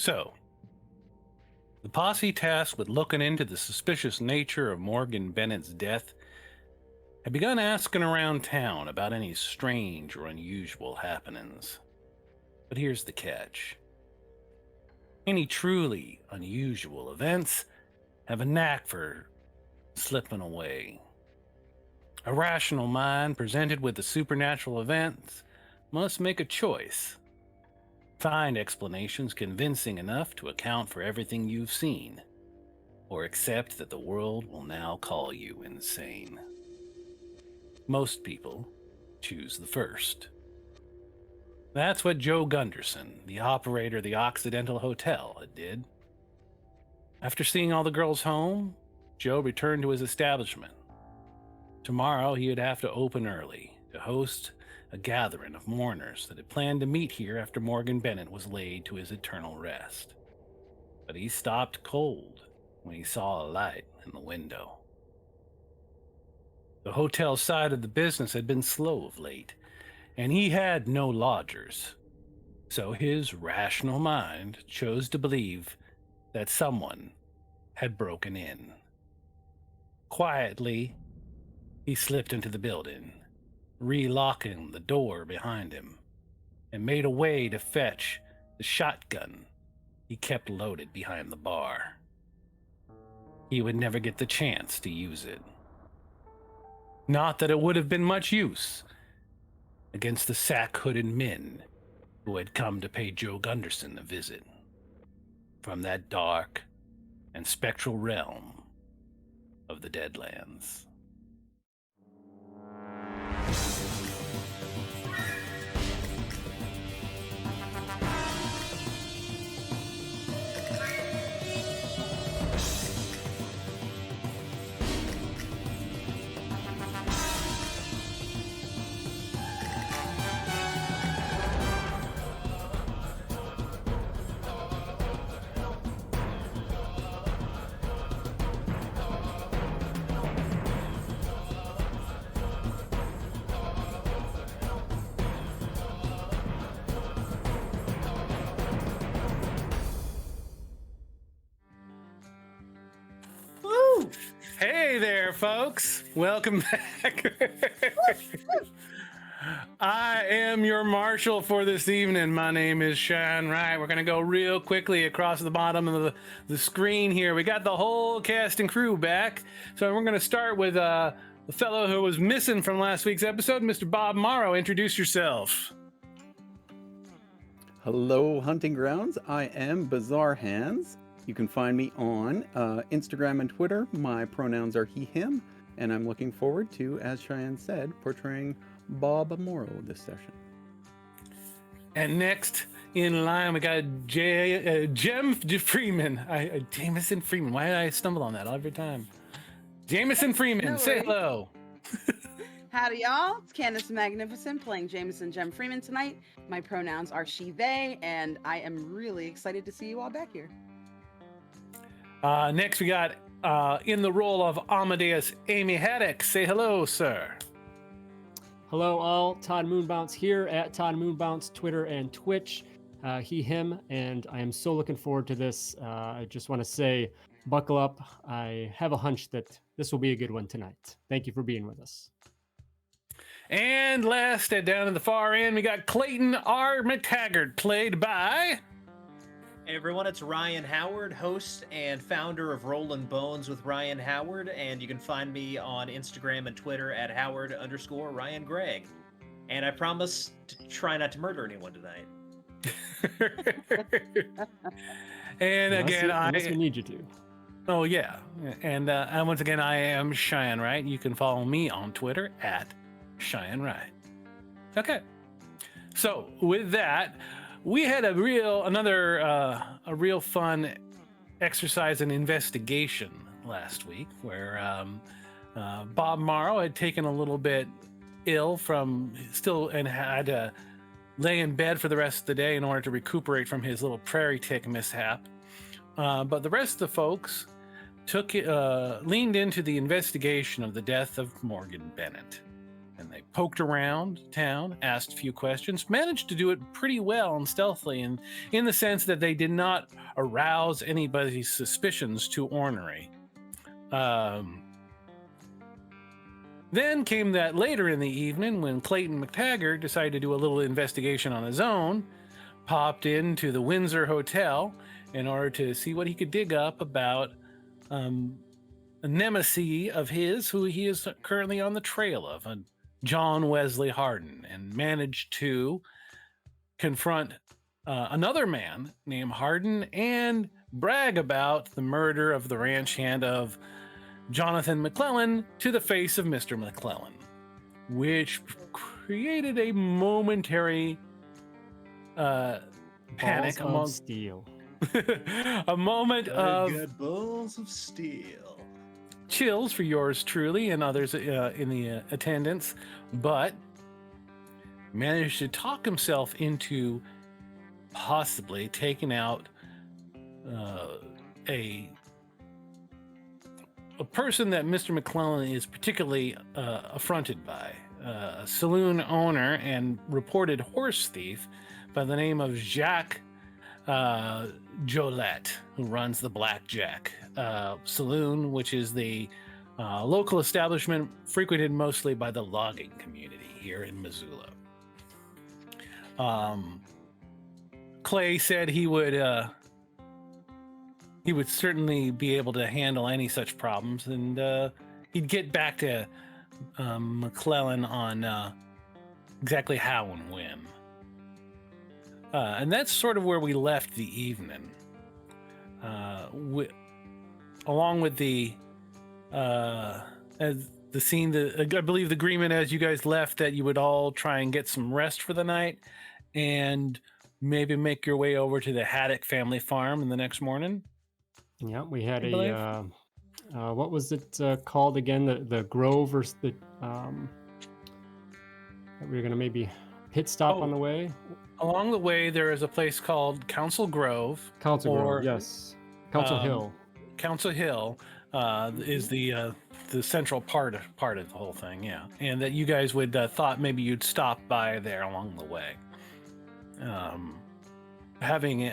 So, the posse tasked with looking into the suspicious nature of Morgan Bennett's death had begun asking around town about any strange or unusual happenings. But here's the catch. Any truly unusual events have a knack for slipping away. A rational mind presented with the supernatural events must make a choice. Find explanations convincing enough to account for everything you've seen, or accept that the world will now call you insane. Most people choose the first. That's what Joe Gunderson, the operator of the Occidental Hotel, did. After seeing all the girls home, Joe returned to his establishment. Tomorrow he'd have to open early to host a gathering of mourners that had planned to meet here after Morgan Bennett was laid to his eternal rest. But he stopped cold when he saw a light in the window. The hotel side of the business had been slow of late, and he had no lodgers. So his rational mind chose to believe that someone had broken in. Quietly, he slipped into the building, relocking the door behind him, and made a way to fetch the shotgun he kept loaded behind the bar. He would never get the chance to use it. Not that it would have been much use against the sack-hooded men who had come to pay Joe Gunderson a visit from that dark and spectral realm of the Deadlands. Hey there, folks. Welcome back. I am your Marshal for this evening. My name is Shine Right. We're going to go real quickly across the bottom of the screen here. We got the whole cast and crew back. So we're going to start with the fellow who was missing from last week's episode, Mr. Bob Morrow. Introduce yourself. Hello, Hunting Grounds. I am Bizarre Hands. You can find me on Instagram and Twitter. My pronouns are he, him, and I'm looking forward to, as Cheyenne said, portraying Bob Morrow this session. And next in line, we got Freeman. Jaemison Freeman. Why did I stumble on that every time? Jaemison Freeman, no say hello. Howdy, y'all. It's Candace the Magnificent playing Jaemison Jem Freeman tonight. My pronouns are she, they, and I am really excited to see you all back here. Next, we got in the role of Amadeaus, Amy Haddock. Say hello, sir. Hello, all. Todd Moonbounce here at Todd Moonbounce, Twitter and Twitch. He, him, and I am so looking forward to this. I just want to say, buckle up. I have a hunch that this will be a good one tonight. Thank you for being with us. And last, down at the far end, we got Clayton R. MacTaggart, played by... Hey everyone, it's Ryan Howard, host and founder of Rollin' Bones with Ryan Howard, and you can find me on Instagram and Twitter at Howard_Ryan Gregg. And I promise to try not to murder anyone tonight. And again, unless we need you to. Oh yeah, and once again, I am Cheyenne Wright. You can follow me on Twitter at Cheyenne Wright. Okay, so with that, we had a real fun exercise in investigation last week, where Bob Morrow had taken a little bit ill and had to lay in bed for the rest of the day in order to recuperate from his little prairie tick mishap. But the rest of the folks leaned into the investigation of the death of Morgan Bennett. And they poked around town, asked a few questions, managed to do it pretty well and stealthily, and in the sense that they did not arouse anybody's suspicions too ornery. Then came that later in the evening when Clayton MacTaggart decided to do a little investigation on his own, popped into the Windsor Hotel in order to see what he could dig up about a nemesis of his who he is currently on the trail of, John Wesley Harden, and managed to confront another man named Harden and brag about the murder of the ranch hand of Jonathan McClellan to the face of Mr. McClellan, which created a momentary panic among steel. a moment of balls of steel. Chills for yours truly and others in the attendance, but managed to talk himself into possibly taking out a person that Mr. McClellan is particularly affronted by, a saloon owner and reported horse thief by the name of Jacques Jolette, who runs the Blackjack Saloon, which is the local establishment frequented mostly by the logging community here in Missoula. Clay said he would certainly be able to handle any such problems, and he'd get back to McClellan on exactly how and when. And that's sort of where we left the evening. Along with the scene, I believe the agreement as you guys left that you would all try and get some rest for the night and maybe make your way over to the Haddock family farm in the next morning. Yeah, we had I believe. what was it called again? The Grove, or the that we were gonna maybe pit stop on the way. Along the way, there is a place called Council Grove. Grove, yes. Council Hill. Council Hill is the central part of the whole thing, yeah. And that you guys would thought maybe you'd stop by there along the way. Having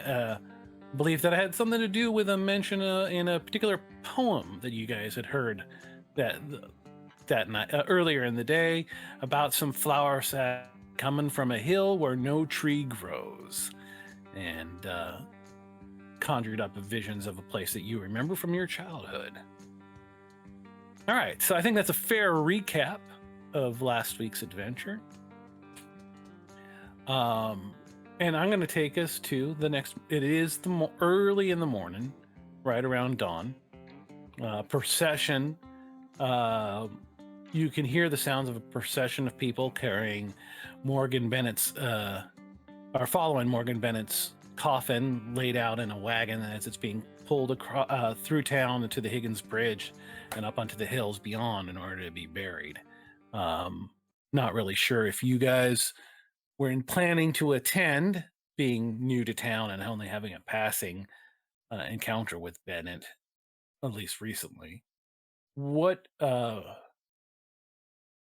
belief that it had something to do with a mention in a particular poem that you guys had heard that night earlier in the day about some flowers coming from a hill where no tree grows, and conjured up visions of a place that you remember from your childhood. All right, so I think that's a fair recap of last week's adventure. And I'm going to take us to the next. It is early in the morning, right around dawn. Procession. You can hear the sounds of a procession of people carrying Morgan Bennett's, or following Morgan Bennett's coffin laid out in a wagon as it's being pulled across through town into the Higgins Bridge and up onto the hills beyond in order to be buried. Not really sure if you guys were planning to attend, being new to town and only having a passing encounter with Bennett, at least recently. What are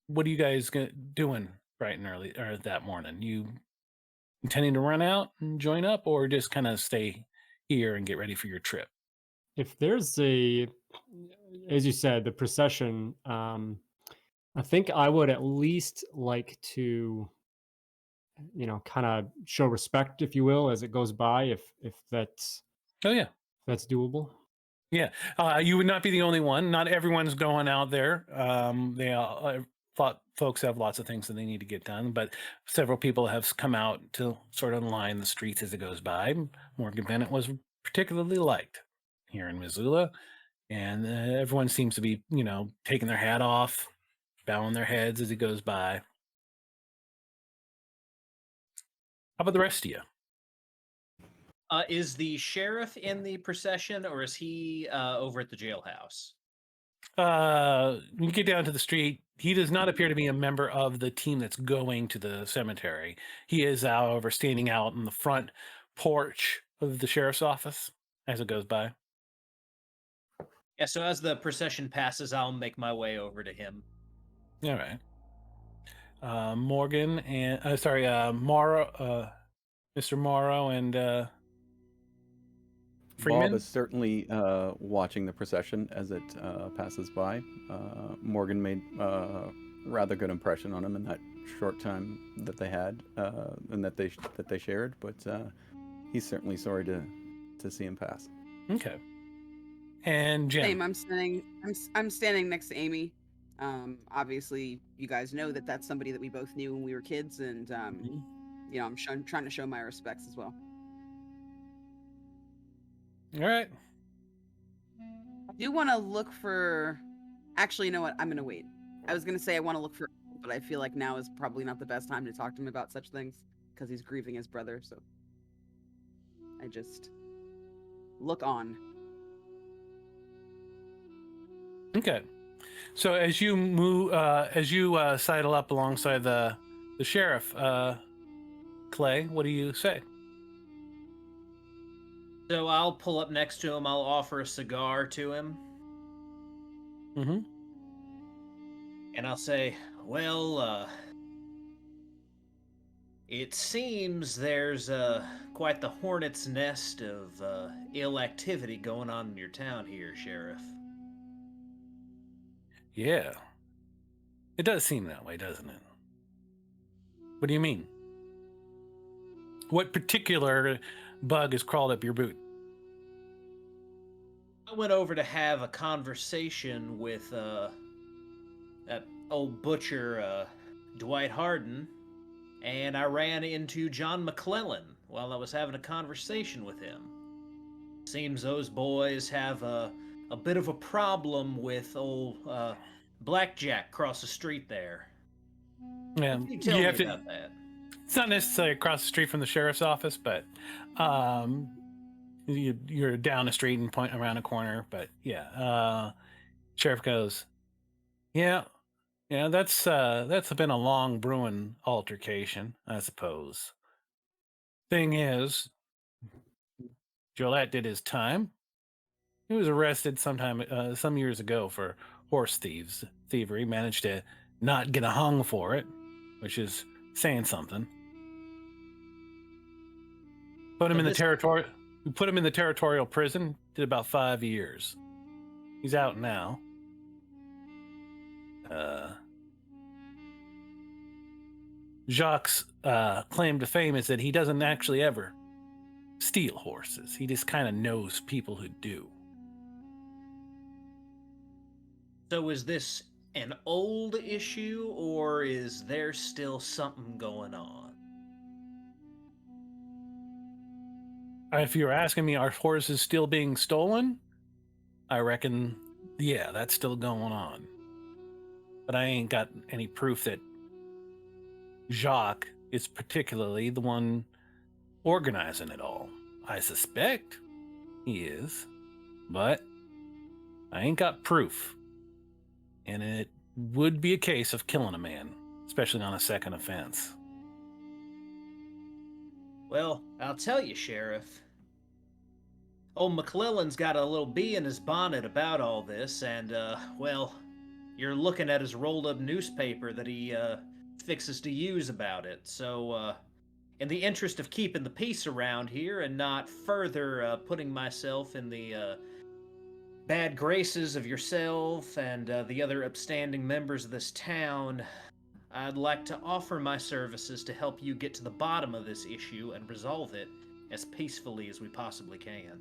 you guys doing bright and early or that morning? You intending to run out and join up, or just kind of stay here and get ready for your trip? If there's as you said, the procession, I think I would at least like to, kind of show respect, if you will, as it goes by, if that's Oh yeah, doable. yeah. You would not be the only one. Not everyone's going out there. Folks have lots of things that they need to get done, but several people have come out to sort of line the streets as it goes by. Morgan Bennett was particularly liked here in Missoula, and everyone seems to be, taking their hat off, bowing their heads as he goes by. How about the rest of you? Is the sheriff in the procession, or is he over at the jailhouse? When you get down to the street, he does not appear to be a member of the team that's going to the cemetery. He is, however, standing out in the front porch of the sheriff's office as it goes by. Yeah, so as the procession passes, I'll make my way over to him. All right. Morgan and Morrow, Mr. Morrow and Freeman. Bob is certainly watching the procession as it passes by. Morgan made a rather good impression on him in that short time that they had and that they shared, but he's certainly sorry to see him pass. Okay. And Jim. Same. I'm standing next to Amy. Obviously, you guys know that that's somebody that we both knew when we were kids, and you know, I'm trying to show my respects as well. All right. I do want to look for. Actually, you know what? I'm gonna wait. I was gonna say I want to look for, but I feel like now is probably not the best time to talk to him about such things because he's grieving his brother. So I just look on. Okay. So as you move, sidle up alongside the sheriff, Clay, what do you say? So I'll pull up next to him. I'll offer a cigar to him. Mm-hmm. And I'll say, well, it seems there's quite the hornet's nest of ill activity going on in your town here, Sheriff. Yeah. It does seem that way, doesn't it? What do you mean? What particular bug has crawled up your boot? I went over to have a conversation with that old butcher, Dwight Harden, and I ran into John McClellan while I was having a conversation with him. Seems those boys have a bit of a problem with old Blackjack across the street there. Yeah, What can you tell me about that? It's not necessarily across the street from the sheriff's office, but you're down the street and point around a corner. But yeah, sheriff goes, yeah, that's been a long brewing altercation, I suppose. Thing is, Gillette did his time. He was arrested some years ago for horse thievery. Managed to not get hung for it, which is saying something. Put him in the territorial prison. Did about 5 years. He's out now. Jacques' claim to fame is that he doesn't actually ever steal horses. He just kind of knows people who do. So is this an old issue, or is there still something going on? If you're asking me, are horses still being stolen? I reckon, yeah, that's still going on. But I ain't got any proof that Jacques is particularly the one organizing it all. I suspect he is, but I ain't got proof. And it would be a case of killing a man, especially on a second offense. Well, I'll tell you, Sheriff. Old McClellan's got a little bee in his bonnet about all this, and, well, you're looking at his rolled-up newspaper that he, fixes to use about it. So, in the interest of keeping the peace around here and not further putting myself in the bad graces of yourself and the other upstanding members of this town, I'd like to offer my services to help you get to the bottom of this issue and resolve it as peacefully as we possibly can.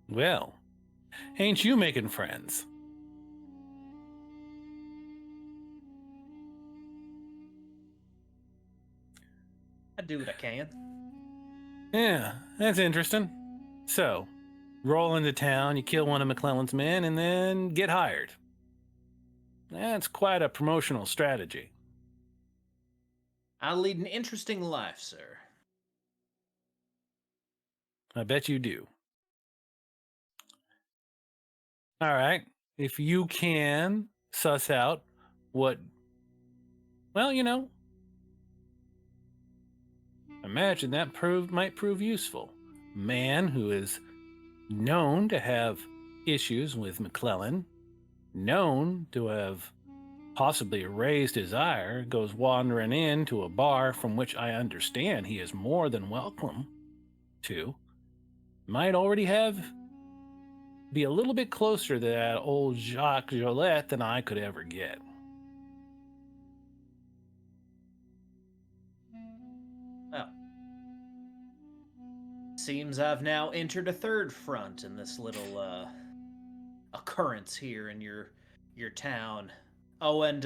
Well, ain't you making friends? I do what I can. Yeah, that's interesting. So, roll into town, you kill one of McClellan's men, and then get hired. That's quite a promotional strategy. I lead an interesting life, sir. I bet you do. All right. If you can suss out what, well, imagine that might prove useful. Man who is known to have issues with McClellan, known to have possibly raised his ire, goes wandering into a bar from which I understand he is more than welcome to, might already be a little bit closer to that old Jacques Jolette than I could ever get. Well, seems I've now entered a third front in this little occurrence here in your town. Oh, and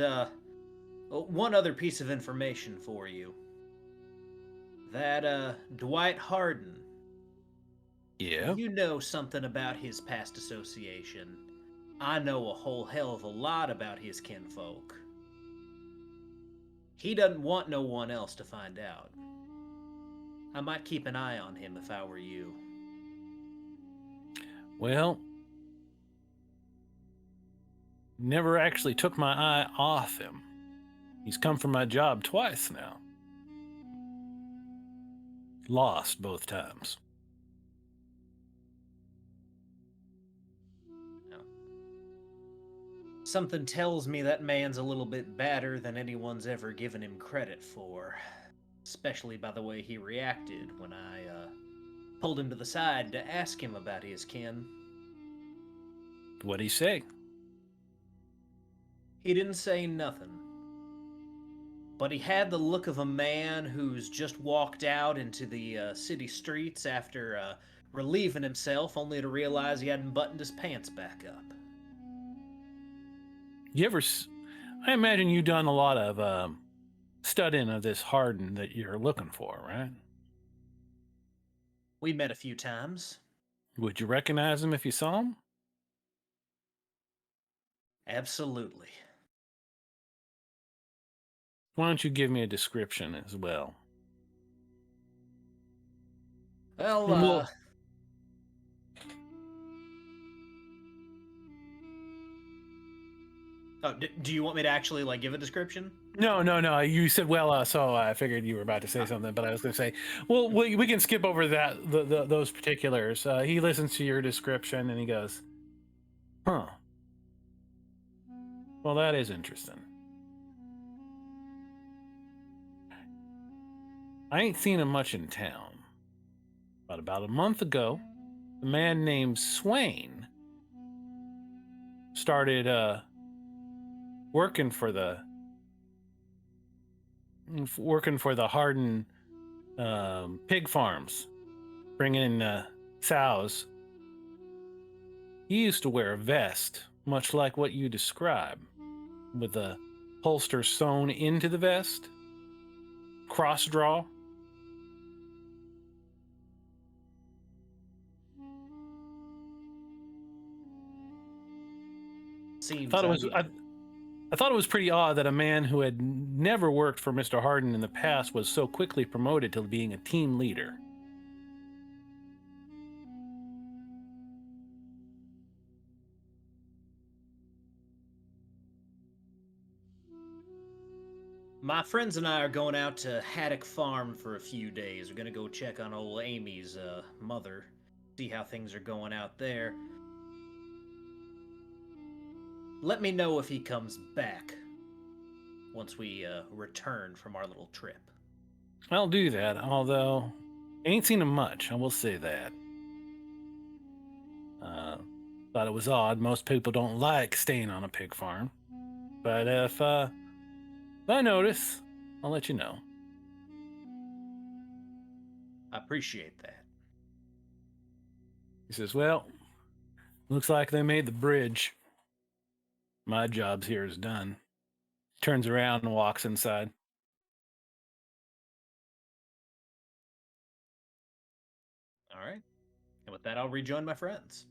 one other piece of information for you. That Dwight Harden. Yeah? You know something about his past association. I know a whole hell of a lot about his kinfolk. He doesn't want no one else to find out. I might keep an eye on him if I were you. Well, never actually took my eye off him. He's come for my job twice now. Lost both times. Something tells me that man's a little bit badder than anyone's ever given him credit for. Especially by the way he reacted when I pulled him to the side to ask him about his kin. What'd he say? He didn't say nothing. But he had the look of a man who's just walked out into the city streets after relieving himself only to realize he hadn't buttoned his pants back up. I imagine you done a lot of studying of this Harden that you're looking for, right? We met a few times. Would you recognize him if you saw him? Absolutely. Why don't you give me a description as well? Well, Well, oh, do you want me to actually give a description? No. You said so I figured you were about to say something, but I was going to say, well, we can skip over those particulars. He listens to your description and he goes, "Huh. Well, that is interesting. I ain't seen him much in town. But about a month ago, a man named Swain started working for the Hardin pig farms, bringing in sows. He used to wear a vest, much like what you describe, with a holster sewn into the vest, cross draw. Seems I thought it was pretty odd that a man who had never worked for Mr. Harden in the past was so quickly promoted to being a team leader. My friends and I are going out to Haddock Farm for a few days. We're gonna go check on old Amy's mother, see how things are going out there. Let me know if he comes back once we return from our little trip. I'll do that, although I ain't seen him much, I will say that. Thought it was odd. Most people don't like staying on a pig farm. But if I notice, I'll let you know. I appreciate that. He says, well, looks like they made the bridge. My job's here is done. Turns around and walks inside. All right. And with that, I'll rejoin my friends.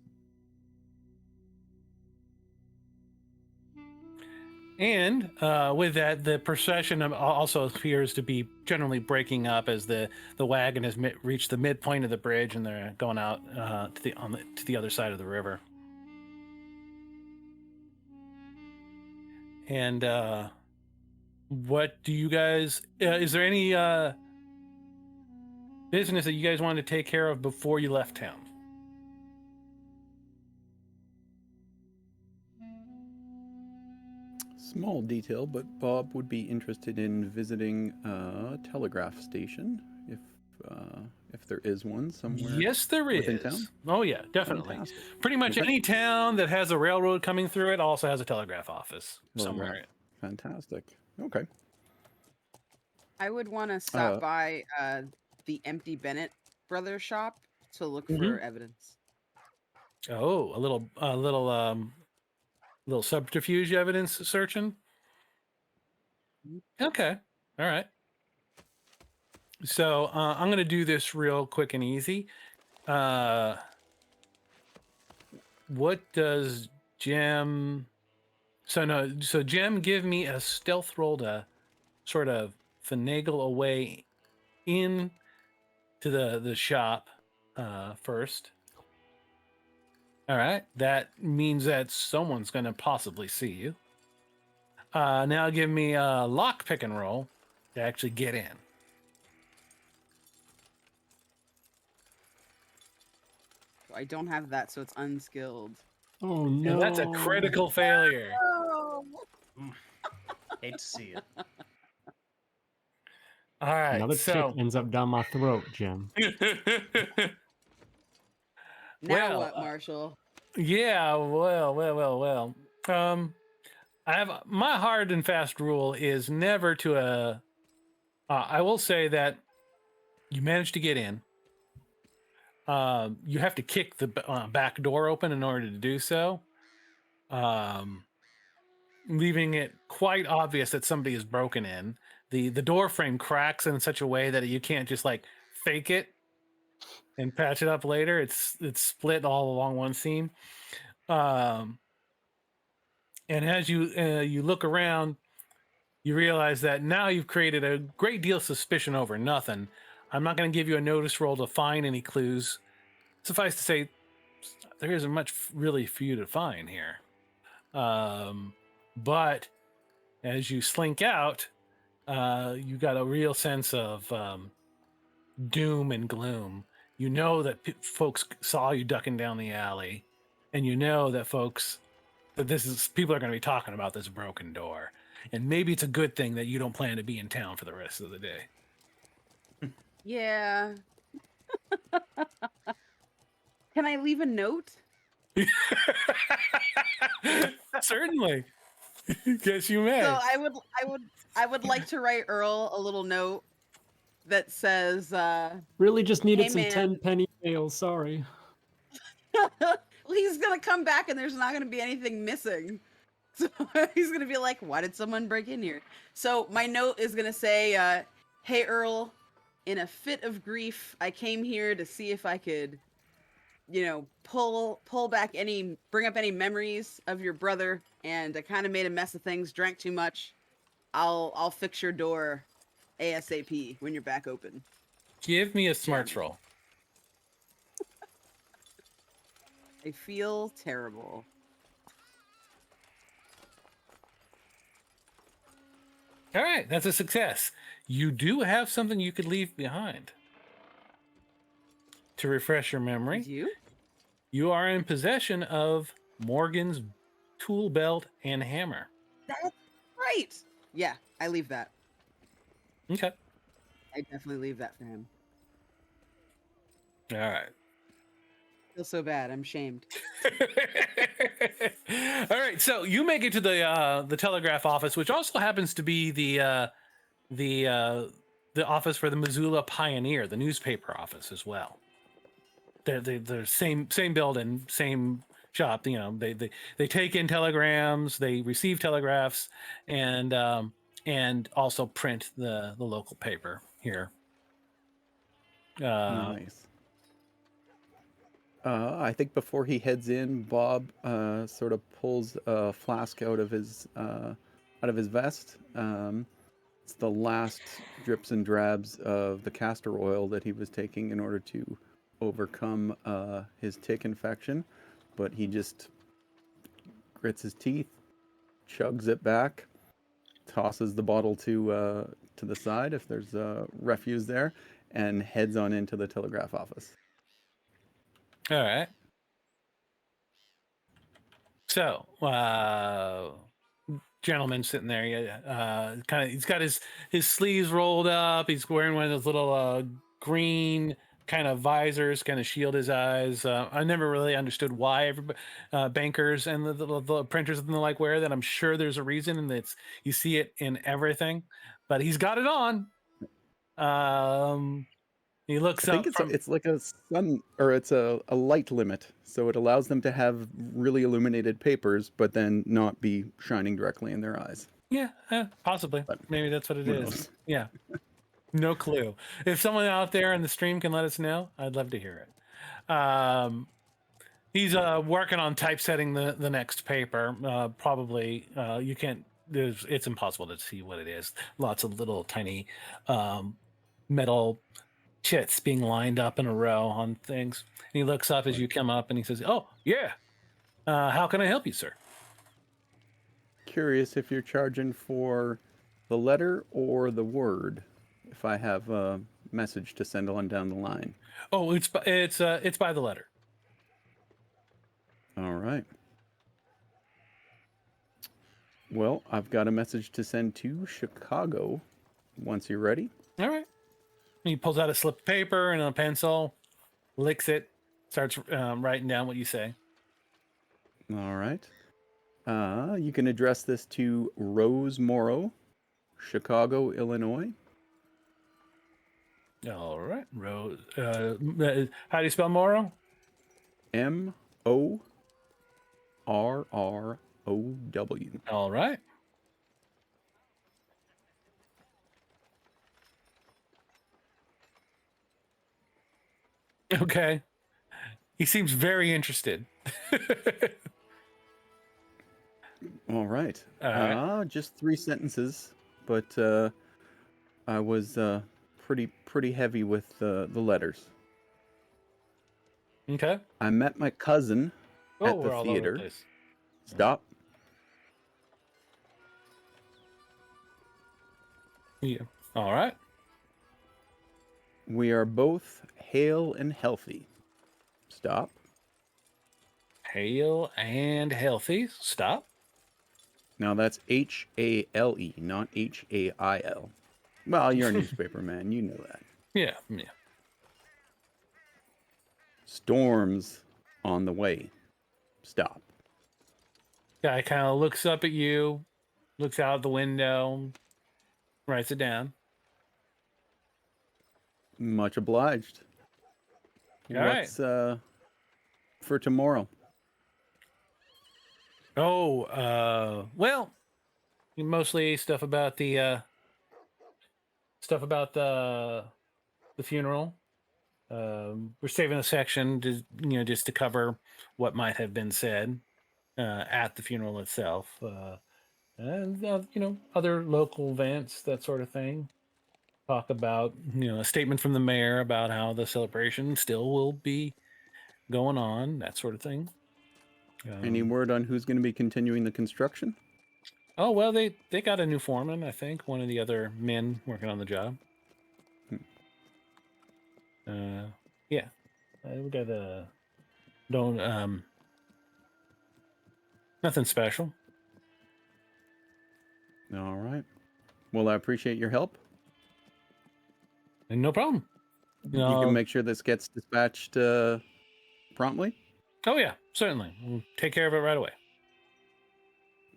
And with that, the procession also appears to be generally breaking up as the wagon has reached the midpoint of the bridge and they're going out to the other side of the river. And what do you guys? Is there any business that you guys wanted to take care of before you left town? small detail, but Bob would be interested in visiting a telegraph station if there is one somewhere. Yes, there within is. town? Oh yeah, definitely. Fantastic. Pretty much Okay. any town that has a railroad coming through it also has a telegraph office somewhere. Telegraph. Fantastic. Okay. I would want to stop by the Empty Bennett Brothers shop to look for evidence. Oh, a little subterfuge evidence searching. Okay, all right. So I'm gonna do this real quick and easy. What does Jem? So Jem, give me a stealth roll to sort of finagle away in to the shop first. All right, that means that someone's going to possibly see you. Now give me a lock pick and roll to actually get in. I don't have that, so it's unskilled. Oh And no. that's a critical failure. Hate to see it. All right, Another so tick ends up down my throat, Jim. Now Well, what, Marshall? yeah, well. I have my hard and fast rule is never to I will say that you managed to get in. You have to kick the back door open in order to do so, leaving it quite obvious that somebody is broken in. The door frame cracks in such a way that you can't just like fake it and patch it up later. It's split all along one seam. And as you look around, you realize that now you've created a great deal of suspicion over nothing. I'm not going to give you a notice roll to find any clues. Suffice to say, there isn't much really for you to find here. But as you slink out, you got a real sense of doom and gloom. You know that folks saw you ducking down the alley, and you know that people are going to be talking about this broken door. And maybe it's a good thing that you don't plan to be in town for the rest of the day. Yeah. Can I leave a note? Certainly. Guess you may. So I would like to write Earl a little note that says Really just needed Hey, some man. 10-penny nails, sorry. well, he's gonna come back and there's not gonna be anything missing. So he's gonna be like, why did someone break in here? So my note is gonna say, hey Earl, in a fit of grief, I came here to see if I could, bring up any memories of your brother, and I kind of made a mess of things, drank too much. I'll fix your door ASAP when you're back open. Give me a smarts roll. I feel terrible. All right, that's a success. You do have something you could leave behind. To refresh your memory, You? you are in possession of Morgan's tool belt and hammer. That's right. Yeah, I leave that. Okay. I definitely leave that for him. All right. I feel so bad. I'm shamed. All right, so you make it to the telegraph office, which also happens to be the office for the Missoula Pioneer, the newspaper office as well. They're the same building, same shop. They take in telegrams, they receive telegraphs, and also print the local paper here. Nice. I think before he heads in, Bob sort of pulls a flask out of his vest. It's the last drips and drabs of the castor oil that he was taking in order to overcome his tick infection, but he just grits his teeth, chugs it back, tosses the bottle to the side if there's refuse there, and heads on into the telegraph office. All right. So, gentleman sitting there. Yeah, he's got his sleeves rolled up. He's wearing one of those little green kind of visors, kind of shield his eyes. I never really understood why everybody, bankers and the printers and the like wear that. I'm sure there's a reason, and it's you see it in everything. But he's got it on. He looks I think up from. it's like a sun, or it's a light limit, so it allows them to have really illuminated papers, but then not be shining directly in their eyes. Yeah, possibly. But Maybe that's what it who is. knows? Yeah. No clue. If someone out there in the stream can let us know, I'd love to hear it. He's working on typesetting the next paper. Probably you can't. It's impossible to see what it is. Lots of little tiny metal chits being lined up in a row on things. And he looks up as you come up and he says, "Oh yeah, how can I help you, sir?" Curious if you're charging for the letter or the word. If I have a message to send on down the line. Oh, it's by the letter. All right. Well, I've got a message to send to Chicago. Once you're ready. All right. He pulls out a slip of paper and a pencil, licks it, starts writing down what you say. All right. You can address this to Rose Morrow, Chicago, Illinois. All right. Rose. How do you spell Morrow? Morrow. All right. Okay. He seems very interested. All right. All right. Just 3 sentences, but I was pretty heavy with the letters. Okay. I met my cousin at we're the all over the theater. place. Stop. Yeah. All right. We are both hale and healthy. Stop. Hale and healthy. Stop. Now that's HALE, not HAIL. Well, you're a newspaper man. You know that. Yeah. Yeah. Storms on the way. Stop. Guy kind of looks up at you, looks out the window, writes it down. Much obliged. All right. What's for tomorrow? Oh, well, mostly stuff about the funeral. We're saving a section to just to cover what might have been said at the funeral itself, and other local events, that sort of thing. Talk about a statement from the mayor about how the celebration still will be going on, that sort of thing. Any word on who's going to be continuing the construction? Oh, well, they got a new foreman, I think. One of the other men working on the job. Yeah. We got nothing special. All right. Well, I appreciate your help. And no problem. You can make sure this gets dispatched promptly. Oh, yeah, certainly. We'll take care of it right away.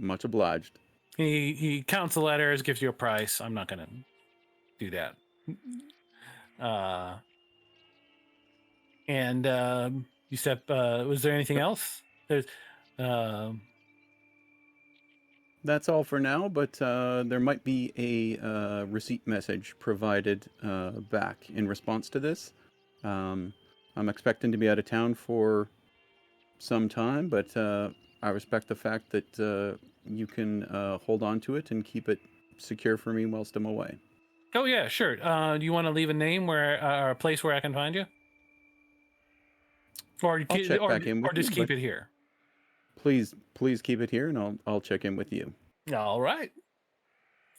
Much obliged. He counts the letters, gives you a price. I'm not going to do that. You step. Was there anything else? There's. That's all for now, but there might be a receipt message provided back in response to this. I'm expecting to be out of town for some time, but I respect the fact that you can hold on to it and keep it secure for me whilst I'm away. Oh yeah, sure. Do you want to leave a name or a place where I can find you, or I'll check back in with or just you, keep but it here? Please keep it here, and I'll check in with you. All right.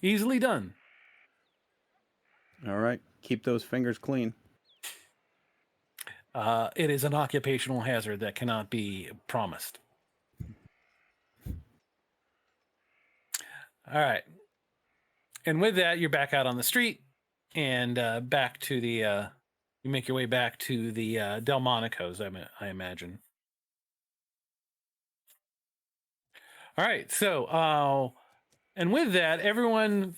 Easily done. All right. Keep those fingers clean. It is an occupational hazard that cannot be promised. All right. And with that, you're back out on the street and back to the. You make your way back to the Delmonico's, I imagine. All right. So, and with that, everyone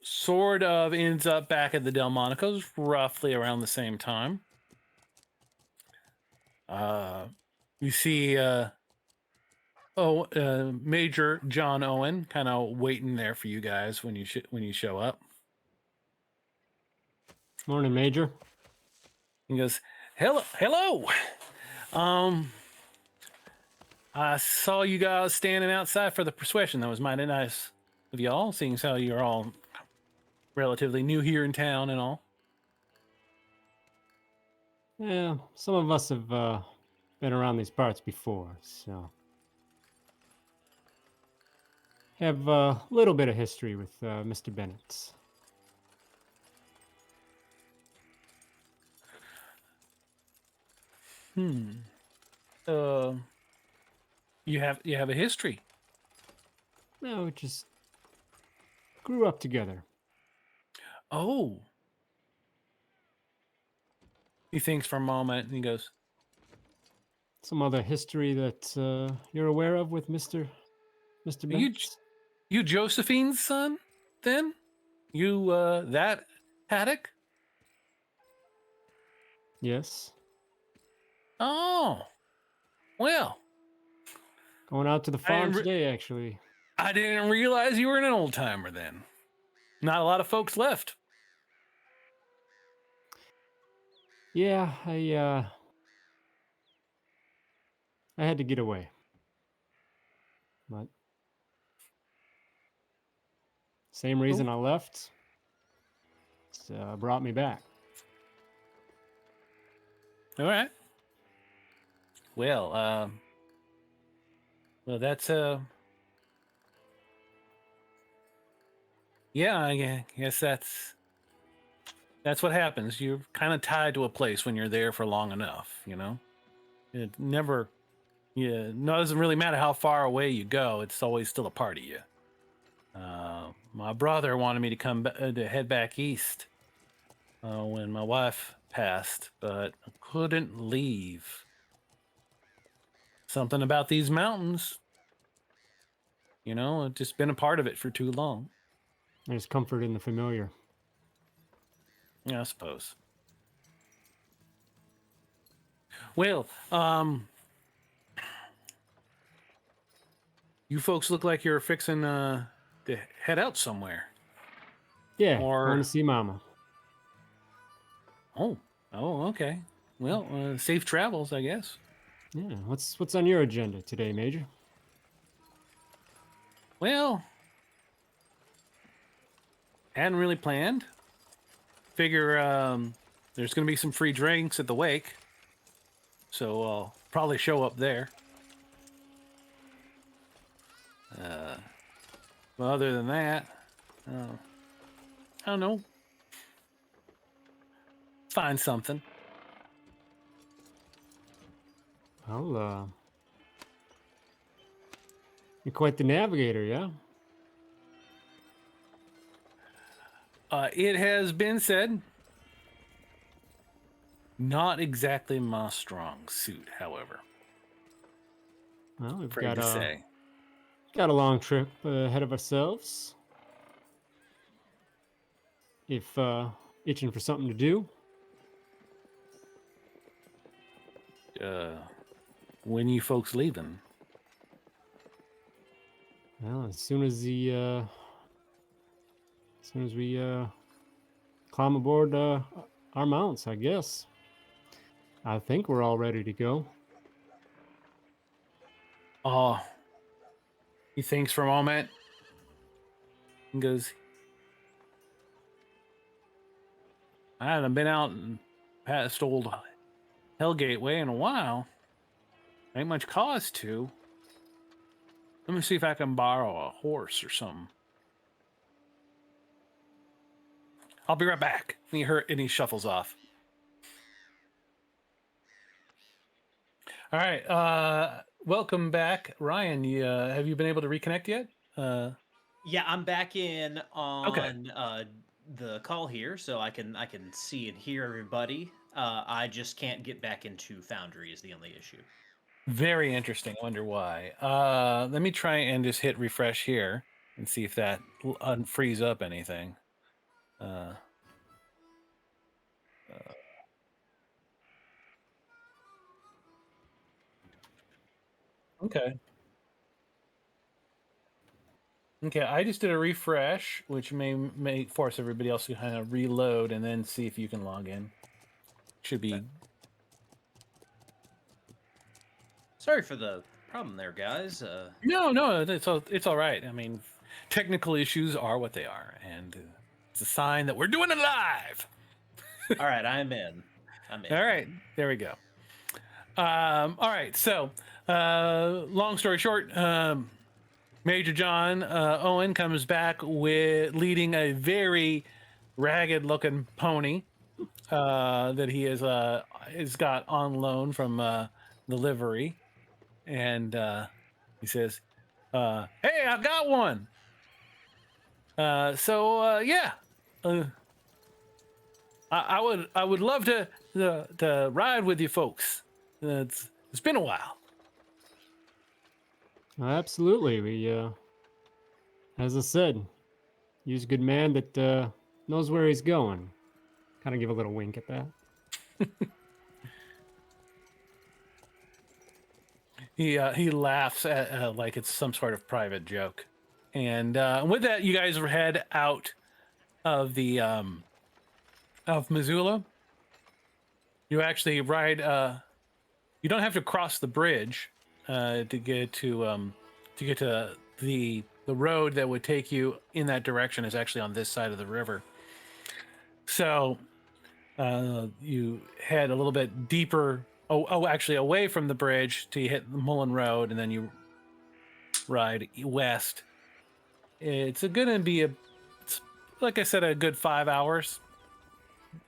sort of ends up back at the Delmonico's roughly around the same time. You see Major John Owen kind of waiting there for you guys when you show up. Morning, Major. He goes, hello. I saw you guys standing outside for the procession. That was mighty nice of y'all, seeing as how you're all relatively new here in town and all. Yeah, some of us have been around these parts before, so have a little bit of history with Mr. Bennett. You have a history. No, we just grew up together. Oh. He thinks for a moment and he goes, Some other history that you're aware of with Mr. Bennett? You Josephine's son, then? You that Haddock? Yes. Oh. Well. Going out to the I farm didn't today, actually. I didn't realize you were an old timer then. Not a lot of folks left. Yeah, I had to get away. But same reason I left. It's brought me back. All right. Well, that's yeah, I guess that's what happens. You're kind of tied to a place when you're there for long enough, you know? It never doesn't really matter how far away you go, it's always still a part of you. My brother wanted me to to head back east when my wife passed, but I couldn't leave. Something about these mountains, I've just been a part of it for too long. There's comfort in the familiar. Yeah, I suppose. Well, you folks look like you're fixing to head out somewhere. Yeah, Or- going to see Mama. Oh, okay. Well, safe travels, I guess. Yeah, what's on your agenda today, Major? Well, hadn't really planned. Figure there's going to be some free drinks at the wake, so I'll probably show up there. Well, other than that, I don't know. Find something. Well, you're quite the navigator, yeah? It has been said, not exactly my strong suit, however. Well, we've Afraid to say. got a long trip ahead of ourselves. If itching for something to do, When you folks leaving? well, as soon as we climb aboard our mounts, I guess. I think we're all ready to go. Oh, he thinks for a moment and goes, I haven't been out and past old Hellgate Way in a while. Ain't much cause to. Let me see if I can borrow a horse or something. I'll be right back. And he shuffles off. All right. Welcome back, Ryan. Have you been able to reconnect yet? Yeah, I'm back in Okay. on the call here, so I can see and hear everybody. I just can't get back into Foundry is the only issue. Very interesting. I wonder why. Let me try and just hit refresh here and see if that unfrees up anything. Uh, okay. Okay, I just did a refresh, which may force everybody else to kind of reload and then see if you can log in. Should be. Sorry for the problem there, guys. No, it's all right. I mean, technical issues are what they are, and it's a sign that we're doing it live. All right, I'm in. I'm in. All right, there we go. All right, so long story short, Major John Owen comes back with leading a very ragged-looking pony that he has got on loan from the livery, and he says, "Hey, I've got one." Yeah, I would love to ride with you folks. It's been a while. Absolutely. We, as I said, he's a good man that knows where he's going. Kind of give a little wink at that. He laughs at like it's some sort of private joke, and with that, you guys head out of the of Missoula. You actually ride. You don't have to cross the bridge to get to the road that would take you in that direction is actually on this side of the river. So you head a little bit deeper. Actually, away from the bridge to hit the Mullen Road, and then you ride west. It's gonna be it's, like I said, a good 5 hours,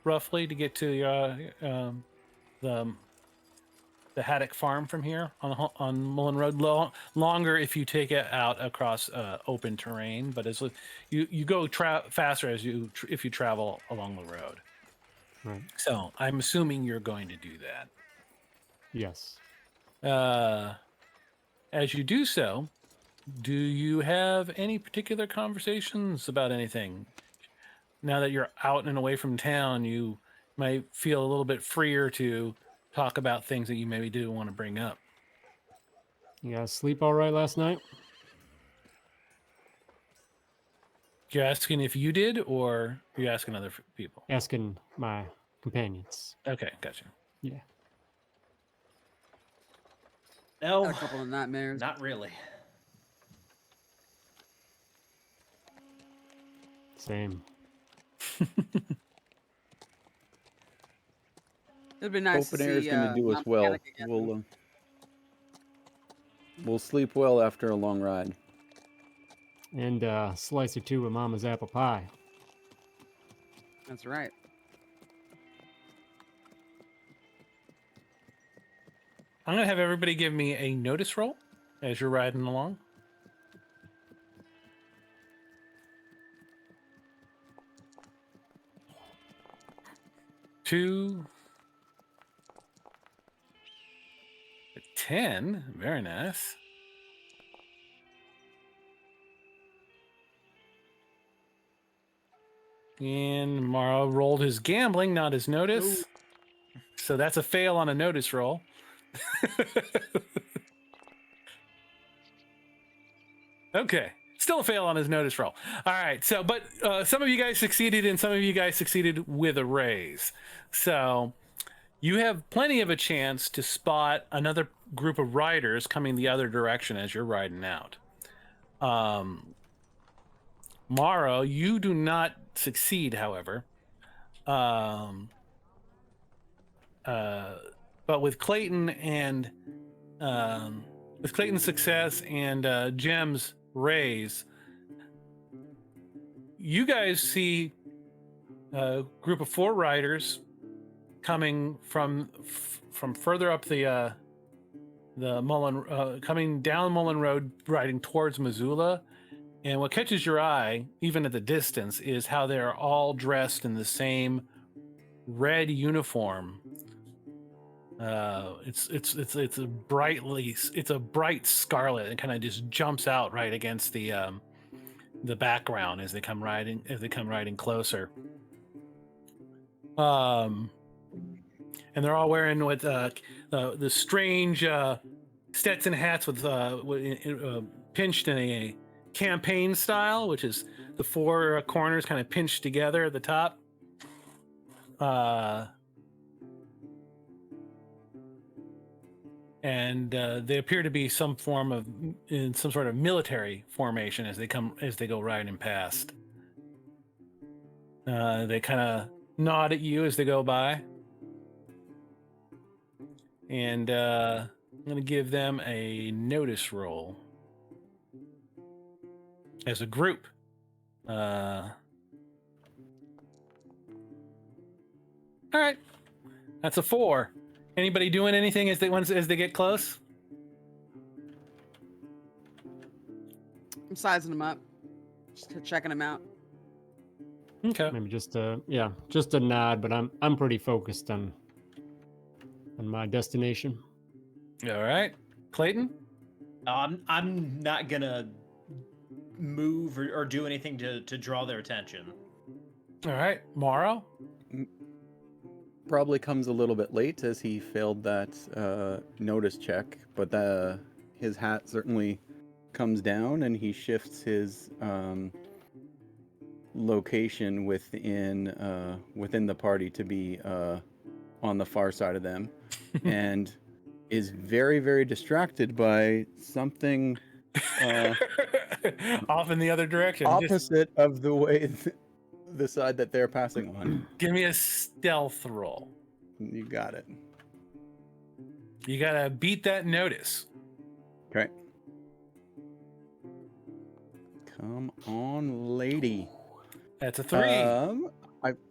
roughly, to get to the Haddock farm from here on Mullen Road. Longer if you take it out across open terrain, but it's you go faster if you travel along the road. Right. So I'm assuming you're going to do that. Yes. As you do so, do you have any particular conversations about anything? Now that you're out and away from town, you might feel a little bit freer to talk about things that you maybe do want to bring up. You guys sleep all right last night? You're asking if you did, or you're asking other people? Asking my companions. Okay, gotcha. Yeah. No, Got a couple of nightmares. not really. Same. It'd be nice Open to air is see. going to do us well. Montana again. We'll sleep well after a long ride. And a slice or two of Mama's apple pie. That's right. I'm going to have everybody give me a notice roll as you're riding along. Two. 10. Very nice. And Morrow rolled his gambling, not his notice. So that's a fail on a notice roll. Okay. Still a fail on his notice roll. All right. So, but some of you guys succeeded and some of you guys succeeded with a raise. So you have plenty of a chance to spot another group of riders coming the other direction as you're riding out. Morrow, you do not succeed, however. But with Clayton and with Clayton's success and Jem's raise, you guys see a group of 4 riders coming from further up the Mullen, coming down Mullen Road, riding towards Missoula, And what catches your eye, even at the distance, is how they're all dressed in the same red uniform. It's a bright scarlet, and kind of just jumps out right against the background as they come riding closer. And they're all wearing with the strange Stetson hats with pinched in a campaign style, which is the four corners kind of pinched together at the top. And they appear to be some sort of military formation as they go riding past. They kind of nod at you as they go by, and I'm going to give them a notice roll as a group. All right, that's a 4. Anybody doing anything as they get close? I'm sizing them up, just checking them out. Okay. Maybe just a nod, but I'm pretty focused on my destination. All right, Clayton. I'm not gonna move or do anything to draw their attention. All right, Morrow. Probably comes a little bit late as he failed that notice check, but his hat certainly comes down and he shifts his location within the party to be on the far side of them, and is very, very distracted by something off in the other direction, opposite of the way the side that they're passing on. Give me a stealth roll. You got it. You gotta beat that notice. Okay. Come on, lady. That's a 3.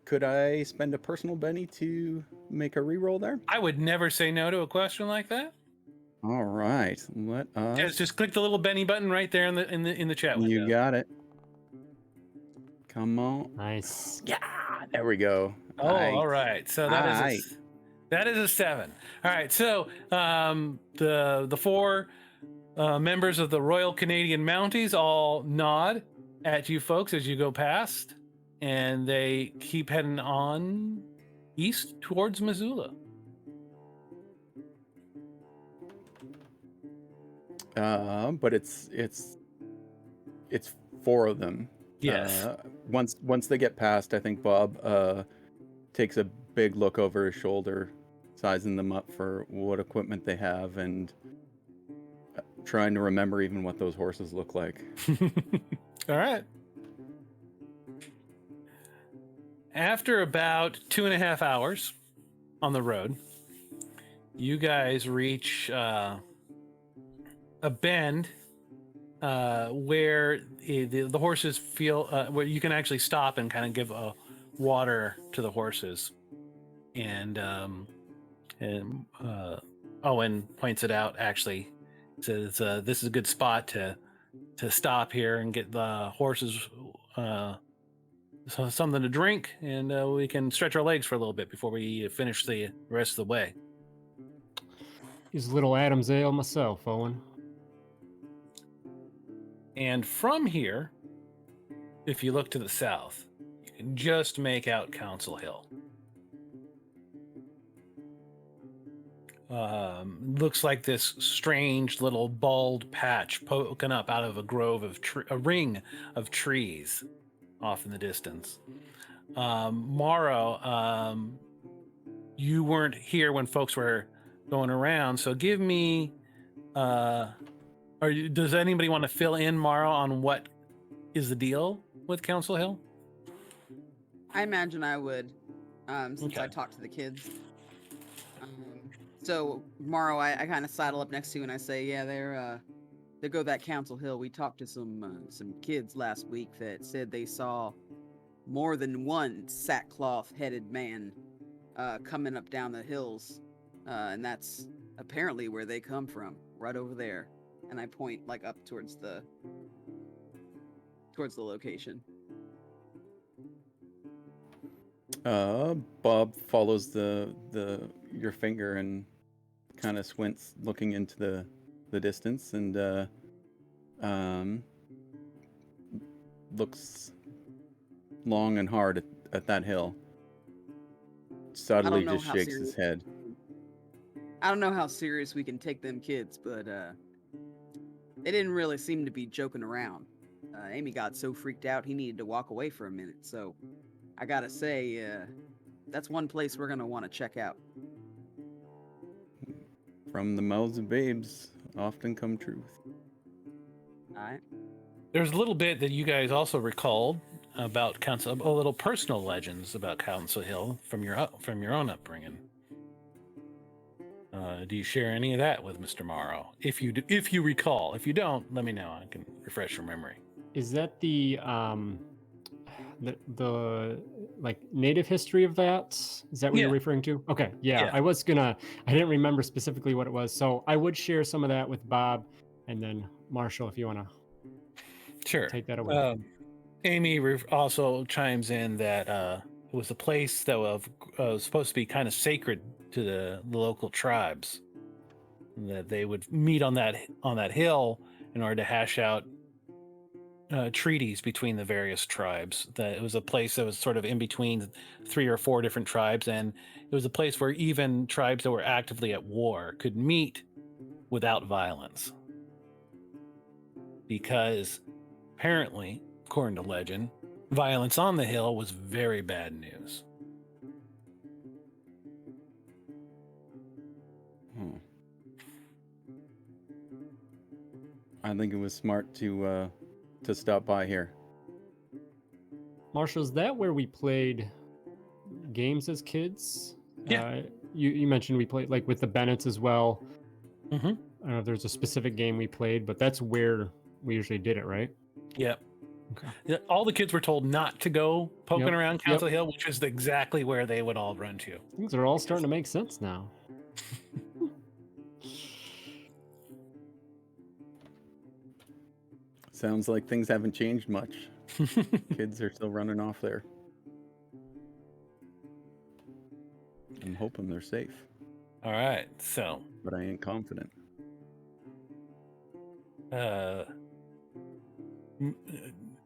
Could I spend a personal Benny to make a reroll there? I would never say no to a question like that. All right. Let us. Just click the little Benny button right there in the chat window. You got it. Come on. Nice. Yeah, there we go. Oh, all right. So that is a 7. All right. So the 4 members of the Royal Canadian Mounties all nod at you folks as you go past, and they keep heading on east towards Missoula. But it's 4 of them. Yes. Once they get past, I think Bob takes a big look over his shoulder, sizing them up for what equipment they have, and trying to remember even what those horses look like. All right. After about 2.5 hours on the road, you guys reach a bend where the horses feel where you can actually stop and kind of give water to the horses, and Owen points it out. Actually, says this is a good spot to stop here and get the horses something to drink, and we can stretch our legs for a little bit before we finish the rest of the way. Use a little Adam's ale myself, Owen. And from here, if you look to the south, you can just make out Council Hill. Looks like this strange little bald patch poking up out of a ring of trees off in the distance. Morrow, you weren't here when folks were going around, so give me does anybody want to fill in, Morrow, on what is the deal with Council Hill? I imagine I would, since Okay. I talked to the kids. So Morrow, I kind of sidle up next to you and I say, yeah, they go that Council Hill. We talked to some kids last week that said they saw more than one sackcloth-headed man coming up down the hills, and that's apparently where they come from, right over there. And I point like up towards the towards the location. Bob follows your finger and kind of squints, looking into the distance, and looks long and hard at that hill. Subtly know just how shakes his head. I don't know how serious we can take them kids, but they didn't really seem to be joking around. Amy got so freaked out he needed to walk away for a minute, so I gotta say, that's one place we're gonna want to check out. From the mouths of babes often come truth. All right. There's a little bit that you guys also recalled about Council, a little personal legends about Council Hill from your own upbringing. Do you share any of that with Mr. Morrow? If you recall, if you don't, let me know. I can refresh your memory. Is that the like native history of that? Is that what you're referring to? Okay, yeah. I didn't remember specifically what it was, so I would share some of that with Bob, and then Marshall, if you want to take that away. Amy also chimes in that it was a place that was supposed to be kind of sacred to the local tribes, that they would meet on that hill in order to hash out treaties between the various tribes. That it was a place that was sort of in between 3 or 4 different tribes, and it was a place where even tribes that were actively at war could meet without violence, because apparently, according to legend, violence on the hill was very bad news. I think it was smart to stop by here. Marshall, is that where we played games as kids? Yeah. You mentioned we played like with the Bennetts as well. Mm-hmm. I don't know if there's a specific game we played, but that's where we usually did it, right? Yep. Okay. Yeah, all the kids were told not to go poking around Council Hill, which is exactly where they would all run to. Things are all starting to make sense now. Sounds like things haven't changed much. Kids are still running off there. I'm hoping they're safe. All right, so. But I ain't confident.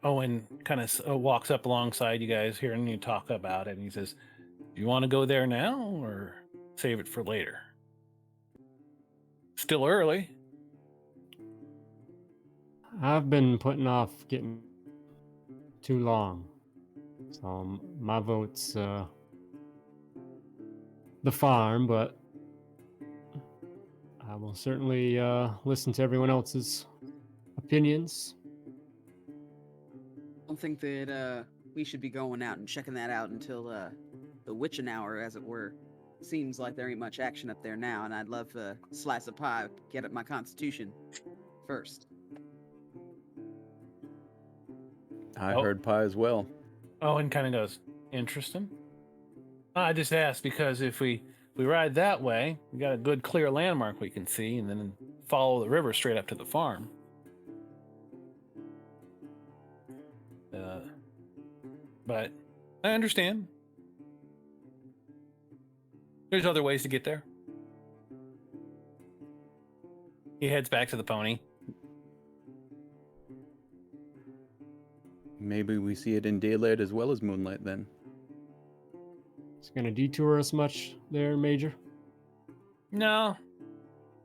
Owen kind of walks up alongside you guys, hearing you talk about it, and he says, "Do you want to go there now or save it for later? Still early." I've been putting off getting too long, so my vote's the farm, but I will certainly listen to everyone else's opinions. I don't think that we should be going out and checking that out until the witching hour, as it were. Seems like there ain't much action up there now, and I'd love a slice of pie, get up my constitution first. I heard pie as well. Owen kind of goes, "Interesting. I just asked because if we ride that way, we got a good clear landmark we can see, and then follow the river straight up to the farm. But I understand. There's other ways to get there." He heads back to the pony. Maybe we see it in daylight as well as moonlight then. It's gonna detour us much there, Major? No.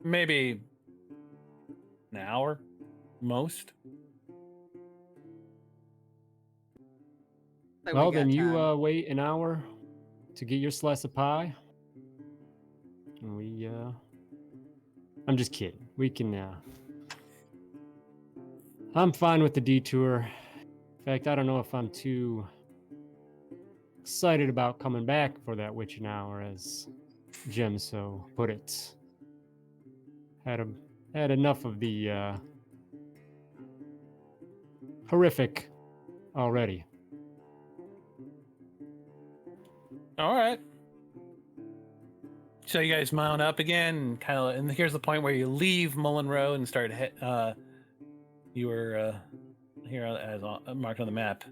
Maybe an hour, most. Well, then you wait an hour to get your slice of pie. And I'm just kidding. We can, I'm fine with the detour. In fact, I don't know if I'm too excited about coming back for that witching hour, as Jim so put it. Had enough of the horrific already. All right. So you guys mount up again, and here's the point where you leave Mullen Road and start. You were here as marked on the map.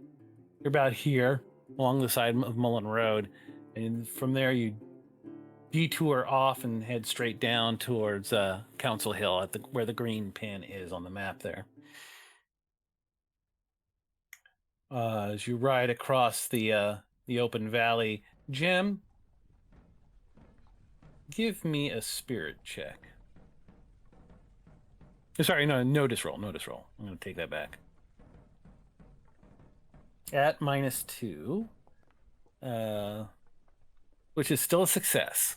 You're about here along the side of Mullen Road, and from there you detour off and head straight down towards Council Hill at where the green pin is on the map there. As you ride across the open valley, Jim, give me a spirit check. Sorry, no, notice roll. I'm going to take that back. At -2, which is still a success.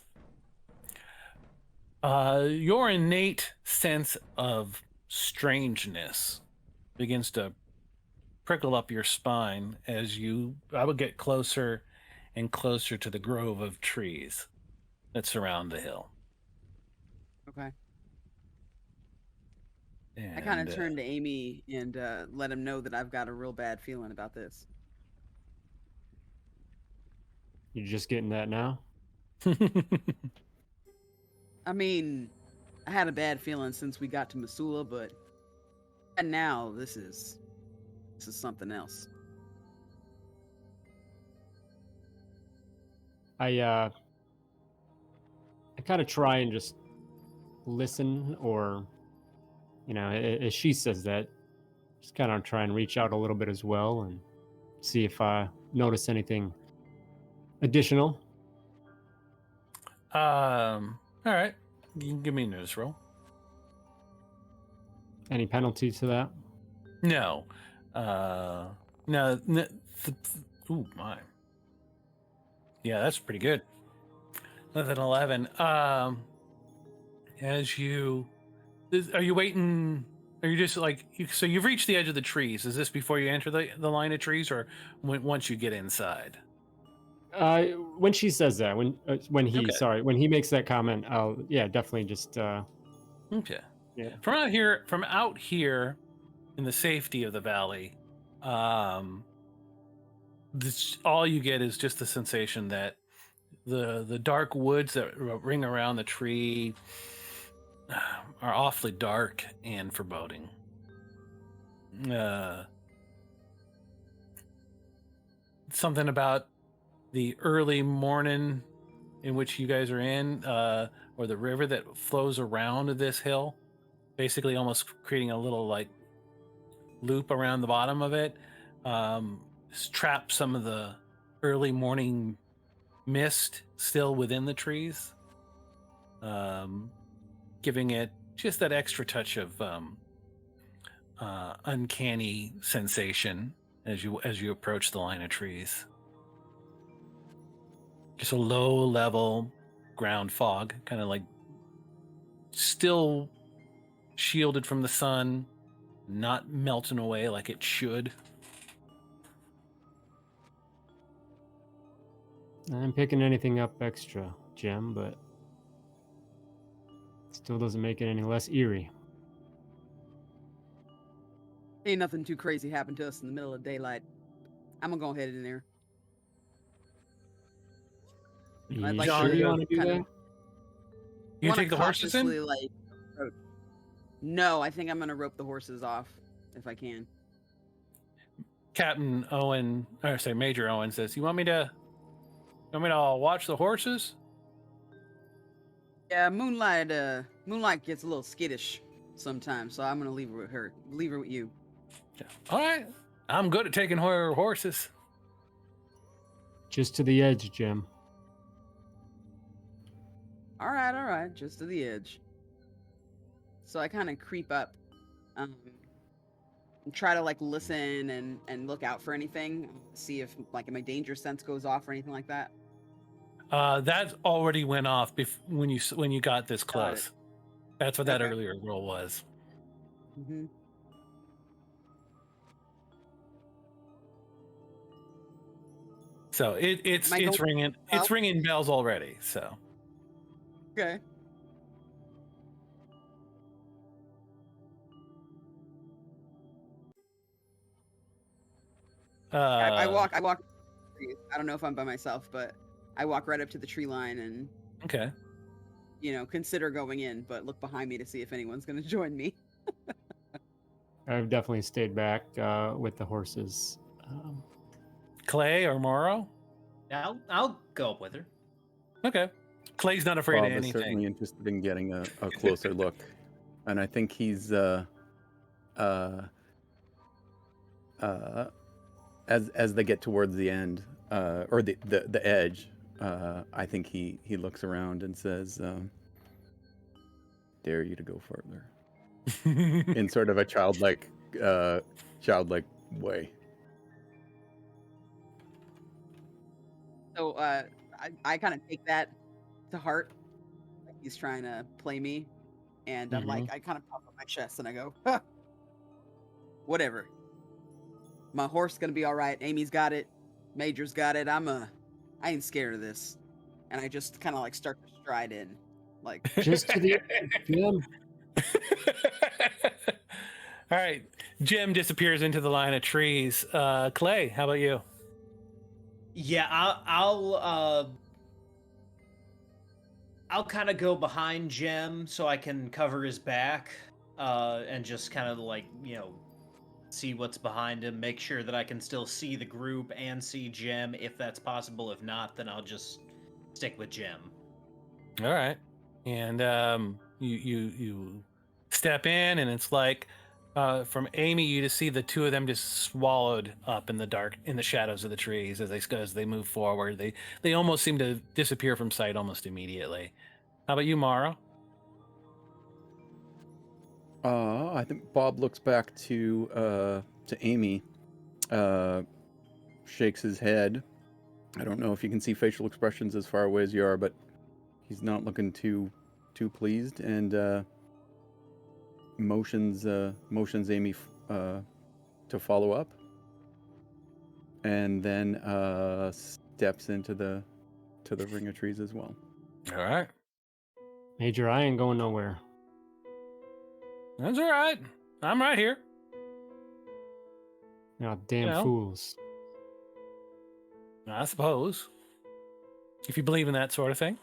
Your innate sense of strangeness begins to prickle up your spine as I would get closer and closer to the grove of trees that surround the hill. Okay. And, I kind of turn to Amy and let him know that I've got a real bad feeling about this. You're just getting that now? I mean, I had a bad feeling since we got to Missoula, but and now this is something else. I kind of try and just listen, or as she says that, just kind of try and reach out a little bit as well and see if I notice anything additional. All right. You can give me a notice roll. Any penalty to that? No. No. Ooh, my. Yeah, that's pretty good. That's an 11. Are you waiting? Are you just so you've reached the edge of the trees? Is this before you enter the line of trees, or once you get inside? When she says that, when he makes that comment, I'll definitely just Okay. Yeah. From out here in the safety of the valley, all you get is just the sensation that the dark woods that ring around the tree are awfully dark and foreboding. Something about the early morning in which you guys are in, or the river that flows around this hill, basically almost creating a little loop around the bottom of it, traps some of the early morning mist still within the trees, giving it just that extra touch of uncanny sensation as you approach the line of trees. Just a low level ground fog, kind of still shielded from the sun, not melting away like it should. I'm picking anything up extra, Jim, but still doesn't make it any less eerie. Ain't nothing too crazy happened to us in the middle of daylight. I'm gonna go ahead in there. You I'd like sure to you want to do kind that? of You wanna take the horses in? cautiously, No, I think I'm gonna rope the horses off if I can. Captain Owen, or say Major Owen says, "You want me to watch the horses?" Yeah, Moonlight gets a little skittish sometimes, so I'm gonna leave her with her. Leave her with you. Yeah. All right. I'm good at taking horses. Just to the edge, Jim. All right, just to the edge. So I kind of creep up, and try to listen and look out for anything, see if my danger sense goes off or anything like that. That already went off when you got this close. That's what that Okay. earlier roll was. Mm-hmm. So it's ringing bells already. So Okay. I walk. I don't know if I'm by myself, but I walk right up to the tree line and Okay. consider going in, but look behind me to see if anyone's going to join me. I've definitely stayed back with the horses. Clay or Morrow? I'll go up with her. Okay. Clay's not afraid Bob of is anything. certainly interested in getting a closer look, and I think he's as they get towards the end or the edge, I think he looks around and says, "Dare you to go further," in sort of a childlike way. So I kind of take that to heart. Like he's trying to play me, and I'm like, I kind of pop up my chest and I go, huh, whatever. My horse gonna be all right. Amy's got it. Major's got it. I ain't scared of this. And I just kind of like start to stride in, like Just to the Jim. All right. Jim disappears into the line of trees. Clay, how about you? Yeah, I'll kind of go behind Jem so I can cover his back, and just kind of like, see what's behind him, make sure that I can still see the group and see Jem if that's possible. If not, then I'll just stick with Jem. All right. And you step in, and it's like from Amy, you just see the two of them just swallowed up in the dark, in the shadows of the trees as they move forward. They almost seem to disappear from sight almost immediately. How about you, Morrow? I think Bob looks back to Amy, shakes his head. I don't know if you can see facial expressions as far away as you are, but he's not looking too pleased, and motions Amy to follow up, and then steps into the ring of trees as well. All right. Major, I ain't going nowhere. That's all right. I'm right here. You damn fools. I suppose. If you believe in that sort of thing.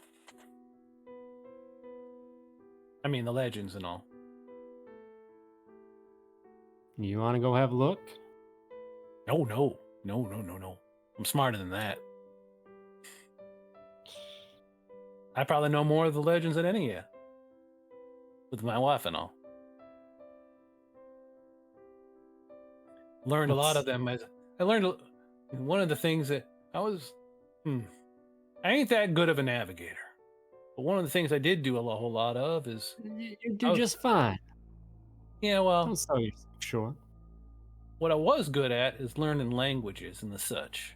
I mean, the legends and all. You want to go have a look? No. I'm smarter than that. I probably know more of the legends than any of you. With my wife and all. Learned a lot of them. I learned one of the things that I ain't that good of a navigator. But one of the things I did do a whole lot of is... You do just fine. Yeah, well... Don't sell yourself short. What I was good at is learning languages and the such.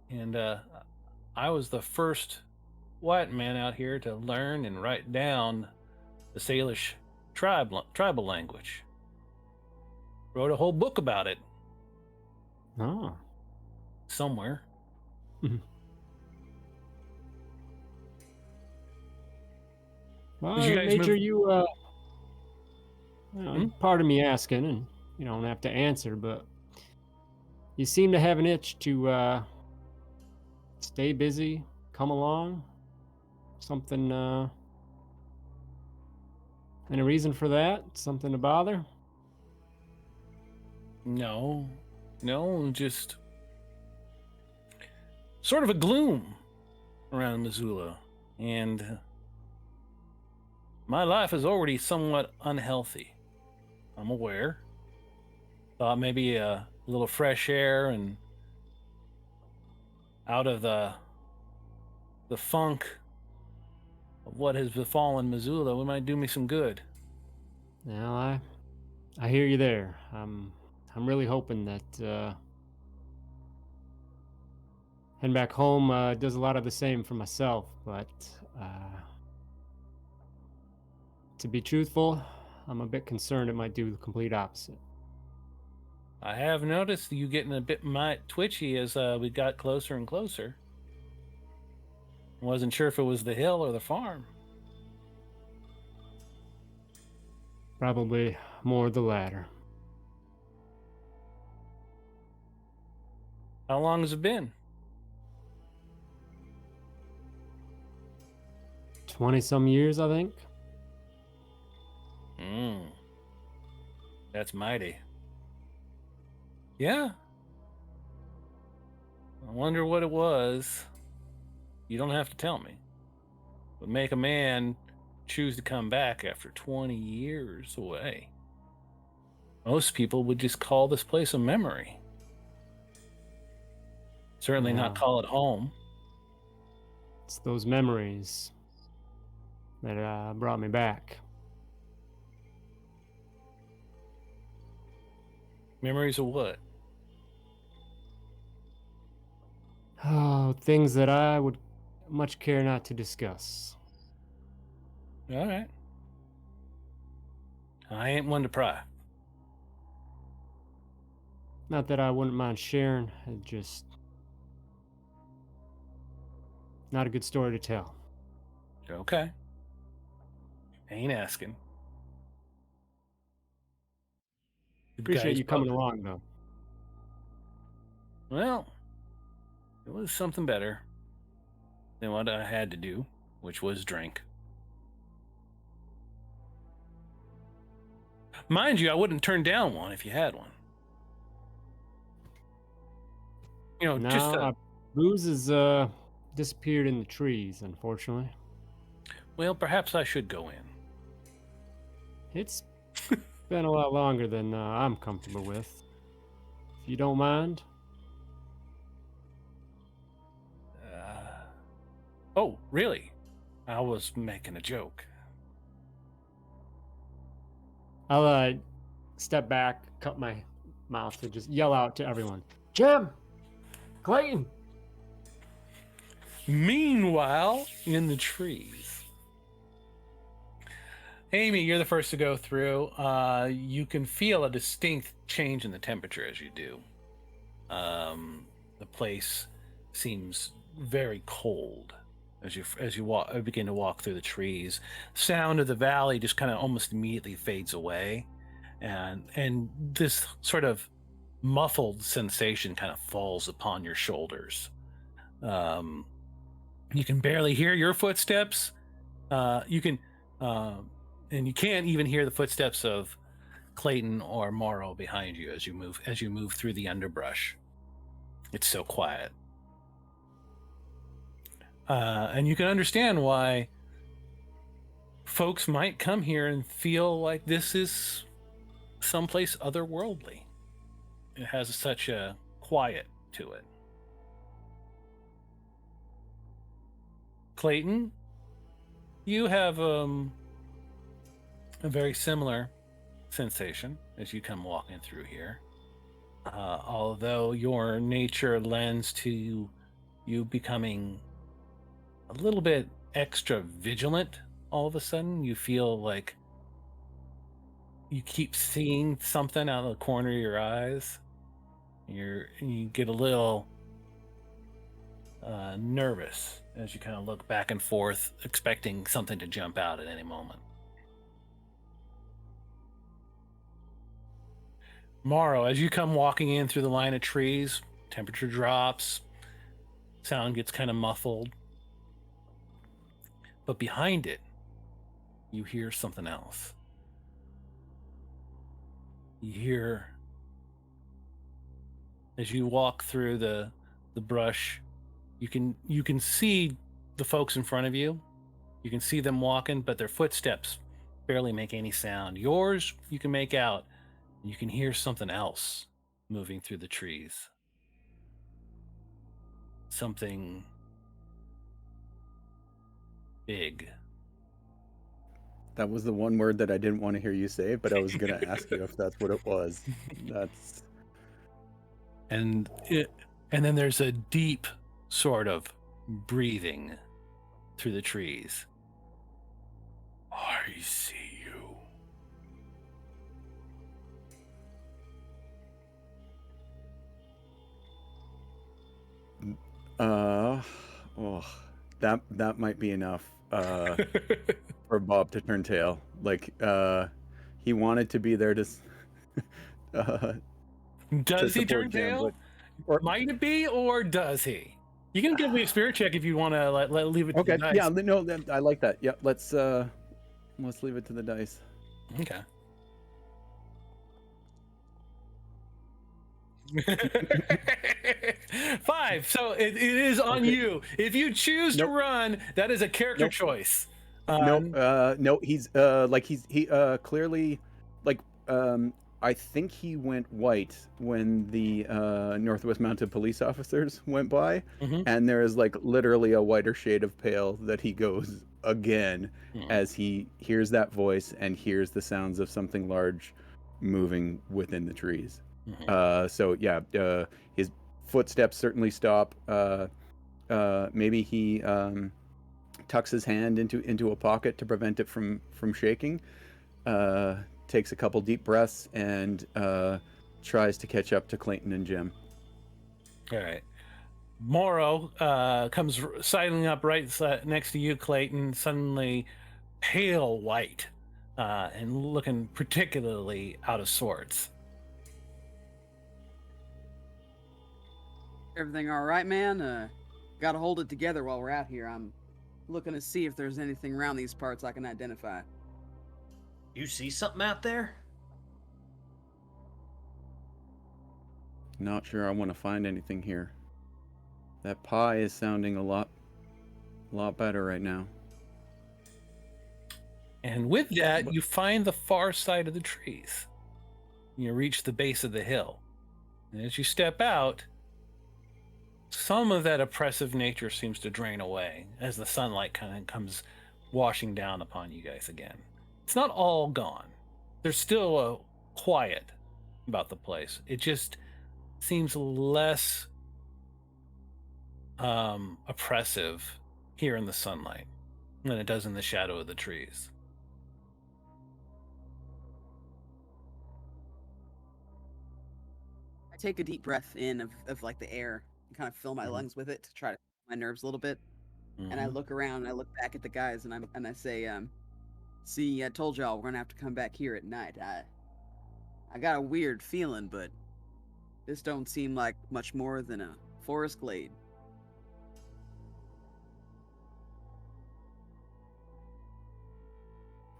And I was the first white man out here to learn and write down the Salish tribal language. Wrote a whole book about it. Oh. Somewhere. Well, Did you guys Major, move- pardon me asking, and you don't have to answer, but you seem to have an itch to stay busy, come along. Something, any reason for that? Something to bother? No, just sort of a gloom around Missoula, and my life is already somewhat unhealthy. I'm aware. Thought maybe a little fresh air and out of the funk of what has befallen Missoula, we might do me some good. Well, I hear you there. I'm really hoping that heading back home does a lot of the same for myself, but to be truthful, I'm a bit concerned it might do the complete opposite. I have noticed you getting a bit twitchy as we got closer and closer. Wasn't sure if it was the hill or the farm. Probably more the latter. How long has it been? 20-some years, I think. That's mighty. Yeah. I wonder what it was. You don't have to tell me. But make a man choose to come back after 20 years away. Most people would just call this place a memory. Certainly not Yeah. call it home. It's those memories that brought me back. Memories of what? Oh, things that I would much care not to discuss. All right. I ain't one to pry. Not that I wouldn't mind sharing, it just not a good story to tell. Okay. Ain't asking. The Appreciate guy's you coming puppet. along, though. Well, it was something better than what I had to do, which was drink. Mind you, I wouldn't turn down one if you had one. You know, No, just booze has disappeared in the trees, unfortunately. well, perhaps I should go in. It's been a lot longer than I'm comfortable with. If you don't mind. Oh, really? I was making a joke. I'll step back, cut my mouth, and just yell out to everyone, Jim! Clayton! Meanwhile, in the trees. Amy, you're the first to go through. You can feel a distinct change in the temperature as you do. The place seems very cold as you begin to walk through the trees. Sound of the valley just kind of almost immediately fades away, and this sort of muffled sensation kind of falls upon your shoulders. You can barely hear your footsteps. And you can't even hear the footsteps of Clayton or Morrow behind you as you move through the underbrush. It's so quiet. And you can understand why folks might come here and feel like this is someplace otherworldly. It has such a quiet to it. Clayton, you have a very similar sensation as you come walking through here. Although your nature lends to you becoming a little bit extra vigilant, all of a sudden you feel like you keep seeing something out of the corner of your eyes. You get a little nervous as you kind of look back and forth, expecting something to jump out at any moment. Morrow, as you come walking in through the line of trees, temperature drops, sound gets kind of muffled. But behind it, you hear something else. You hear, as you walk through the brush, you can see the folks in front of you. You can see them walking, but their footsteps barely make any sound. Yours, you can make out. You can hear something else moving through the trees. Something big. That was the one word that I didn't want to hear you say, but I was going to ask you if that's what it was. That's And then there's a deep sort of breathing through the trees. I see you. that might be enough for Bob to turn tail. Like he wanted to be there to Does he support turn Jim, tail? or Might it be, or does he? You can give me a spirit check if you want to leave it to okay, the dice. yeah, no, I like that. Yeah, let's leave it to the dice. Okay. 5. So it is on Okay. you. If you choose to Nope. run, that is a character Nope. choice. Nope. No, he's like he clearly like I think he went white when the Northwest Mounted Police officers went by, Mhm. and there is like literally a whiter shade of pale that he goes again as he hears that voice and hears the sounds of something large moving within the trees. So yeah, his footsteps certainly stop. Maybe he tucks his hand into a pocket to prevent it from shaking. Takes a couple deep breaths and tries to catch up to Clayton and Jim. All right. Morrow comes sidling up right next to you, Clayton, suddenly pale white and looking particularly out of sorts. Everything all right, man? Gotta hold it together while we're out here. I'm looking to see if there's anything around these parts I can identify. You see something out there? Not sure I want to find anything here. That pie is sounding a lot better right now. And with that, you find the far side of the trees. You reach the base of the hill. And as you step out, some of that oppressive nature seems to drain away as the sunlight kind of comes washing down upon you guys again. It's not all gone. There's still a quiet about the place. It just seems less oppressive here in the sunlight than it does in the shadow of the trees. I take a deep breath in of like the air and kind of fill my lungs with it to try to calm my nerves a little bit. And I look around and I look back at the guys and I say, see, I told y'all we're gonna have to come back here at night. I got a weird feeling, but this don't seem like much more than a forest glade.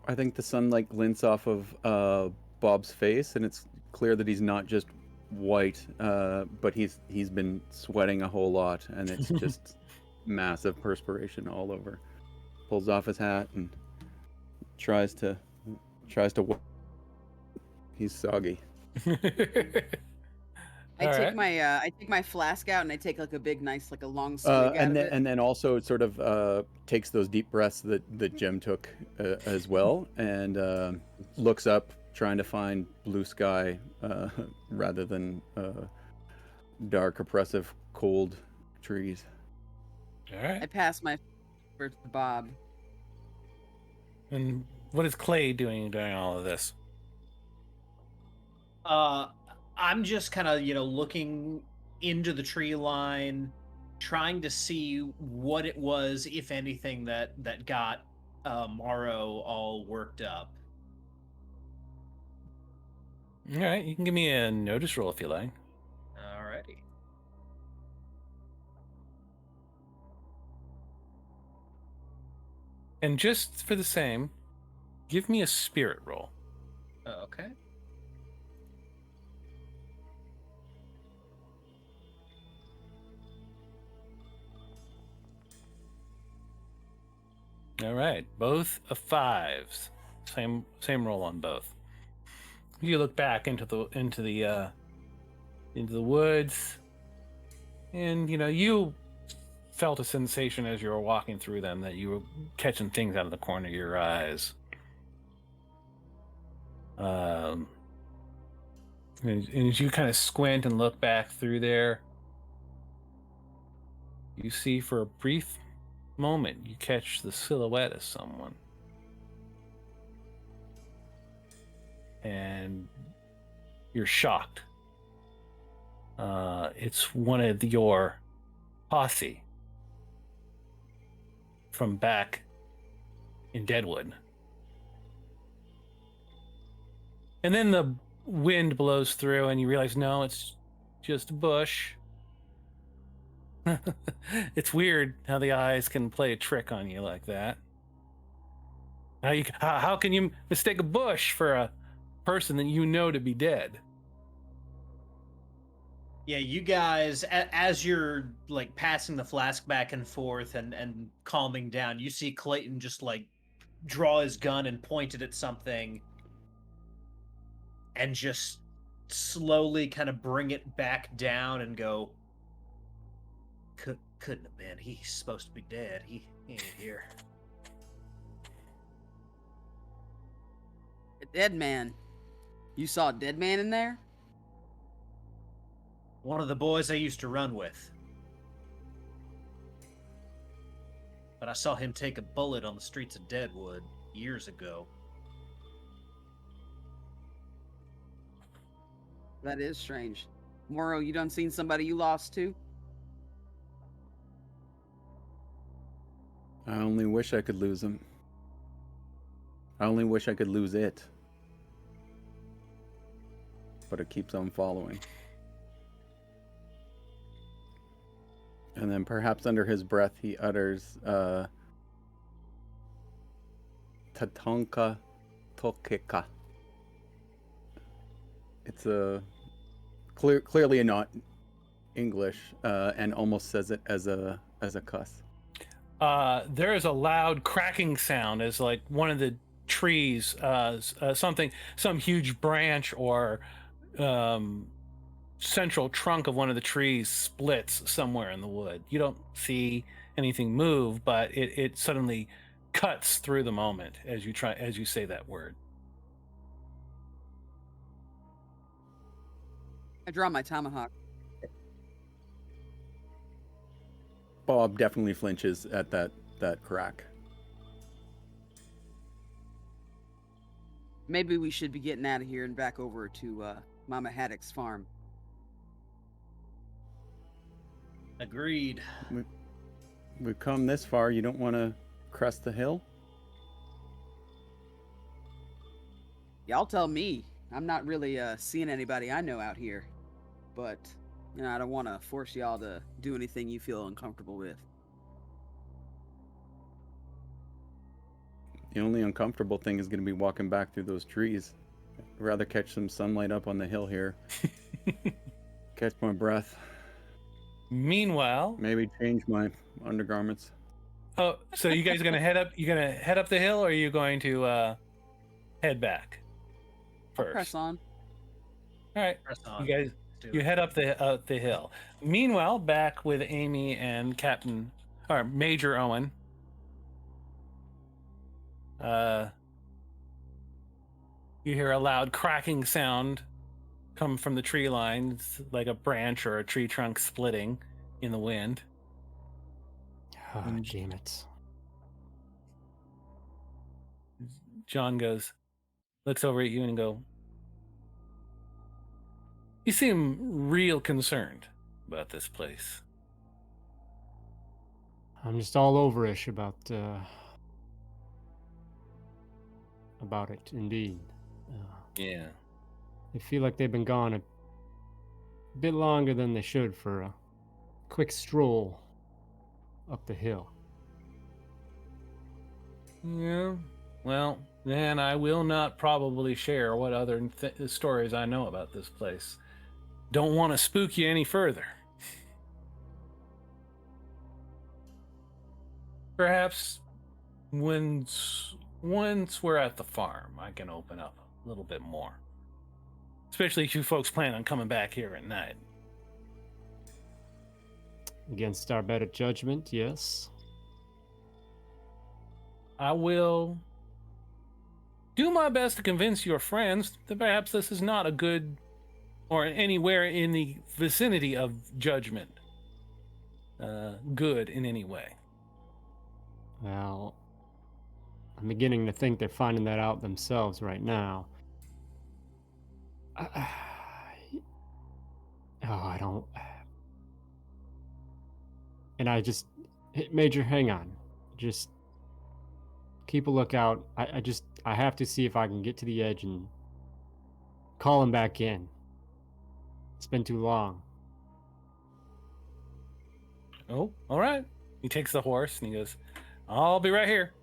I think the sunlight glints off of Bob's face, and it's clear that he's not just white, but he's been sweating a whole lot, and it's just massive perspiration all over. Pulls off his hat and tries to. He's soggy. I take my flask out and I take like a big, nice, like a long swig out of it. And then also sort of takes those deep breaths that Jim took as well, and looks up, trying to find blue sky rather than dark, oppressive, cold trees. All right. I pass my to Bob. And what is Clay doing during all of this? I'm just kind of, looking into the tree line, trying to see what it was, if anything, that got Morrow all worked up. All right, you can give me a notice roll if you like. Alrighty. And just for the same, give me a spirit roll. Okay. All right, both of 5s. Same roll on both. You look back into the woods, and you felt a sensation as you were walking through them that you were catching things out of the corner of your eyes. And as you kind of squint and look back through there, you see for a brief moment you catch the silhouette of someone, and you're shocked. It's one of your posse from back in Deadwood. And then the wind blows through and you realize, no, it's just a bush. It's weird how the eyes can play a trick on you like that. How can you mistake a bush for a person that you know to be dead? Yeah, you guys, as you're like passing the flask back and forth and calming down, you see Clayton just like draw his gun and point it at something and just slowly kind of bring it back down and go, couldn't have been. He's supposed to be dead. He ain't here. A dead man. You saw a dead man in there? One of the boys I used to run with. But I saw him take a bullet on the streets of Deadwood years ago. That is strange. Morrow, you done seen somebody you lost to? I only wish I could lose him. I only wish I could lose it. But it keeps on following. And then perhaps under his breath he utters, Tatonka Tokeka. It's clearly not English, and almost says it as a cuss. There is a loud cracking sound as like one of the trees, some huge branch or central trunk of one of the trees splits somewhere in the wood. You don't see anything move, but it suddenly cuts through the moment as you say that word. I draw my tomahawk. Bob definitely flinches at that crack. Maybe we should be getting out of here and back over to Mama Haddock's farm. Agreed. We've come this far. You don't want to crest the hill? Y'all tell me. I'm not really seeing anybody I know out here. But, you know, I don't want to force y'all to do anything you feel uncomfortable with. The only uncomfortable thing is going to be walking back through those trees. I'd rather catch some sunlight up on the hill here. Catch my breath. Meanwhile, Maybe change my undergarments. oh, so you guys are gonna head up? You gonna head up the hill, or are you going to head back first? Press on. All right, Press on. you guys, you head up the hill. Meanwhile, back with Amy and Major Owen. You hear a loud cracking sound come from the tree lines, like a branch or a tree trunk splitting in the wind. Oh, damn it. John looks over at you and go, "You seem real concerned about this place." I'm just all over-ish about it, indeed. Yeah. I feel like they've been gone a bit longer than they should for a quick stroll up the hill. Yeah. Well, then I will not probably share what other stories I know about this place. Don't want to spook you any further. Perhaps once we're at the farm, I can open up a little bit more. Especially if you folks plan on coming back here at night. Against our better judgment, yes. I will do my best to convince your friends that perhaps this is not a good or anywhere in the vicinity of judgment good in any way. Well, I'm beginning to think they're finding that out themselves right now. I don't... And I just... Major, hang on. Just keep a lookout. I have to see if I can get to the edge and call him back in. It's been too long. Oh, all right. He takes the horse and he goes, "I'll be right here."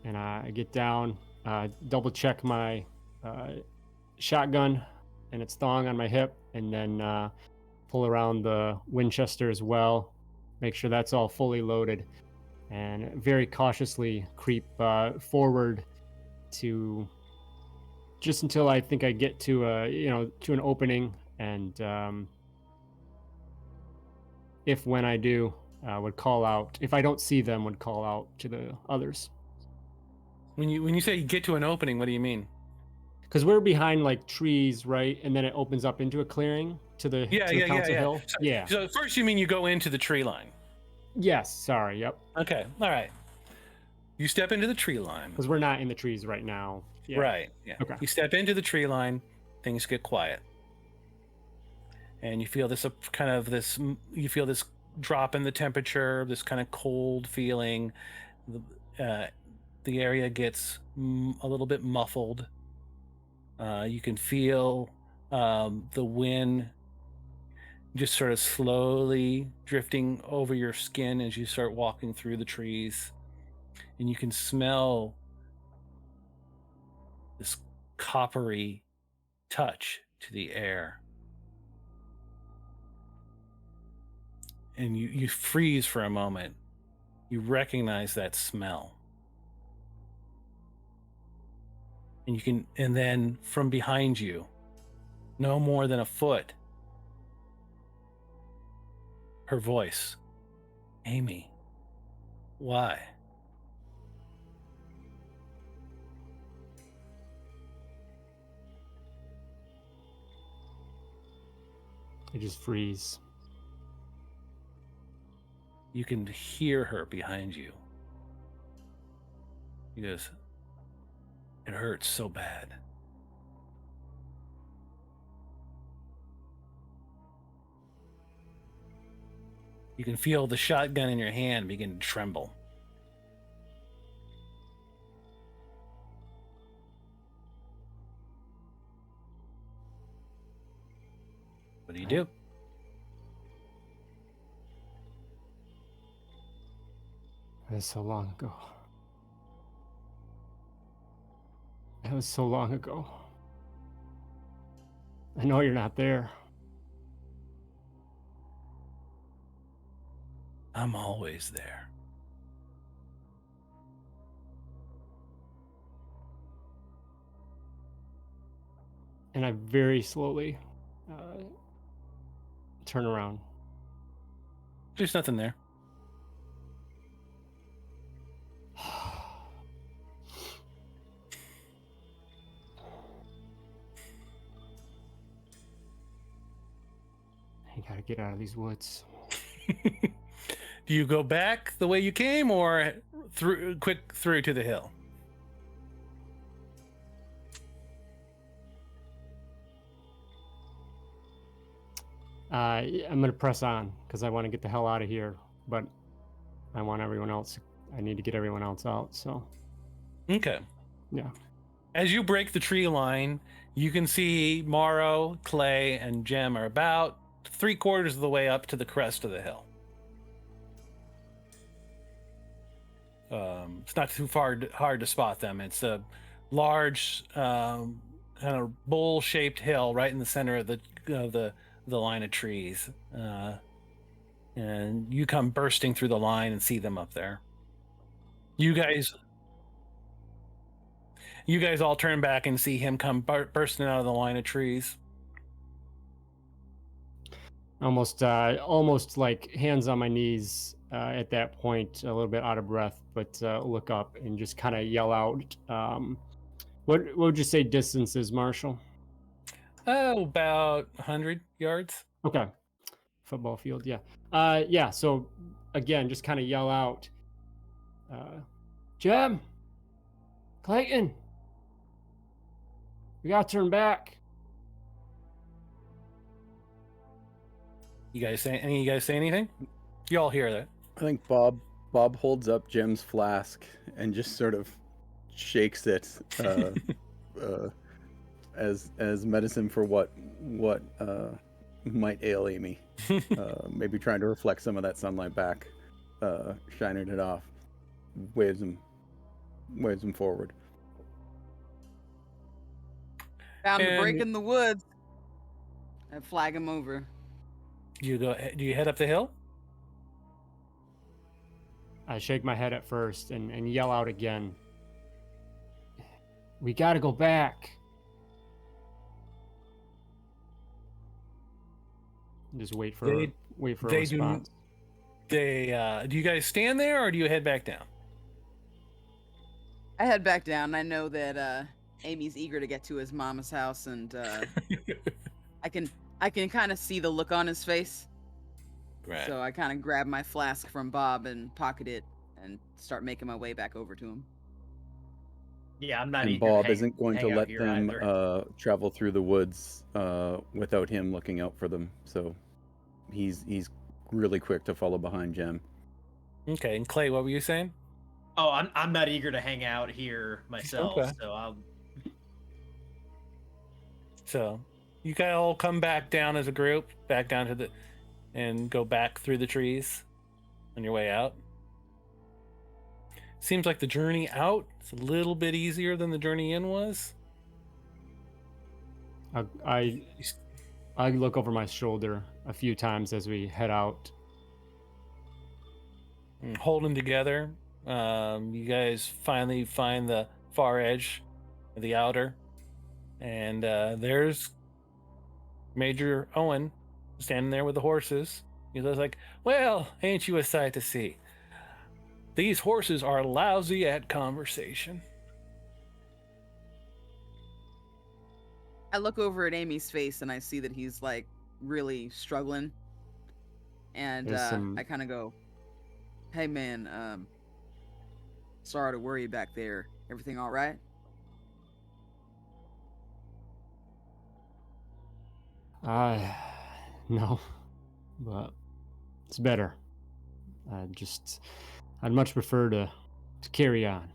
And I get down, double check my shotgun, and its thong on my hip, and then pull around the Winchester as well. Make sure that's all fully loaded, and very cautiously creep forward to just until I think I get to to an opening, and when I do, would call out. If I don't see them, would call out to the others. When you say you get to an opening, what do you mean? Because we're behind like trees, right? And then it opens up into a clearing to the council hill. So first you mean you go into the tree line. Yes. Sorry. Yep. Okay. All right. You step into the tree line. Because we're not in the trees right now. Yeah. Right. Yeah. Okay. You step into the tree line, things get quiet. And you feel this drop in the temperature, this kind of cold feeling. The area gets a little bit muffled. You can feel the wind just sort of slowly drifting over your skin as you start walking through the trees. And you can smell this coppery touch to the air. And you freeze for a moment. You recognize that smell. And then from behind you, no more than a foot, her voice, Amy, why? I just freeze. You can hear her behind you. She goes, it hurts so bad. You can feel the shotgun in your hand begin to tremble. What do you do? That was so long ago. That was so long ago. I know you're not there. I'm always there. And I very slowly turn around. There's nothing there. I gotta get out of these woods. Do you go back the way you came or quick through to the hill? I'm gonna press on because I want to get the hell out of here, but I want everyone else. I need to get everyone else out. So, okay. Yeah. As you break the tree line, you can see Morrow, Clay, and Jem are about 3/4 of the way up to the crest of the hill. It's not too hard to spot them. It's a large, kind of bowl-shaped hill right in the center of the line of trees, and you come bursting through the line and see them up there. You guys all turn back and see him come bursting out of the line of trees. Almost like hands on my knees at that point, a little bit out of breath, but look up and just kind of yell out. What would you say distance is, Marshal? Oh, about 100 yards. Okay. Football field, yeah. Yeah, so again, just kind of yell out. Jem, Clayton, we gotta turn back. You guys say anything? You all hear that? I think Bob holds up Jim's flask and just sort of shakes it as medicine for what might ail Amy. Maybe trying to reflect some of that sunlight back, shining it off. Waves him forward. Found a break And- in the woods. I flag him over. Do you head up the hill? I shake my head at first and yell out again. We gotta go back. Just wait for a response. Do you guys stand there or do you head back down? I head back down. I know that Amy's eager to get to his mama's house, and I can kind of see the look on his face. Right. So I kind of grab my flask from Bob and pocket it and start making my way back over to him. Yeah, I'm not. And eager to Bob hang- isn't going to hang out let here them either. travel through the woods without him looking out for them. So he's really quick to follow behind Jem. Okay, and Clay, what were you saying? Oh, I'm not eager to hang out here myself. Okay. So I'll. So you guys all come back down as a group, back down to and go back through the trees on your way out. Seems like the journey out is a little bit easier than the journey in was. I look over my shoulder a few times as we head out. And holding together, you guys finally find the far edge of the outer, and there's Major Owen standing there with the horses. He looks like, well, ain't you a sight to see? These horses are lousy at conversation. I look over at Amy's face and I see that he's like really struggling. And I kind of go, hey man, sorry to worry you back there. Everything all right? No, but it's better. I'd much prefer to carry on.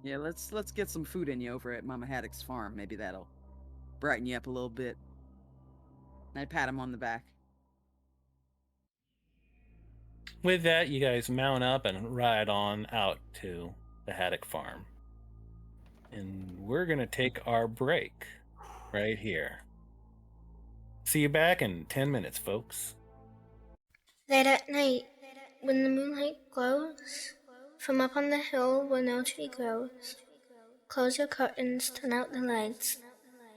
Yeah, let's get some food in you over at Mama Haddock's farm. Maybe that'll brighten you up a little bit. And I pat him on the back. With that, you guys mount up and ride on out to the Haddock farm. And we're going to take our break right here. See you back in 10 minutes, folks. Late at night, when the moonlight glows, from up on the hill where no tree grows, close your curtains, turn out the lights.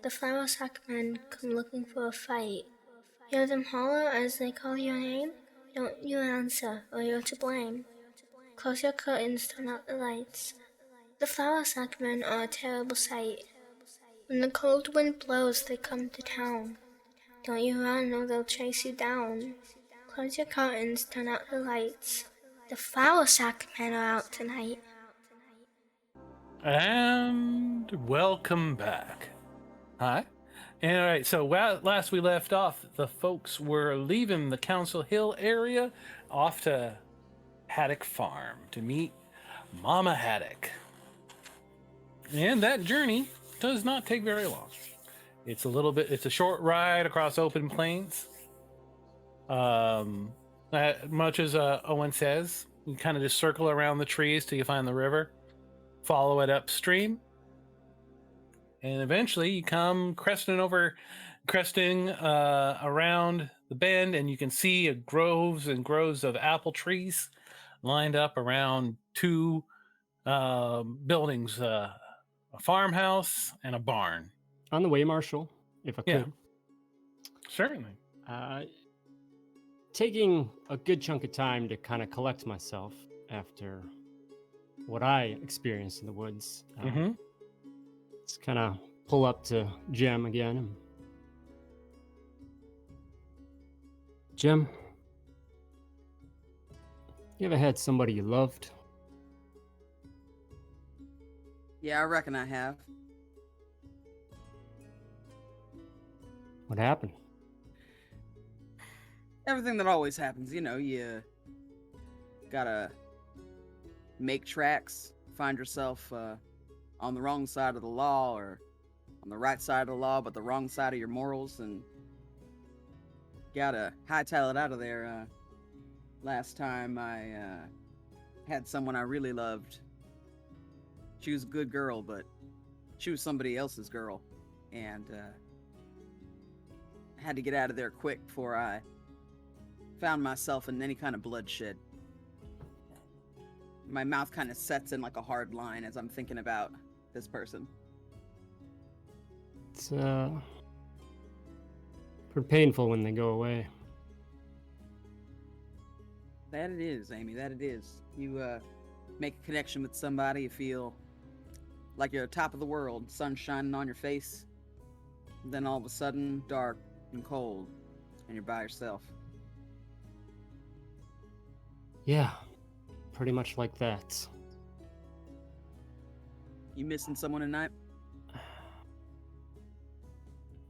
The flower sack men come looking for a fight. Hear them holler as they call your name? Don't you answer, or you're to blame. Close your curtains, turn out the lights. The flower sack men are a terrible sight. When the cold wind blows, they come to town. Don't you run, or they'll chase you down. Close your curtains, turn out the lights. The flower sack men are out tonight. And welcome back. Hi. And all right, so last we left off, the folks were leaving the Council Hill area off to Haddock Farm to meet Mama Haddock. And that journey does not take very long. It's a short ride across open plains. Much as Owen says, you kind of just circle around the trees till you find the river, follow it upstream, and eventually you come cresting around the bend, and you can see groves and groves of apple trees lined up around two buildings, a farmhouse and a barn. On the way, Marshal, if I could. Certainly. Taking a good chunk of time to kind of collect myself after what I experienced in the woods. Let's kind of pull up to Jem again. Jem, you ever had somebody you loved? Yeah, I reckon I have. What happened? Everything that always happens, you gotta make tracks, find yourself on the wrong side of the law, or on the right side of the law but the wrong side of your morals, and gotta hightail it out of there. Last time I had someone I really loved. She was a good girl, but she was somebody else's girl, and had to get out of there quick before I found myself in any kind of bloodshed. My mouth kind of sets in like a hard line as I'm thinking about this person. It's pretty painful when they go away. That it is, Amy, that it is. You make a connection with somebody, you feel like you're top of the world, sun shining on your face. Then all of a sudden, dark and cold, and you're by yourself. Yeah, pretty much like that. You missing someone tonight?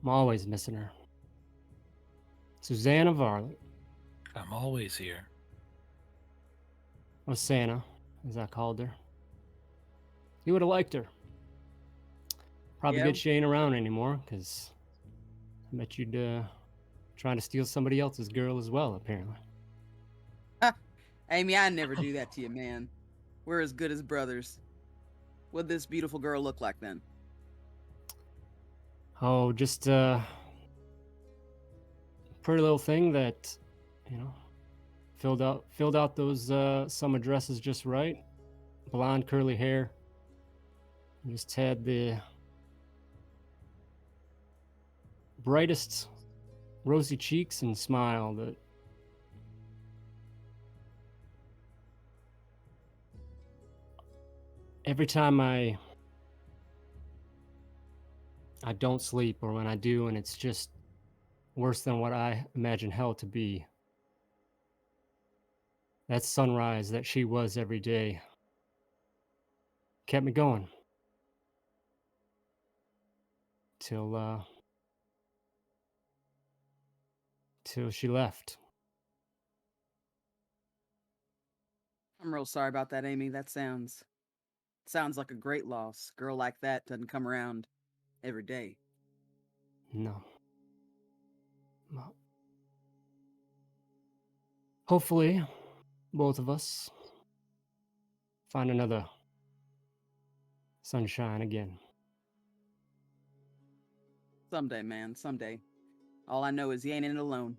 I'm always missing her. Susanna Varlet. I'm always here. Or Santa, as I called her. You would have liked her. Probably Yeah. good she ain't around anymore, because I bet you'd trying to steal somebody else's girl as well, apparently. Amy, I never do that to you, man. We're as good as brothers. What'd this beautiful girl look like then? Oh, just a pretty little thing that, you know, filled out those summer dresses just right. Blonde curly hair. Just had the brightest rosy cheeks and smile that every time I don't sleep, or when I do and it's just worse than what I imagine hell to be, that sunrise that she was every day kept me going till she left. I'm real sorry about that, Amy. That sounds like a great loss. Girl like that doesn't come around every day. No. Well, hopefully, both of us find another sunshine again. Someday, man, someday. All I know is you ain't in it alone.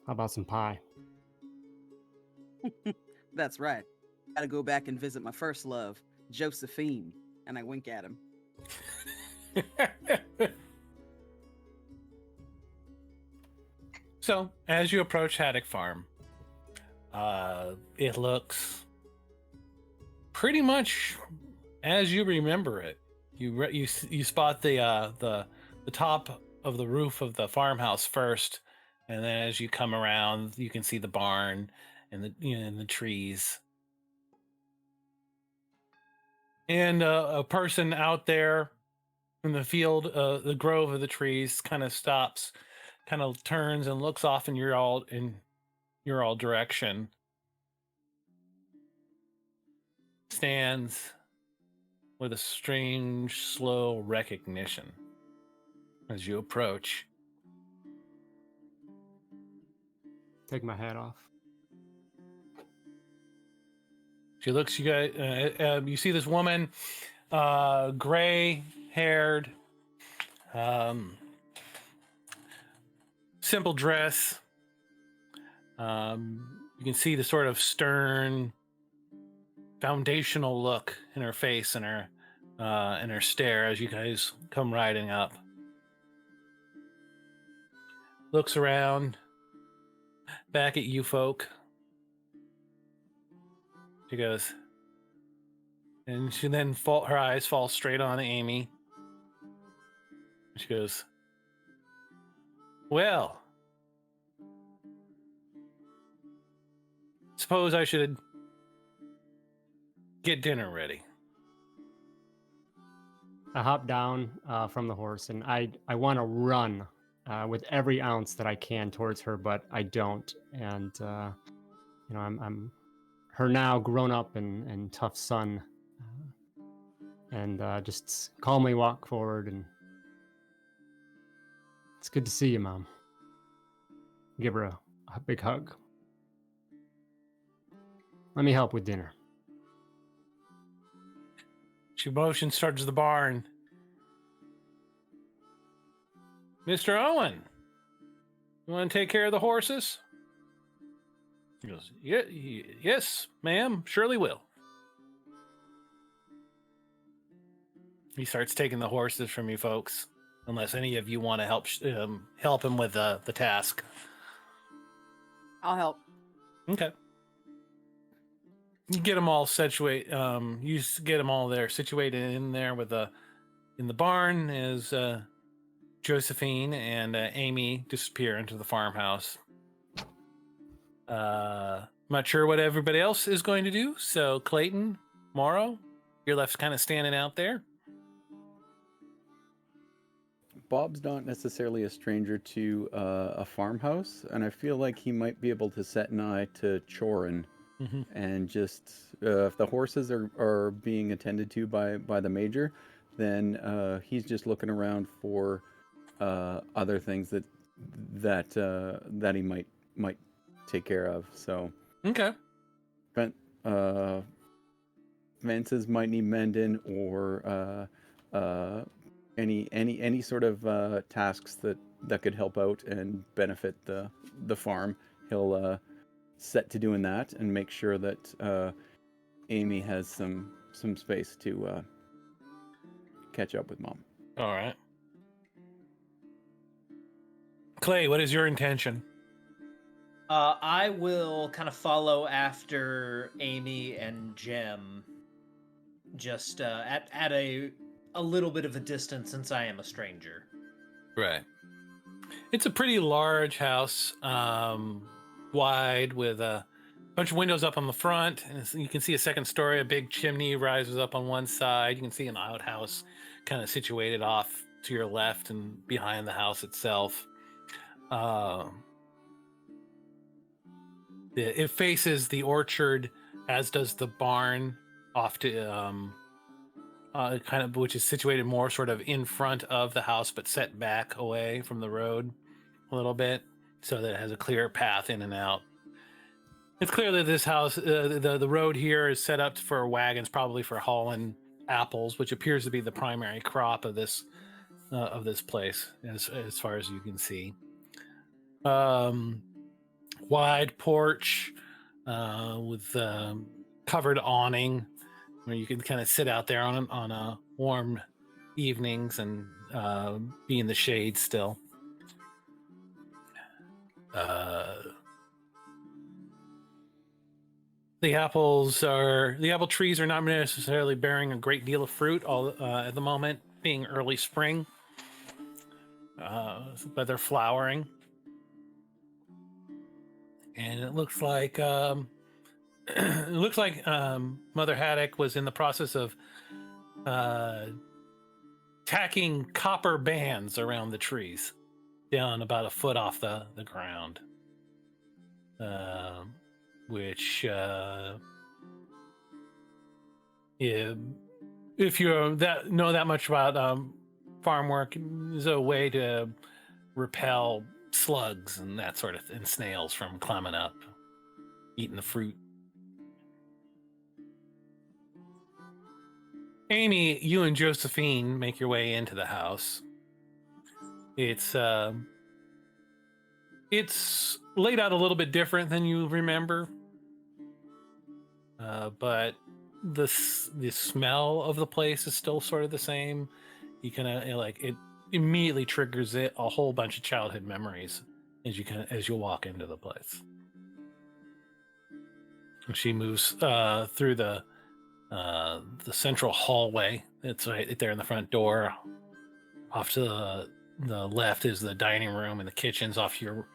How about some pie? That's right. Gotta go back and visit my first love, Josephine. And I wink at him. So, as you approach Haddock Farm, it looks pretty much as you remember it. You spot the top of the roof of the farmhouse first, and then as you come around, you can see the barn and the trees. And a person out there in the field, the grove of the trees, kind of stops, kind of turns and looks off in your all direction. Stands with a strange, slow recognition as you approach. Take my hat off. She looks. You guys. You see this woman, gray-haired, simple dress. You can see the sort of stern, foundational look in her face and her stare as you guys come riding up. Looks around, back at you folk. She goes, and she then her eyes fall straight on Amy. She goes, "Well, suppose I should get dinner ready." I hop down from the horse, and I want to run with every ounce that I can towards her, but I don't. And I'm her now grown up and tough son, and just calmly walk forward. And it's good to see you, Mom. Give her a big hug. Let me help with dinner. She motions towards the barn. Mr. Owen, you want to take care of the horses? He goes, yeah, yes, ma'am, surely will. He starts taking the horses from you folks, unless any of you want to help him with the task. I'll help. Okay. You get them all situated. You get them all there, situated in there in the barn as Josephine and Amy disappear into the farmhouse. I'm not sure what everybody else is going to do. So Clayton, Morrow, you're left kind of standing out there. Bob's not necessarily a stranger to a farmhouse, and I feel like he might be able to set an eye to Chorin. Mm-hmm. And just if the horses are being attended to by the major, then he's just looking around for other things that he might take care of. So Okay. Fences might need mending, or any sort of tasks that could help out and benefit the farm. He'll set to doing that and make sure that Amy has some space to catch up with Mom. All right. Clay, what is your intention? I will kind of follow after Amy and Jem, just at a little bit of a distance, since I am a stranger. Right. It's a pretty large house, wide, with a bunch of windows up on the front, and you can see a second story. A big chimney rises up on one side. You can see an outhouse kind of situated off to your left and behind the house itself. It faces the orchard, as does the barn, off to kind of, which is situated more sort of in front of the house, but set back away from the road a little bit, so that it has a clear path in and out. It's clear that this house, the road here, is set up for wagons, probably for hauling apples, which appears to be the primary crop of this place, as far as you can see. Wide porch with covered awning, where you can kind of sit out there on warm evenings and be in the shade still. The apple trees are not necessarily bearing a great deal of fruit at the moment, being early spring, but they're flowering. And it looks like Mother Haddock was in the process of tacking copper bands around the trees, down about a foot off the ground. Which, if you know that much about farm work, is a way to repel slugs and that sort of and snails from climbing up, eating the fruit. Amy, you and Josephine make your way into the house. It's laid out a little bit different than you remember, but the smell of the place is still sort of the same. You kind of like it immediately triggers a whole bunch of childhood memories as you walk into the place. She moves through the central hallway. It's right there in the front door. Off to the left is the dining room and the kitchens. Off to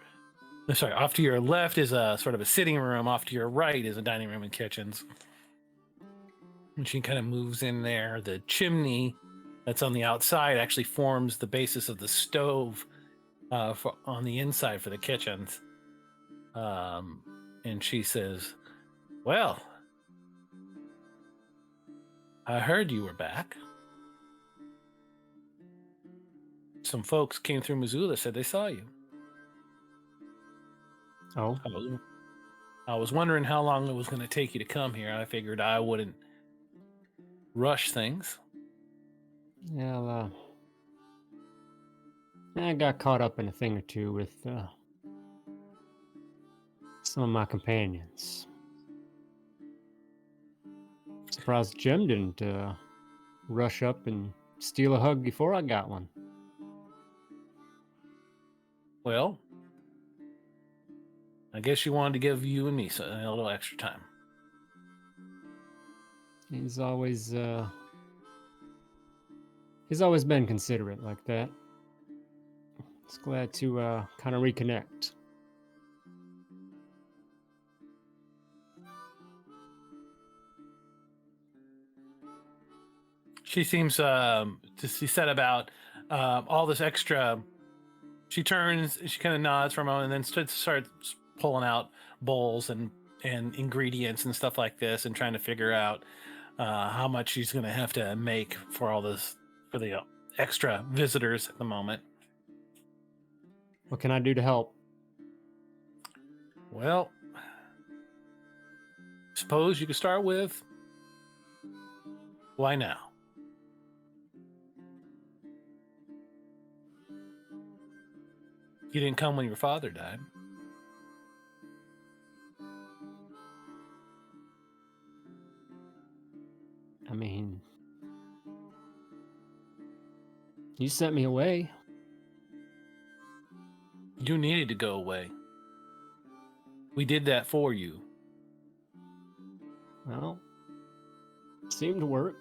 your left is a sort of a sitting room. Off to your right is a dining room and kitchens. And she kind of moves in there. The chimney that's on the outside actually forms the basis of the stove on the inside for the kitchens. And she says, "Well, I heard you were back. Some folks came through Missoula, said they saw you." Oh, I was wondering how long it was going to take you to come here. I figured I wouldn't rush things. yeah. I got caught up in a thing or two with some of my companions. Surprised Jim didn't rush up and steal a hug before I got one. Well, I guess you wanted to give you and me a little extra time. He's always been considerate like that. Just glad to kind of reconnect. She seems she said about all this extra. She turns, she kind of nods for a moment, and then starts pulling out bowls and ingredients and stuff like this, and trying to figure out how much she's going to have to make for all this, for the extra visitors at the moment. What can I do to help? Well, suppose you could start with, why now? You didn't come when your father died. I mean, you sent me away. You needed to go away. We did that for you. Well, seemed to work,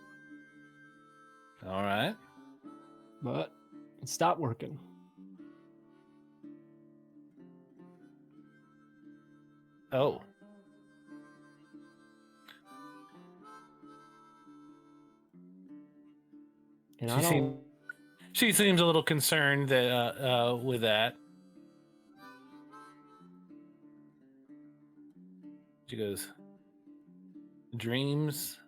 All right. but it stopped working. Oh. And She I don't. seemed- She seems a little concerned that with that. She goes, dreams.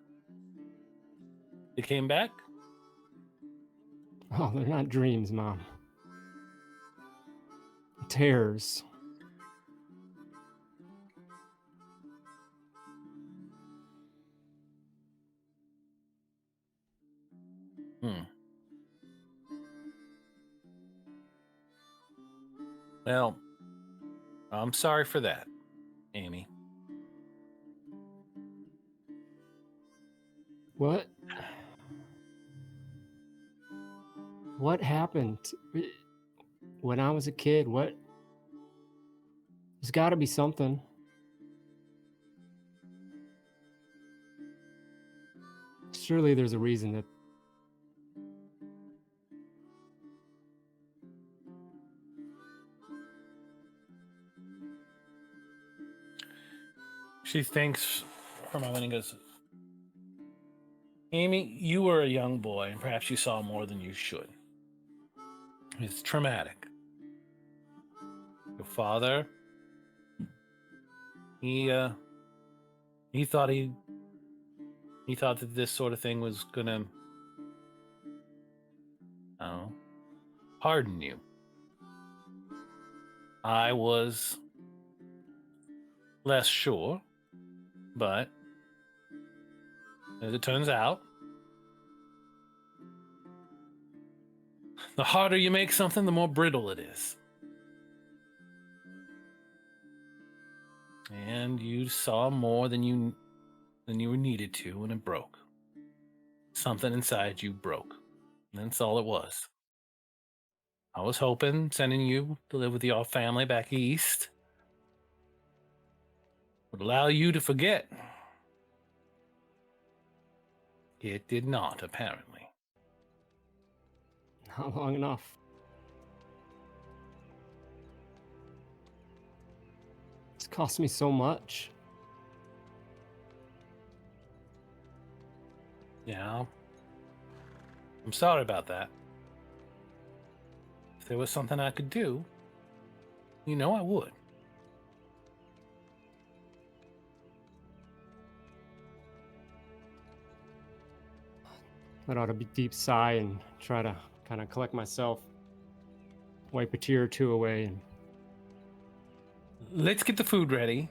They came back? Oh, they're not dreams, Mom. Terrors. Well, I'm sorry for that, Amy. What? What happened when I was a kid? What? There's got to be something. Surely there's a reason that. She thinks for a moment and goes, Amy, you were a young boy, and perhaps you saw more than you should. It's traumatic. Your father, he thought that this sort of thing was gonna, I don't know, harden you. I was less sure, but as it turns out, the harder you make something, the more brittle it is. And you saw more than you were needed to when it broke. Something inside you broke. And that's all it was. I was hoping sending you to live with your family back east would allow you to forget. It did not, apparently. Not long enough. It's cost me so much. Yeah. I'm sorry about that. If there was something I could do, you know I would. Let out a deep sigh and try to kind of collect myself, wipe a tear or two away, and Let's get the food ready,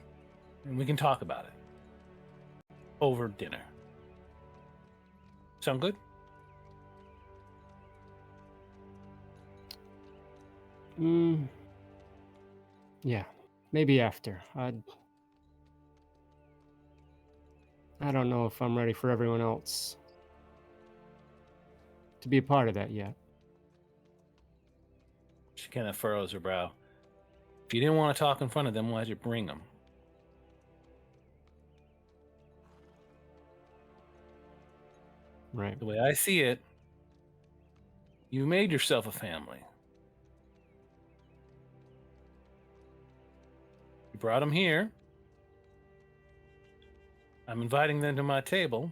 and we can talk about it. Over dinner. Sound good? Yeah, maybe after. I don't know if I'm ready for everyone else to be a part of that yet. She kind of furrows her brow. If you didn't want to talk in front of them, why'd you bring them? Right. The way I see it, you made yourself a family. You brought them here. I'm inviting them to my table.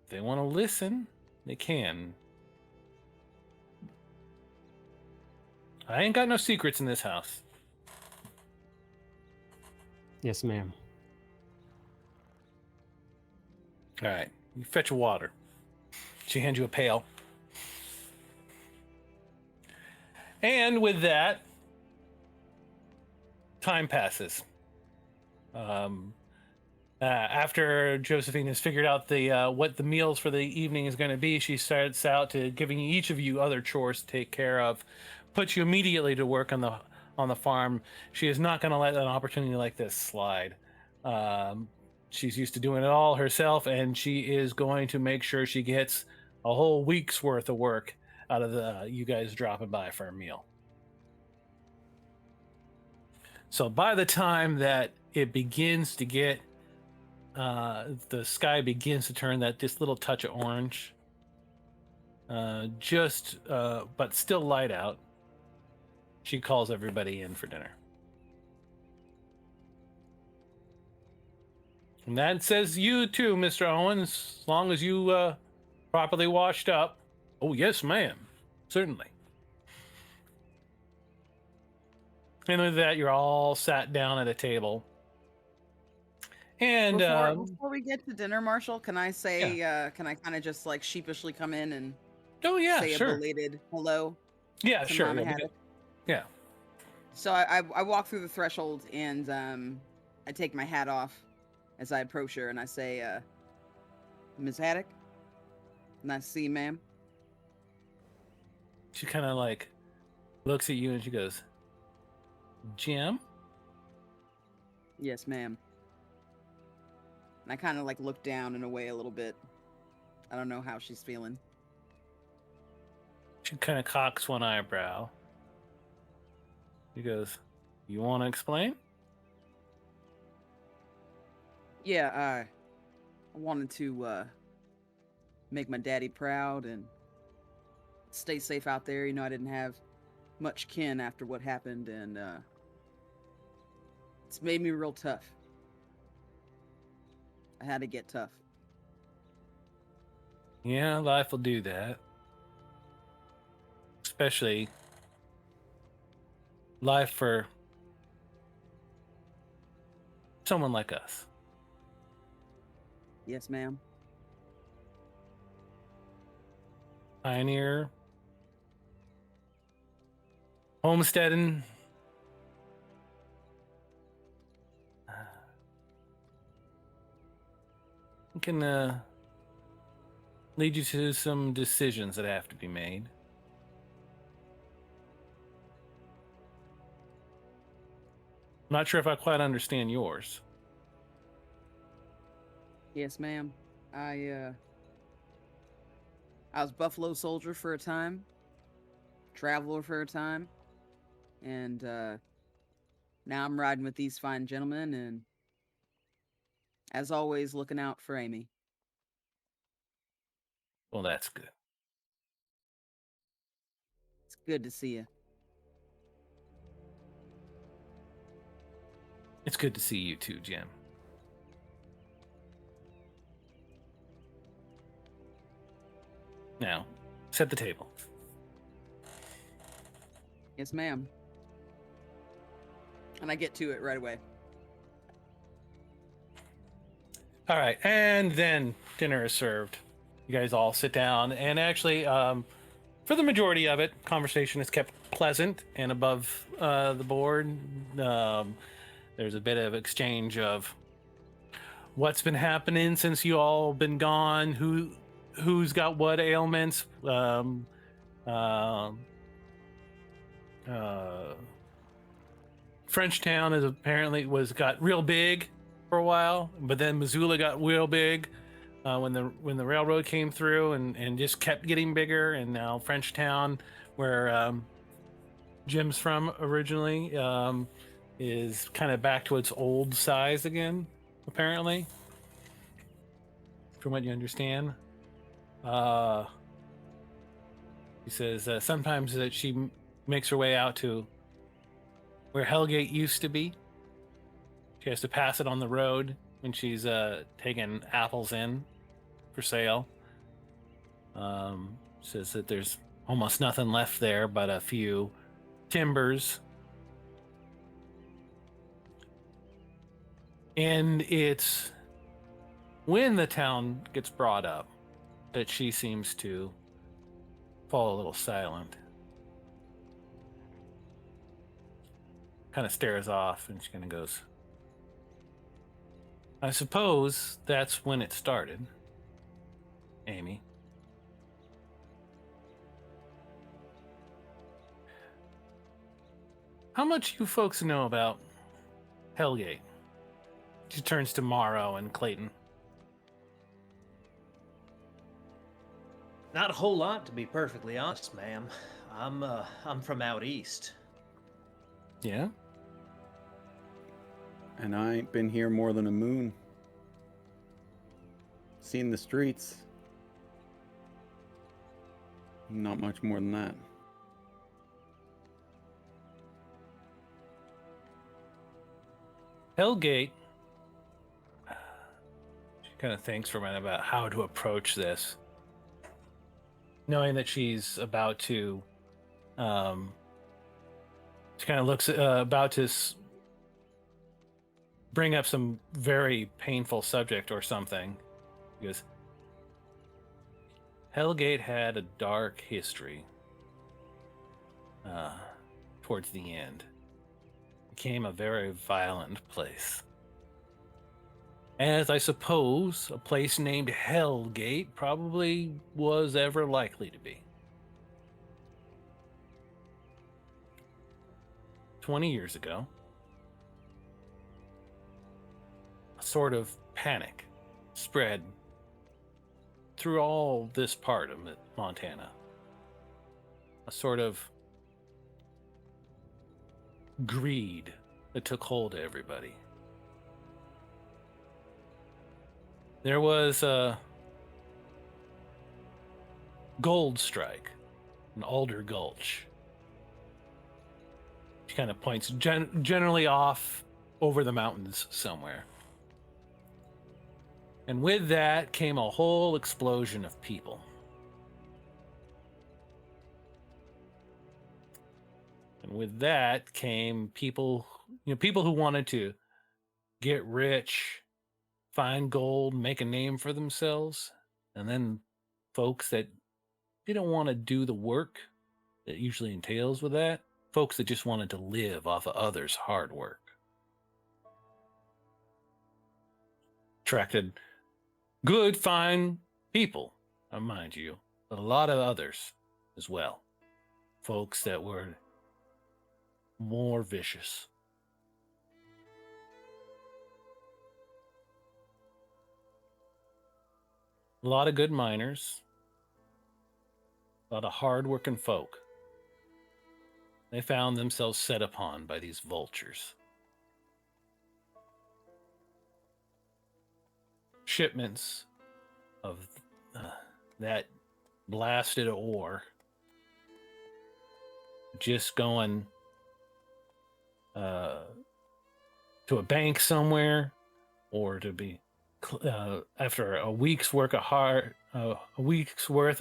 If they want to listen, they can. I ain't got no secrets in this house. Yes, ma'am. All right, you fetch water. She hands you a pail. And with that, time passes. After Josephine has figured out the what the meals for the evening is going to be, she starts out to giving each of you other chores to take care of. Puts you immediately to work on the farm. She is not going to let an opportunity like this slide. She's used to doing it all herself, and she is going to make sure she gets a whole week's worth of work out of you guys dropping by for a meal. So by the time that it begins to get, the sky begins to turn this little touch of orange, but still light out, she calls everybody in for dinner. And that says you too, Mr. Owens, as long as you properly washed up. Oh, yes, ma'am. Certainly. And with that, you're all sat down at a table. And before we get to dinner, Marshal, can I say, can I kind of just like sheepishly come in and say a belated hello? Yeah, to sure. Mama Yeah, Haddock? yeah. So I walk through the threshold and I take my hat off as I approach her and I say, Miss Haddock, nice to see you, ma'am. She kind of like looks at you and she goes, Jim? Yes, ma'am. And I kind of like look down and away a little bit. I don't know how she's feeling. She kind of cocks one eyebrow. He goes, you want to explain? Yeah, I wanted to make my daddy proud and stay safe out there. You know, I didn't have much kin after what happened, and it's made me real tough. I had to get tough. Yeah, life will do that. Especially life for someone like us. Yes, ma'am. Pioneer, homesteading. Can lead you to some decisions that have to be made. I'm not sure if I quite understand yours. Yes, ma'am. I was Buffalo Soldier for a time, traveler for a time, and now I'm riding with these fine gentlemen, and as always, looking out for Amy. Well, that's good. It's good to see you. It's good to see you too, Jim. Now, set the table. Yes, ma'am. And I get to it right away. All right, and then dinner is served. You guys all sit down, and actually, for the majority of it, conversation is kept pleasant and above the board. There's a bit of exchange of what's been happening since you all been gone, who's got what ailments, Frenchtown is apparently got real big for a while, but then Missoula got real big when the railroad came through and just kept getting bigger. And now Frenchtown, where Jim's from originally, is kind of back to its old size again, apparently, from what you understand. He says sometimes that she makes her way out to where Hellgate used to be. She has to pass it on the road when she's taking apples in for sale. Says that there's almost nothing left there but a few timbers. And it's when the town gets brought up that she seems to fall a little silent. Kind of stares off, and she kind of goes, I suppose that's when it started, Amy. How much you folks know about Hellgate? She turns to Morrow and Clayton. Not a whole lot, to be perfectly honest, ma'am. I'm from out east. Yeah? And I ain't been here more than a moon. Seen the streets. Not much more than that. Hellgate. She kind of thinks for a minute about how to approach this, knowing that she's about to. She kind of looks about to bring up some very painful subject or something. He goes, Hellgate had a dark history towards the end. It became a very violent place. As I suppose a place named Hellgate probably was ever likely to be. 20 years ago, a sort of panic spread through all this part of Montana. A sort of greed that took hold of everybody. There was a gold strike in Alder Gulch. She kind of points generally off over the mountains somewhere. And with that came a whole explosion of people. And with that came people who wanted to get rich, find gold, make a name for themselves, and then folks that didn't want to do the work that usually entails with that, folks that just wanted to live off of others' hard work. Attracted good, fine people, mind you, but a lot of others as well. Folks that were more vicious. A lot of good miners, a lot of hard-working folk. They found themselves set upon by these vultures. Shipments of that blasted ore just going to a bank somewhere, or to be after a week's worth of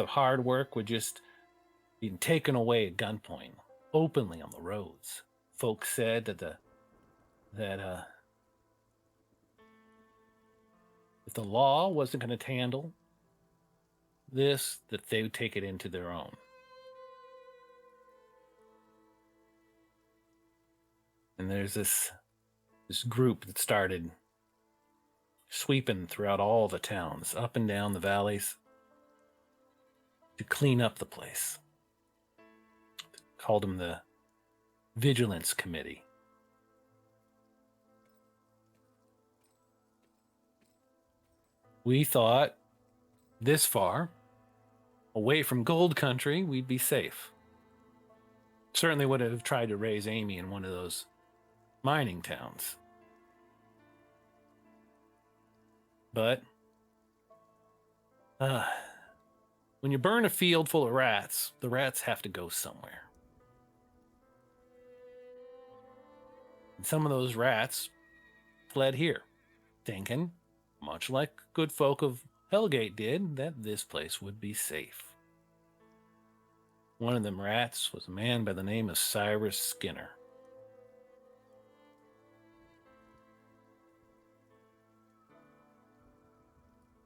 hard work would just be taken away at gunpoint, openly on the roads. Folks said that if the law wasn't going to handle this, that they would take it into their own. And there's this group that started sweeping throughout all the towns, up and down the valleys, to clean up the place. Called them the Vigilance Committee. We thought this far away from gold country, we'd be safe. Certainly would have tried to raise Amy in one of those mining towns. But when you burn a field full of rats, the rats have to go somewhere. And some of those rats fled here, thinking, much like good folk of Hellgate did, that this place would be safe. One of them rats was a man by the name of Cyrus Skinner.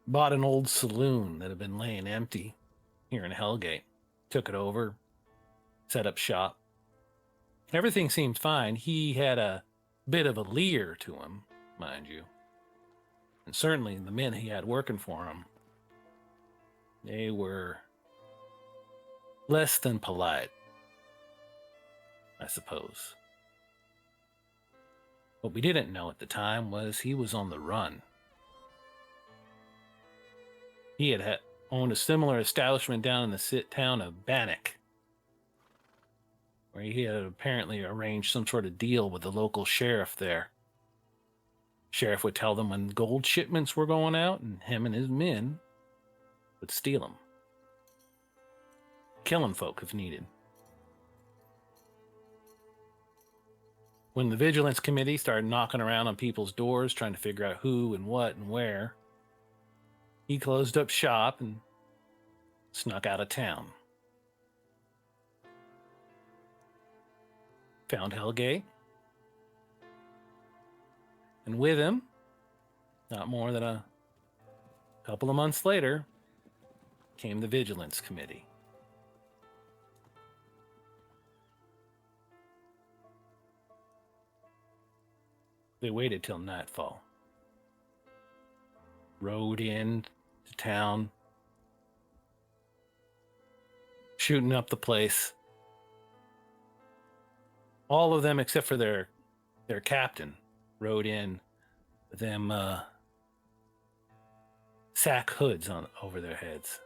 Bought an old saloon that had been laying empty here in Hellgate. Took it over, set up shop. Everything seemed fine. He had a bit of a leer to him, mind you. And certainly the men he had working for him, they were less than polite, I suppose. What we didn't know at the time was he was on the run. He had owned a similar establishment down in the town of Bannock, where he had apparently arranged some sort of deal with the local sheriff there. Sheriff would tell them when gold shipments were going out, and him and his men would steal them. Killing folk if needed. When the Vigilance Committee started knocking around on people's doors, trying to figure out who and what and where, he closed up shop and snuck out of town. Found Hellgate. And with him, not more than a couple of months later, came the Vigilance Committee. They waited till nightfall. Rode in to town, shooting up the place. All of them except for their captain rode in with them sack hoods on over their heads.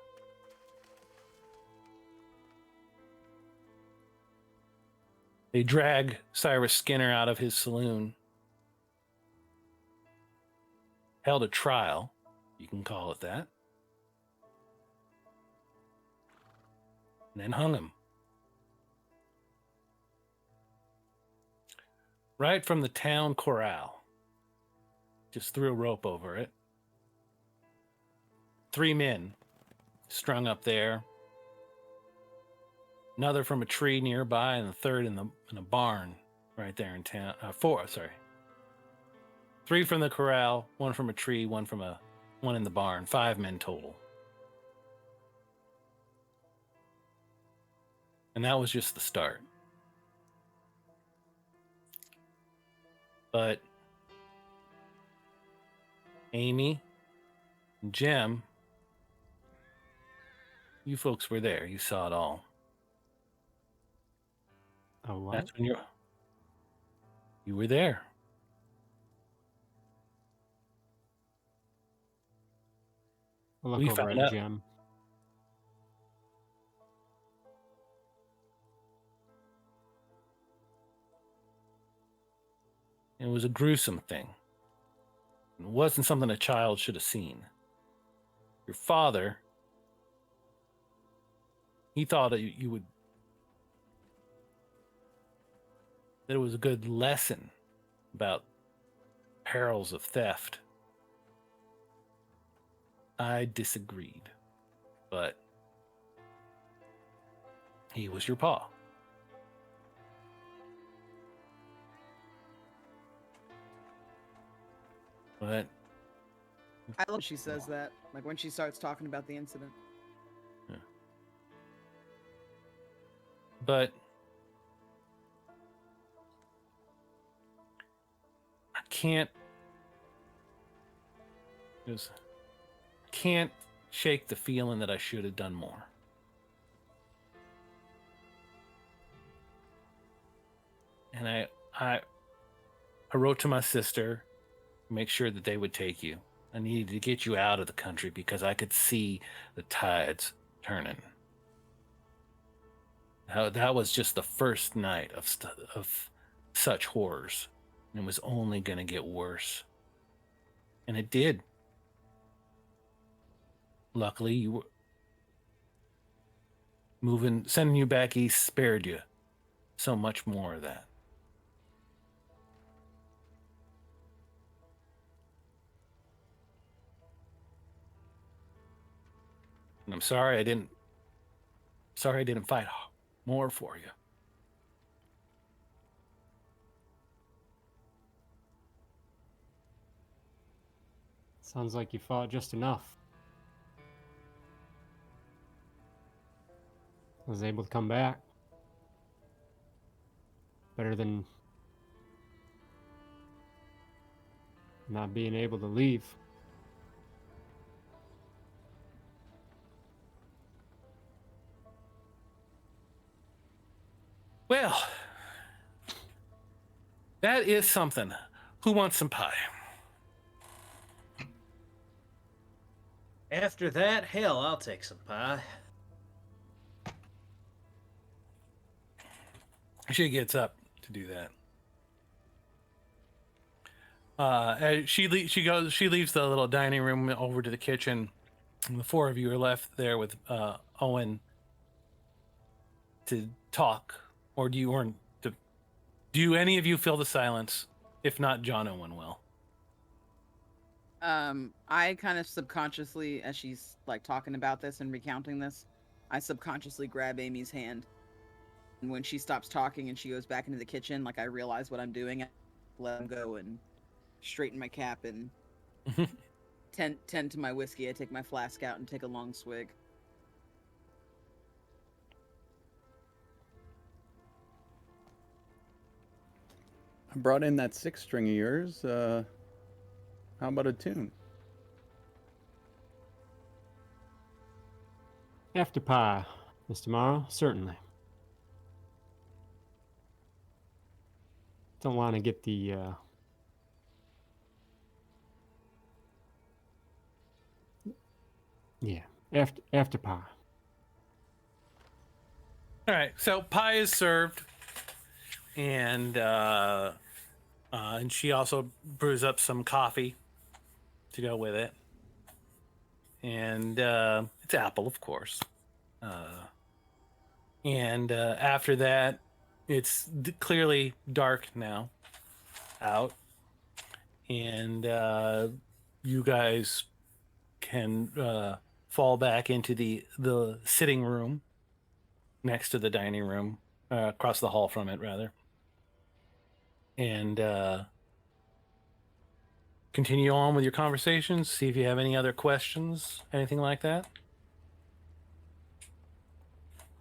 They drag Cyrus Skinner out of his saloon, held a trial, you can call it that, and then hung him. Right from the town corral. Just threw a rope over it. 3 men strung up there. Another from a tree nearby, and the third in a barn right there in town. 4, sorry. 3 from the corral, 1 from a tree, 1 in the barn. 5 men total. And that was just the start. But Amy and Jem, you folks were there. You saw it all. Oh, what? That's when you were there. I'll look We over found at out. Jim. It was a gruesome thing. It wasn't something a child should have seen. Your father, he thought that you would, that it was a good lesson about perils of theft. I disagreed, but he was your pa. But I love when she says that, like when she starts talking about the incident. But I can't shake the feeling that I should have done more. and I wrote to my sister, make sure that they would take you. I needed to get you out of the country because I could see the tides turning. That was just the first night of such horrors, and it was only going to get worse. And it did. Luckily, you were sending you back east spared you so much more of that. And I'm sorry I didn't fight more for you. Sounds like you fought just enough. I was able to come back. Better than not being able to leave. Well, that is something. Who wants some pie? After that, hell, I'll take some pie. She gets up to do that. As she leaves the little dining room over to the kitchen, and the four of you are left there with Owen to talk. Or do any of you feel the silence? If not, John Owen will. I kind of subconsciously, as she's like talking about this and recounting this, I subconsciously grab Amy's hand. And when she stops talking and she goes back into the kitchen, like I realize what I'm doing, I let him go and straighten my cap and tend to my whiskey. I take my flask out and take a long swig. I brought in that 6-string of yours. How about a tune? After pie, Mr. Morrow, certainly. Don't want to get the after pie. All right, so pie is served, and she also brews up some coffee to go with it, and it's apple, of course. And after that, it's clearly dark now out, and you guys can fall back into the sitting room next to the dining room, across the hall from it, rather, and continue on with your conversations. See if you have any other questions, anything like that.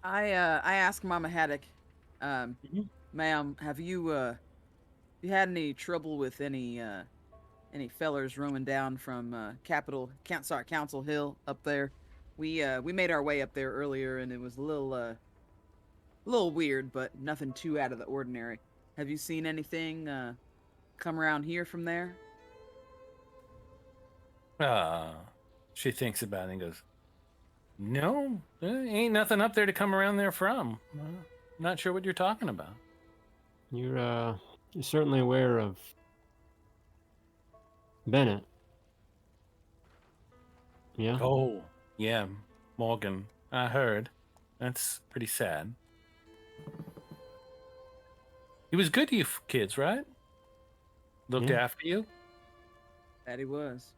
I asked Mama Haddock, ma'am, have you had any trouble with any fellers roaming down from Council Hill up there? We made our way up there earlier and it was a little weird, but nothing too out of the ordinary. Have you seen anything come around here from there? She thinks about it and goes, "No, there ain't nothing up there to come around there from. Not sure what you're talking about." You're certainly aware of Bennett. Yeah? Oh, yeah, Morgan. I heard. That's pretty sad. He was good to you kids, right? Looked Yeah. after you. That he was.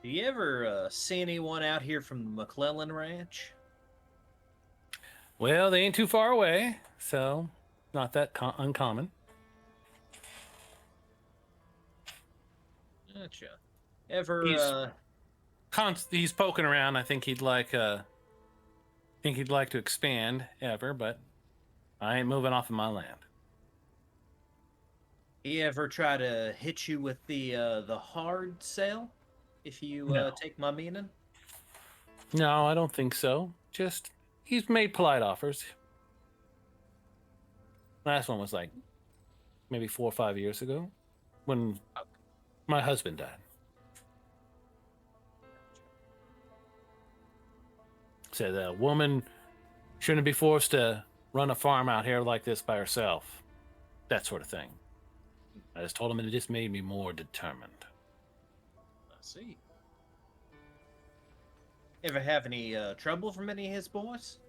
Do you ever see anyone out here from the McClellan Ranch? Well, they ain't too far away, so not that uncommon. Gotcha. Ever He's poking around. I think he'd like to expand ever, but I ain't moving off of my land. he ever try to hit you with the hard sell? If you No. take my meaning? No, I don't think so. Just he's made polite offers. Last one was like maybe 4 or 5 years ago when my husband died. Said a woman shouldn't be forced to run a farm out here like this by herself. That sort of thing. I just told him and it just made me more determined. I see. Ever have any trouble from any of his boys?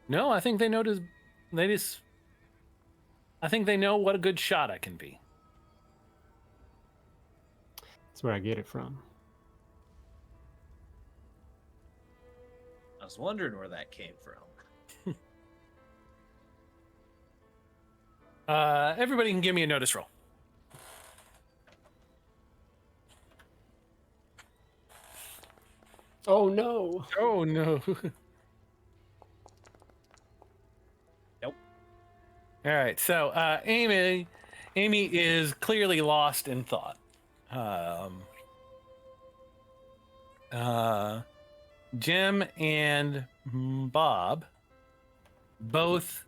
No, I think they notice. I think they know what a good shot I can be. That's where I get it from. I was wondering where that came from. Everybody can give me a notice roll. Oh no! Oh no! Nope. All right, so Amy is clearly lost in thought. Jim and Bob both,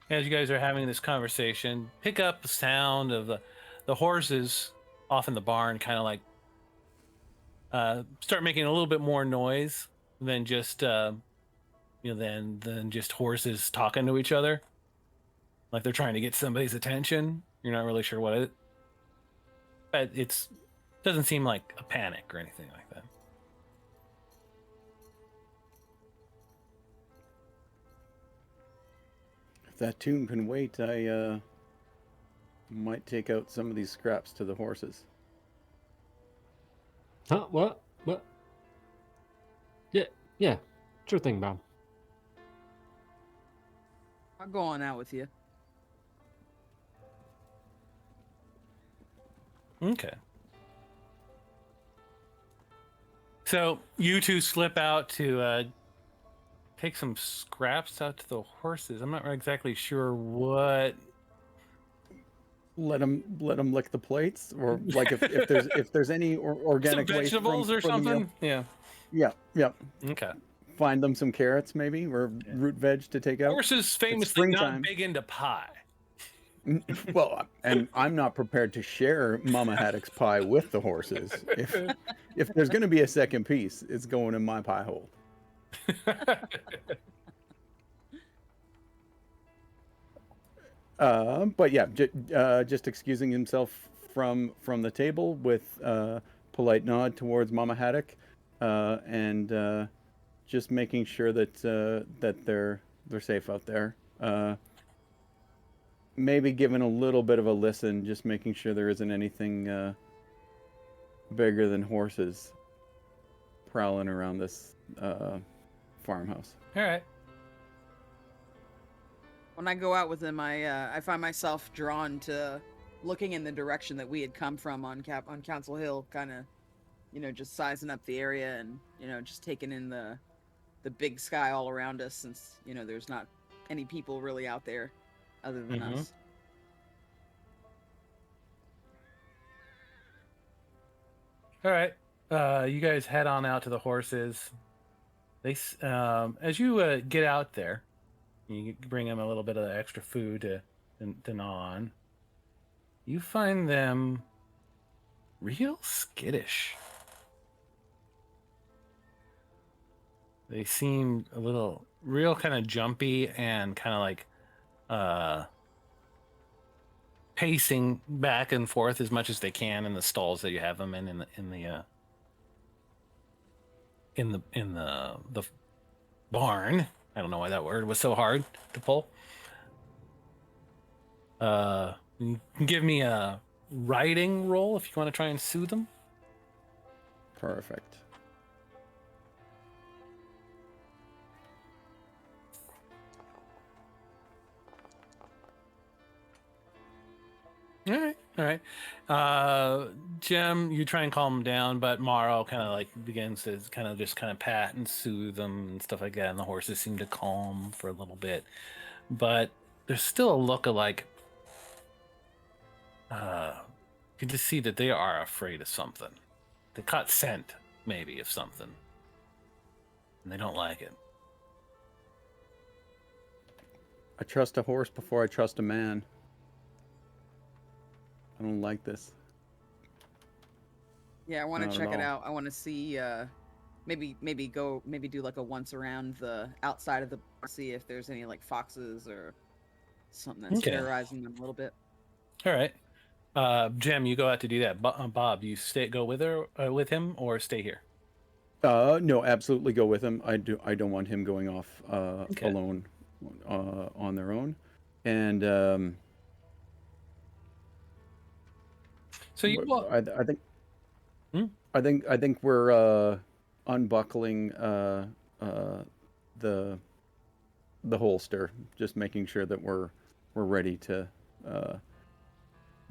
as you guys are having this conversation, pick up the sound of the horses off in the barn, kind of like start making a little bit more noise than just than just horses talking to each other, like they're trying to get somebody's attention. You're not really sure what it, but it's doesn't seem like a panic or anything like that. If that tune can wait, I might take out some of these scraps to the horses. Huh? What? What? Yeah. Sure thing, Bob. I'll go on out with you. Okay. So you two slip out to take some scraps out to the horses. I'm not exactly sure what. Let them lick the plates, or like if there's any organic Some waste vegetables or from the meal. something. Yeah. Okay. Find them some carrots maybe, or root veg to take out. Horses famously not springtime. big into pie. Well, and I'm not prepared to share Mama Haddock's pie with the horses. If there's going to be a second piece, it's going in my pie hole. But yeah, just excusing himself from the table with polite nod towards Mama Haddock, and just making sure that that they're safe out there. Maybe giving a little bit of a listen, just making sure there isn't anything bigger than horses prowling around this farmhouse. All right. When I go out with him, I find myself drawn to looking in the direction that we had come from on Council Hill, kind of, just sizing up the area and just taking in the big sky all around us, since there's not any people really out there other than us. All right. You guys head on out to the horses. They as you get out there, you bring them a little bit of extra food to gnaw on. You find them real skittish. They seem a little real kind of jumpy and kind of like pacing back and forth as much as they can in the stalls that you have them in the barn. I don't know why that word was so hard to pull. You can give me a riding roll if you want to try and soothe them. Perfect. All right. Jim, you try and calm them down, but Morrow kind of like begins to kind of pat and soothe them and stuff like that, and the horses seem to calm for a little bit. But there's still a look of like, you can just see that they are afraid of something. They caught scent, maybe, of something. and they don't like it. I trust a horse before I trust a man. I don't like this. Yeah, I want Not to at check it all. out. I want to see maybe do like a once around the outside of the see if there's any like foxes or something that's Okay. terrorizing them a little bit. All right. Jem, you go out to do that. Bob, you go with her, with him, or stay here? No, absolutely go with him. I don't want him going off Okay. alone on their own. And So you walk. I think Hmm? I think we're unbuckling the holster, just making sure that we're ready to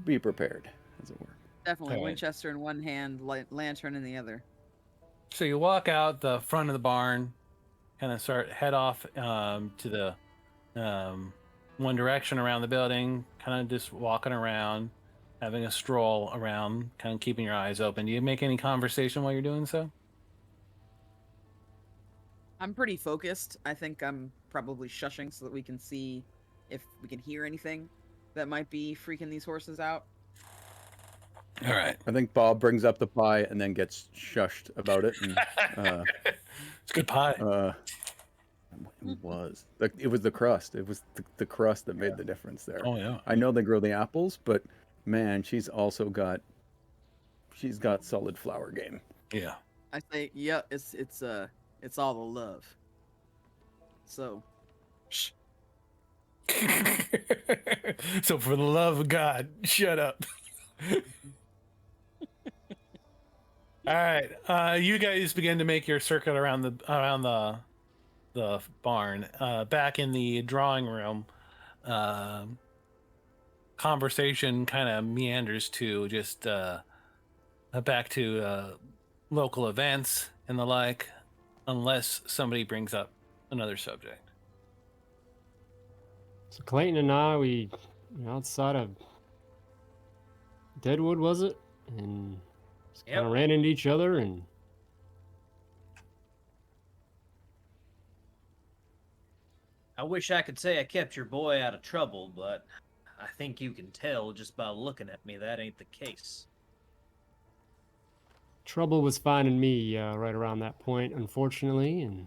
be prepared, as it were. Definitely All right. Winchester in one hand, lantern in the other. So you walk out the front of the barn, kind of head off to the one direction around the building, kind of just walking around, having a stroll around, kind of keeping your eyes open. Do you make any conversation while you're doing so? I'm pretty focused. I think I'm probably shushing so that we can see if we can hear anything that might be freaking these horses out. All right. I think Bob brings up the pie and then gets shushed about it. And, It's good pie. it was the crust. It was the crust that made the difference there. Oh yeah. I know they grow the apples, but man, she's got solid flour game. Yeah. I say, yeah, it's all the love. So, shh. So for the love of God, shut up. All right. You guys begin to make your circuit around the barn. Back in the drawing room, conversation kind of meanders to just back to local events and the like, unless somebody brings up another subject. So Clayton and I, we outside of Deadwood, was it? And just kind of ran into each other and I wish I could say I kept your boy out of trouble, but I think you can tell just by looking at me that ain't the case. trouble was finding me right around that point, unfortunately, and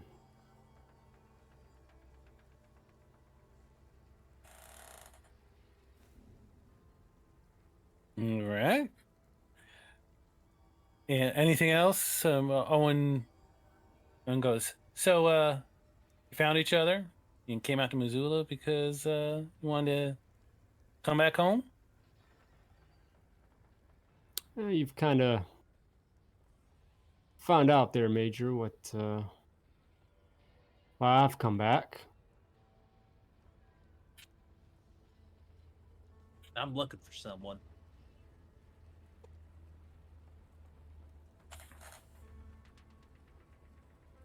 All right. And anything else? Owen goes, so you found each other and came out to Missoula because you wanted to come back home? you've kind of found out there, Major, what why I've come back. I'm looking for someone.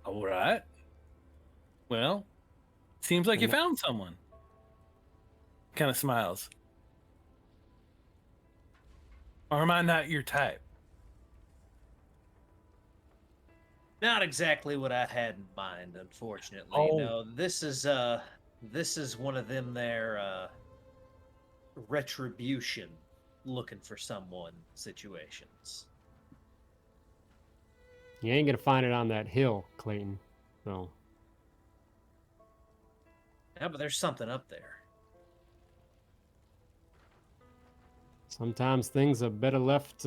All right. Well, seems like you found someone. Kind of smiles. Or am I not your type? Not exactly what I had in mind, unfortunately. Oh. No, this is one of them there retribution looking for someone situations. You ain't gonna find it on that hill, Clayton. No. Yeah, but there's something up there. Sometimes things are better left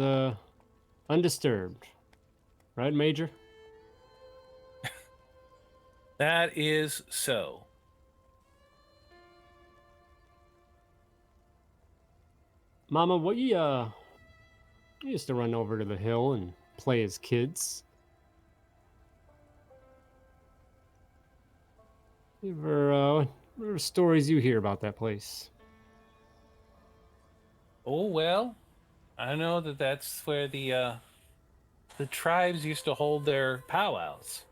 undisturbed. Right, Major? That is so. Mama, what you used to run over to the hill and play as kids. What are stories you hear about that place? Oh, well, I know that that's where the tribes used to hold their powwows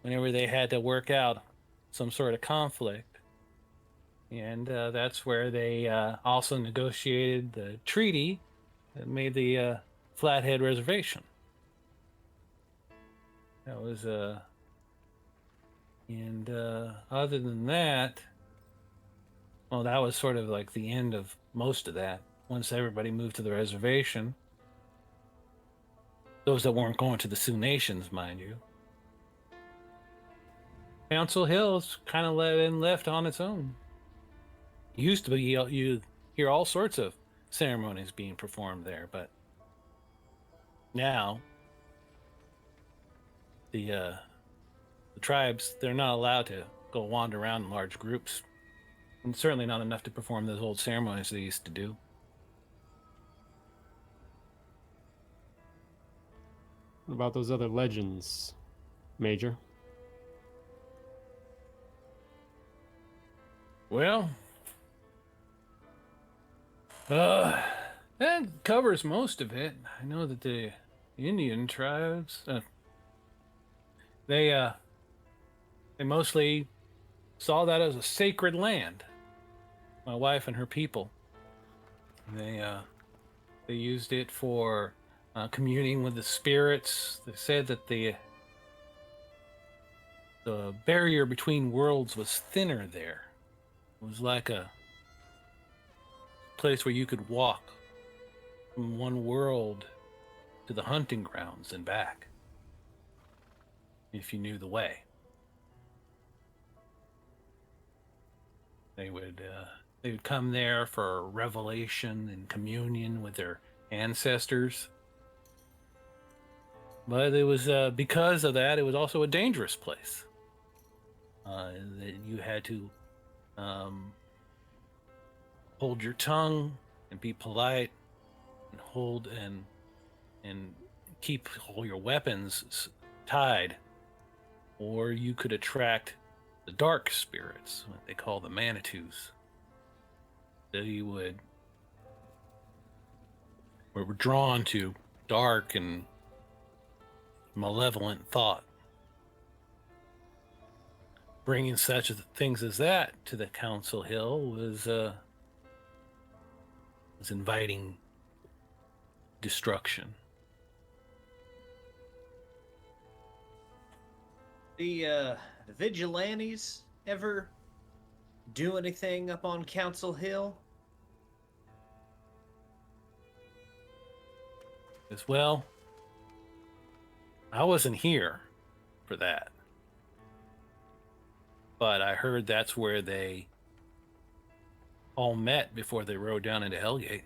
whenever they had to work out some sort of conflict. And that's where they also negotiated the treaty that made the Flathead Reservation. That was And other than that, well, that was sort of like the end of most of that. Once everybody moved to the reservation, those that weren't going to the Sioux Nations, mind you, Council Hill's kind of left on its own. Used to be, you hear all sorts of ceremonies being performed there, but now the tribes, they're not allowed to go wander around in large groups, and certainly not enough to perform those old ceremonies they used to do. What about those other legends, Major? Well, that covers most of it. I know that the Indian tribes, they mostly saw that as a sacred land. My wife and her people, they used it for communing with the spirits. They said that the barrier between worlds was thinner there. It was like a place where you could walk from one world to the hunting grounds and back if you knew the way. They would come there for revelation and communion with their ancestors. But it was because of that, it was also a dangerous place. That you had to hold your tongue and be polite, and hold and keep all your weapons tied, or you could attract the dark spirits, what they call the Amadeaus. They were drawn to dark and malevolent thought. Bringing such things as that to the Council Hill was inviting destruction. The vigilantes ever do anything up on Council Hill? As well, I wasn't here for that. But I heard that's where they all met before they rode down into Hellgate.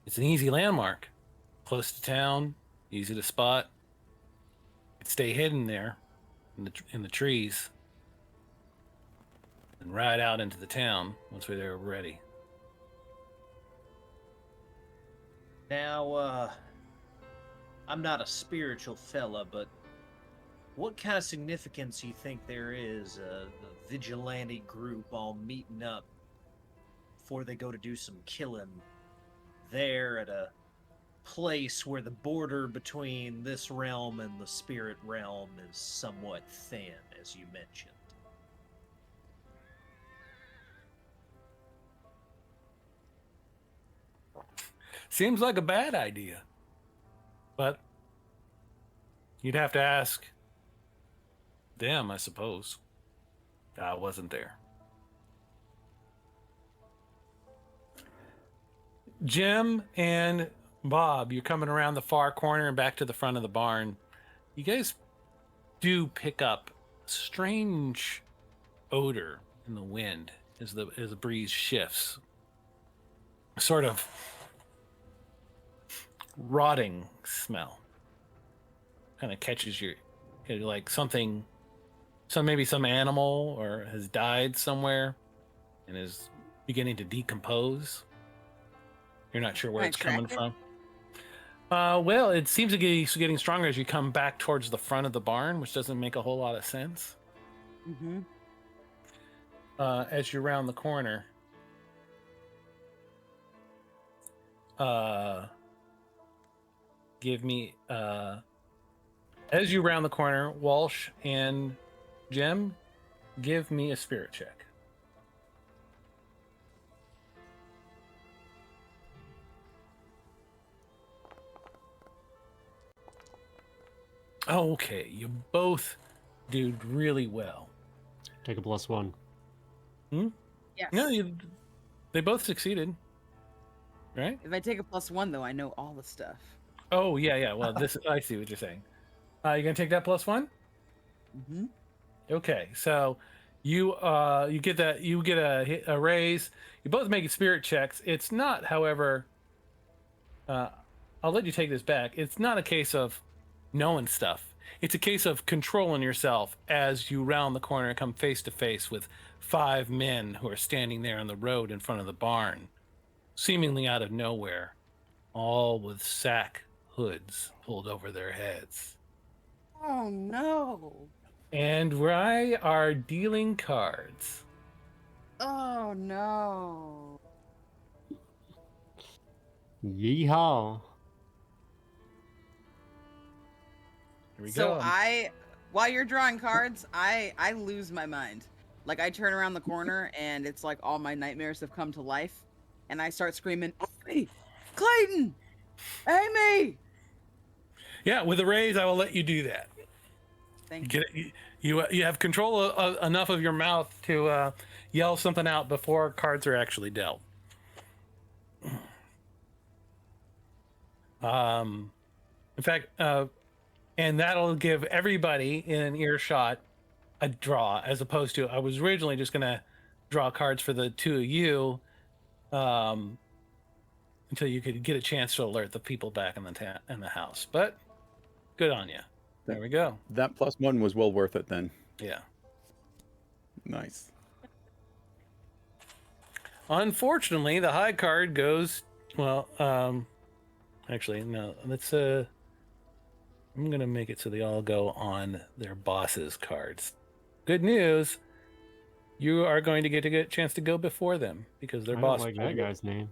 It's an easy landmark. Close to town, easy to spot. Could stay hidden there in the trees and ride out into the town once we were ready. Now, I'm not a spiritual fella, but what kind of significance do you think there is, the vigilante group all meeting up before they go to do some killing there at a place where the border between this realm and the spirit realm is somewhat thin, as you mentioned? Seems like a bad idea. But you'd have to ask them, I suppose. I wasn't there. Jim and Bob, you're coming around the far corner and back to the front of the barn. You guys do pick up a strange odor in the wind as the breeze shifts. Sort of rotting smell. Kind of catches your, like maybe some animal or has died somewhere and is beginning to decompose. You're not sure where it's coming from. Well, it seems to be getting stronger as you come back towards the front of the barn, which doesn't make a whole lot of sense. Mm-hmm. As you round the corner, give me as you round the corner, Walsh and Jem, give me a spirit check. Oh, okay. You both do really well. Take a +1. Yes. No, they both succeeded, right? If I take a +1, though, I know all the stuff. Oh, yeah. Well, I see what you're saying. You gonna take that +1? Mm-hmm. Okay, so you get a raise. You both make spirit checks. It's not, however, I'll let you take this back. It's not a case of knowing stuff. It's a case of controlling yourself as you round the corner and come face to face with 5 men who are standing there on the road in front of the barn, seemingly out of nowhere, all with sack hoods pulled over their heads. Oh, no. And we are dealing cards. Oh, no. Yeehaw. Here we So go. while you're drawing cards, I lose my mind. Like, I turn around the corner and it's like all my nightmares have come to life, and I start screaming, "Amy! Clayton! Amy!" Yeah, with a raise, I will let you do that. Thank you. Get it, you have control enough of your mouth to yell something out before cards are actually dealt. In fact, and that'll give everybody in an earshot a draw, as opposed to, I was originally just gonna draw cards for the two of you, until you could get a chance to alert the people back in the house. But good on you. There we go. That +1 was well worth it then. Yeah. Nice. Unfortunately, the high card goes, well, actually, no, let's, I'm going to make it so they all go on their boss's cards. Good news, you are going to get a chance to go before them because their I boss. don't like that guy's name.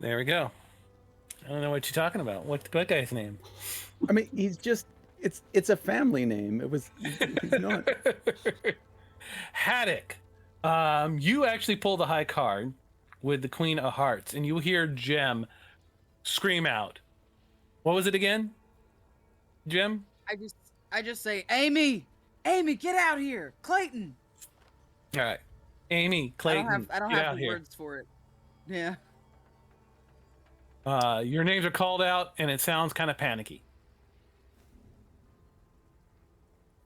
There we go. I don't know what you're talking about. What's that guy's name? I mean, he's just, it's a family name. He's not. Haddock. You actually pull the high card with the Queen of Hearts, and you hear Jem scream out. What was it again, Jem? I just say, "Amy! Amy, get out here! Clayton!" All right. Amy, Clayton, I don't get have out the here. words for it. Yeah. Your names are called out, and it sounds kind of panicky.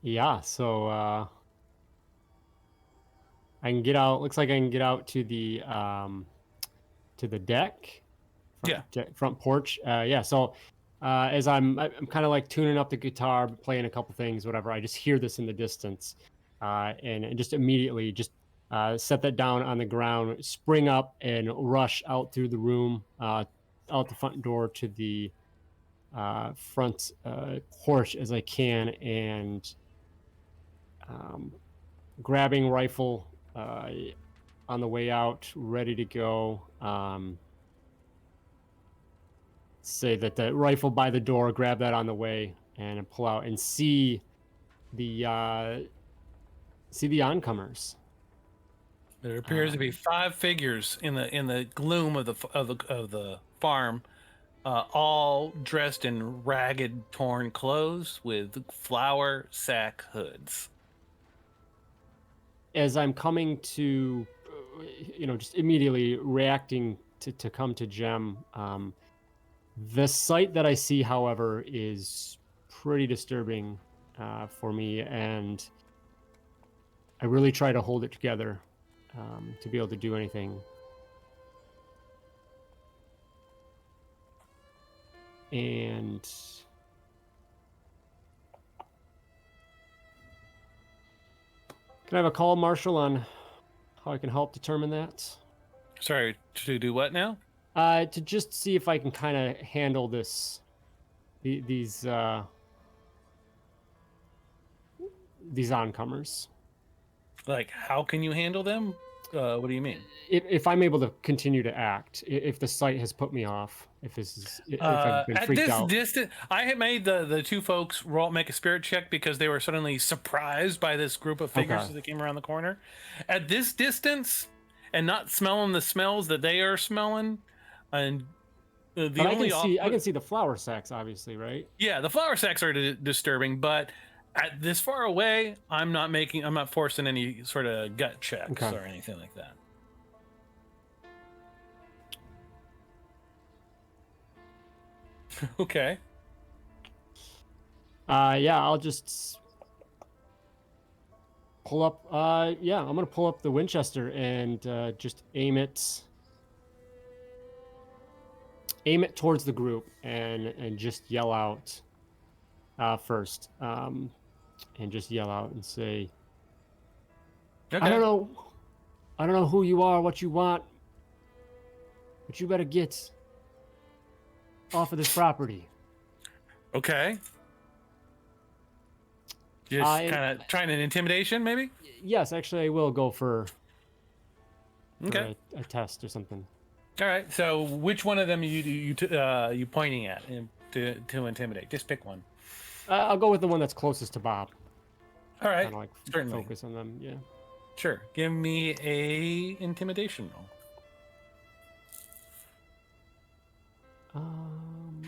Yeah, so I can get out. Looks like I can get out to the deck. Front porch. Yeah. So as I'm kind of like tuning up the guitar, playing a couple things, whatever. I just hear this in the distance, and just immediately just set that down on the ground, spring up, and rush out through the room, out the front door to the front porch as I can, and grabbing rifle on the way out, ready to go. Say that the rifle by the door, grab that on the way, and pull out and see the oncomers. There appears to be 5 figures in the gloom of the farm, all dressed in ragged, torn clothes with flour sack hoods. As I'm coming to, just immediately reacting to come to Jem, the sight that I see, however, is pretty disturbing for me, and I really try to hold it together to be able to do anything. And can I have a call, Marshal, on how I can help determine that? Sorry, to do what now? To just see if I can kind of handle these oncomers. Like, how can you handle them? What do you mean? If I'm able to continue to act, if the site has put me off, if I've been freaked out. At this distance, I had made the two folks make a spirit check because they were suddenly surprised by this group of figures as they came around the corner. At this distance, and not smelling the smells that they are smelling, and The But only I can see the flour sacks, obviously, right? Yeah, the flower sacks are disturbing, but at this far away, I'm not forcing any sort of gut checks Okay. or anything like that. Okay. Yeah, I'll just pull up. Yeah, I'm gonna pull up the Winchester and just aim it towards the group and just yell out first, and just yell out and say, Okay. I don't know who you are, what you want, but you better get off of this property. Okay. Just kind of trying an intimidation, maybe? Yes, actually, I will go for Okay. a test or something. All right. So, which one of them you pointing at to intimidate? Just pick one. I'll go with the one that's closest to Bob. All right. Kind of like Certainly. focus on them. Yeah. Sure. Give me a intimidation roll.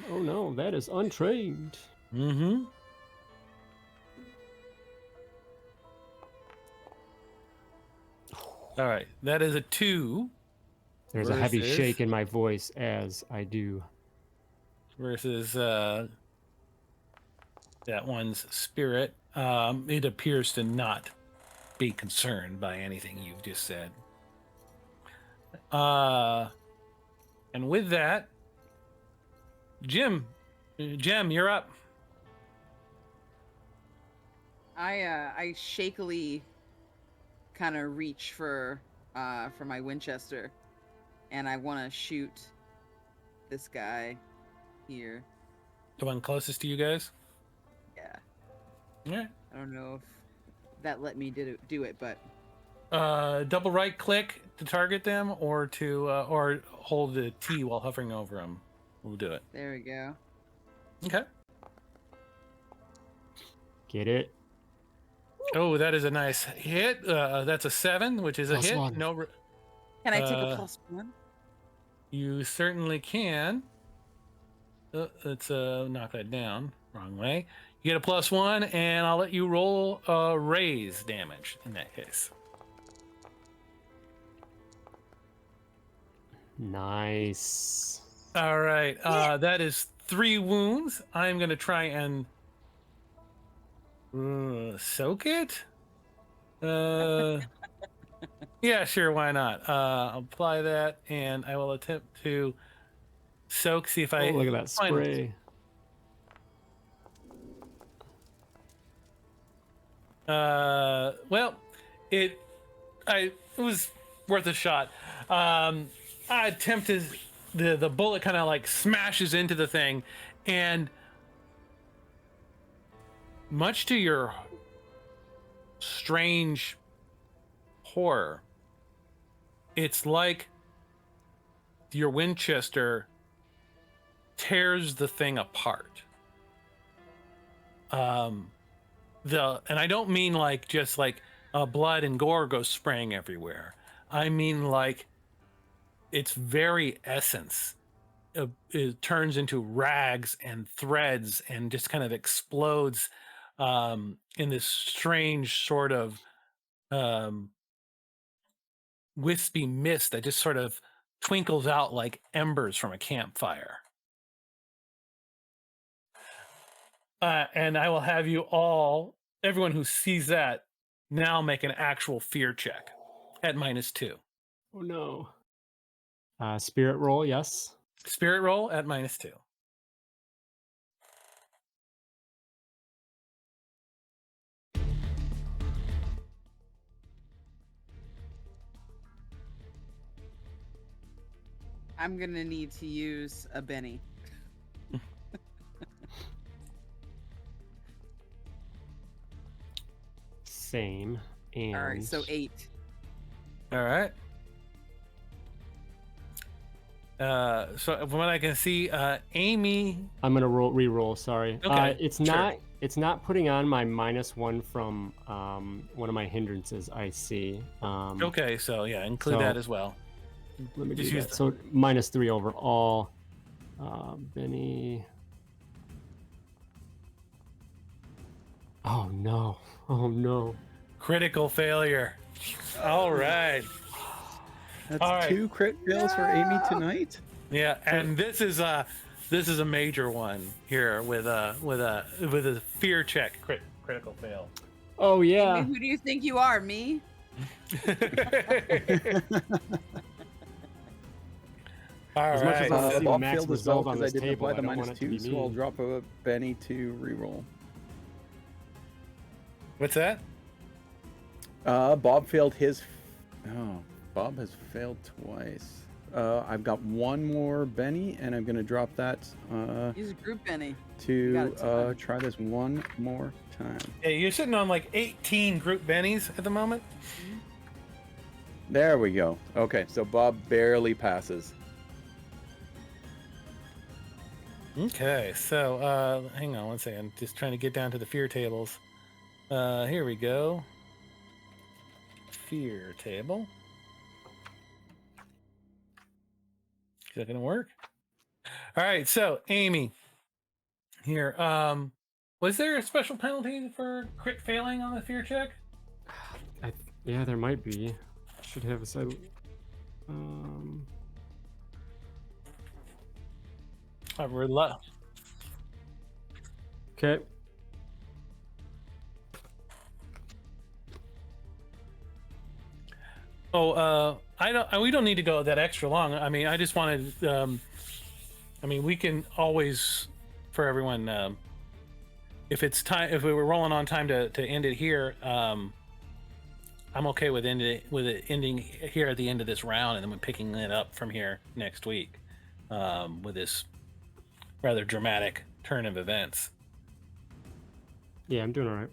Oh no, that is untrained. Mm-hmm. All right. That is a 2. There's a heavy Versus- shake in my voice as I do. Versus that one's spirit. It appears to not be concerned by anything you've just said. And with that, Jem, you're up. I shakily kind of reach for my Winchester, and I want to shoot this guy here. The one closest to you guys? Yeah. Yeah. I don't know if that let me do it, but Double right click to target them, or or hold the T while hovering over them. We'll do it. there we go. Okay. Get it? Oh, that is a nice hit. That's a 7, which is a Plus hit. one. No, Can I take a +1? you certainly can. Let's knock that down. Wrong way. You get a +1, and I'll let you roll raise damage in that case. Nice. All right. That is 3 wounds. I'm gonna try and soak it. Yeah, sure. Why not? Apply that, and I will attempt to soak. See if I Look at that find- spray. Well, it was worth a shot. I attempted the bullet kind of like smashes into the thing, and much to your strange horror, it's like your Winchester tears the thing apart. And I don't mean like just like blood and gore goes spraying everywhere. I mean like its very essence it turns into rags and threads and just kind of explodes in this strange sort of wispy mist that just sort of twinkles out like embers from a campfire. And I will have you all, everyone who sees that, now make an actual fear check at -2. Oh no. Spirit roll, yes. Spirit roll at -2. I'm gonna need to use a Benny. Same. And All right, so 8. All right. So from what I can see, Amy. I'm gonna re-roll. Sorry. Okay, It's sure. not. It's not putting on my -1 from one of my hindrances. I see. Okay, so yeah, include so- that as well. Let me Just do use that. So -3 overall. Benny. Oh no! Oh no! Critical failure. All right. That's All right. 2 crit fails for Amy tonight. Yeah, and this is a major one here with a fear check critical fail. Oh yeah! Who do you think you are, me? All As much right. as I see the Bob max failed as well result on because I this didn't table, apply I the don't want minus it to be 2, so I'll mean. drop a Benny to reroll. What's that? Bob failed his. Oh, Bob has failed twice. I've got one more Benny, and I'm gonna drop that Use a group Benny. to try this one more time. Yeah, you're sitting on like 18 group bennies at the moment. There we go. Okay, so Bob barely passes. Okay, so hang on one second. Just trying to get down to the fear tables. Here we go. Fear table. Is that gonna work? All right, so Amy, here. Was there a special penalty for crit failing on the fear check? Yeah, there might be. Should have a side. Okay. Oh, I don't. We don't need to go that extra long. I mean, I just wanted. I mean, we can always, for everyone, if it's time, if we were rolling on time to end it here, I'm okay with it ending here at the end of this round, and then we're picking it up from here next week, with this rather dramatic turn of events. Yeah, I'm doing all right.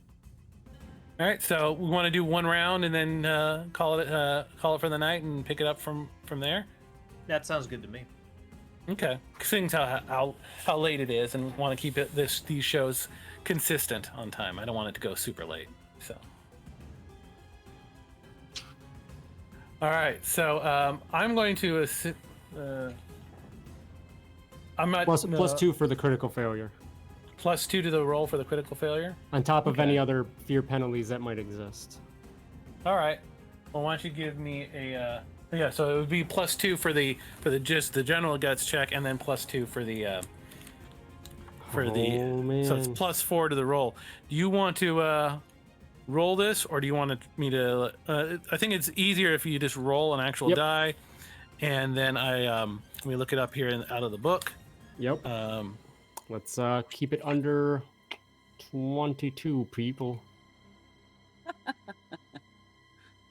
All right, so we want to do one round and then call it for the night and pick it up from there. That sounds good to me. Okay, seeing how late it is, and want to keep these shows consistent on time. I don't want it to go super late. So, all right. So I'm going to I'm not Plus 2 for the critical failure, +2 to the roll for the critical failure. on top of Okay. any other fear penalties that might exist. All right. Well, why don't you give me a yeah? So it would be +2 for the general guts check, and then +2 for the man. so it's +4 to the roll. Do you want to roll this, or do you want me to? I think it's easier if you just roll an actual Yep. die, and then let me look it up here out of the book. Yep. Let's keep it under 22 people.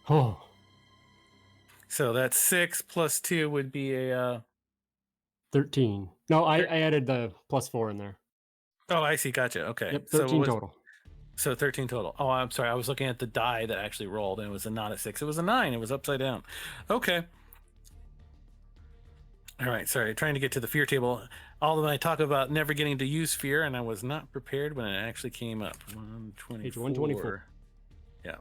Oh, So that's 6 + 2 would be a. 13. No, I added the +4 in there. Oh, I see. Gotcha. Okay. Yep, So 13 total. So 13 total. Oh, I'm sorry. I was looking at the die that actually rolled, and it was not a 6. It was a 9. It was upside down. Okay. All right. Sorry. Trying to get to the fear table. Although I talk about never getting to use fear, and I was not prepared when it actually came up. 124. Page 124. Yeah.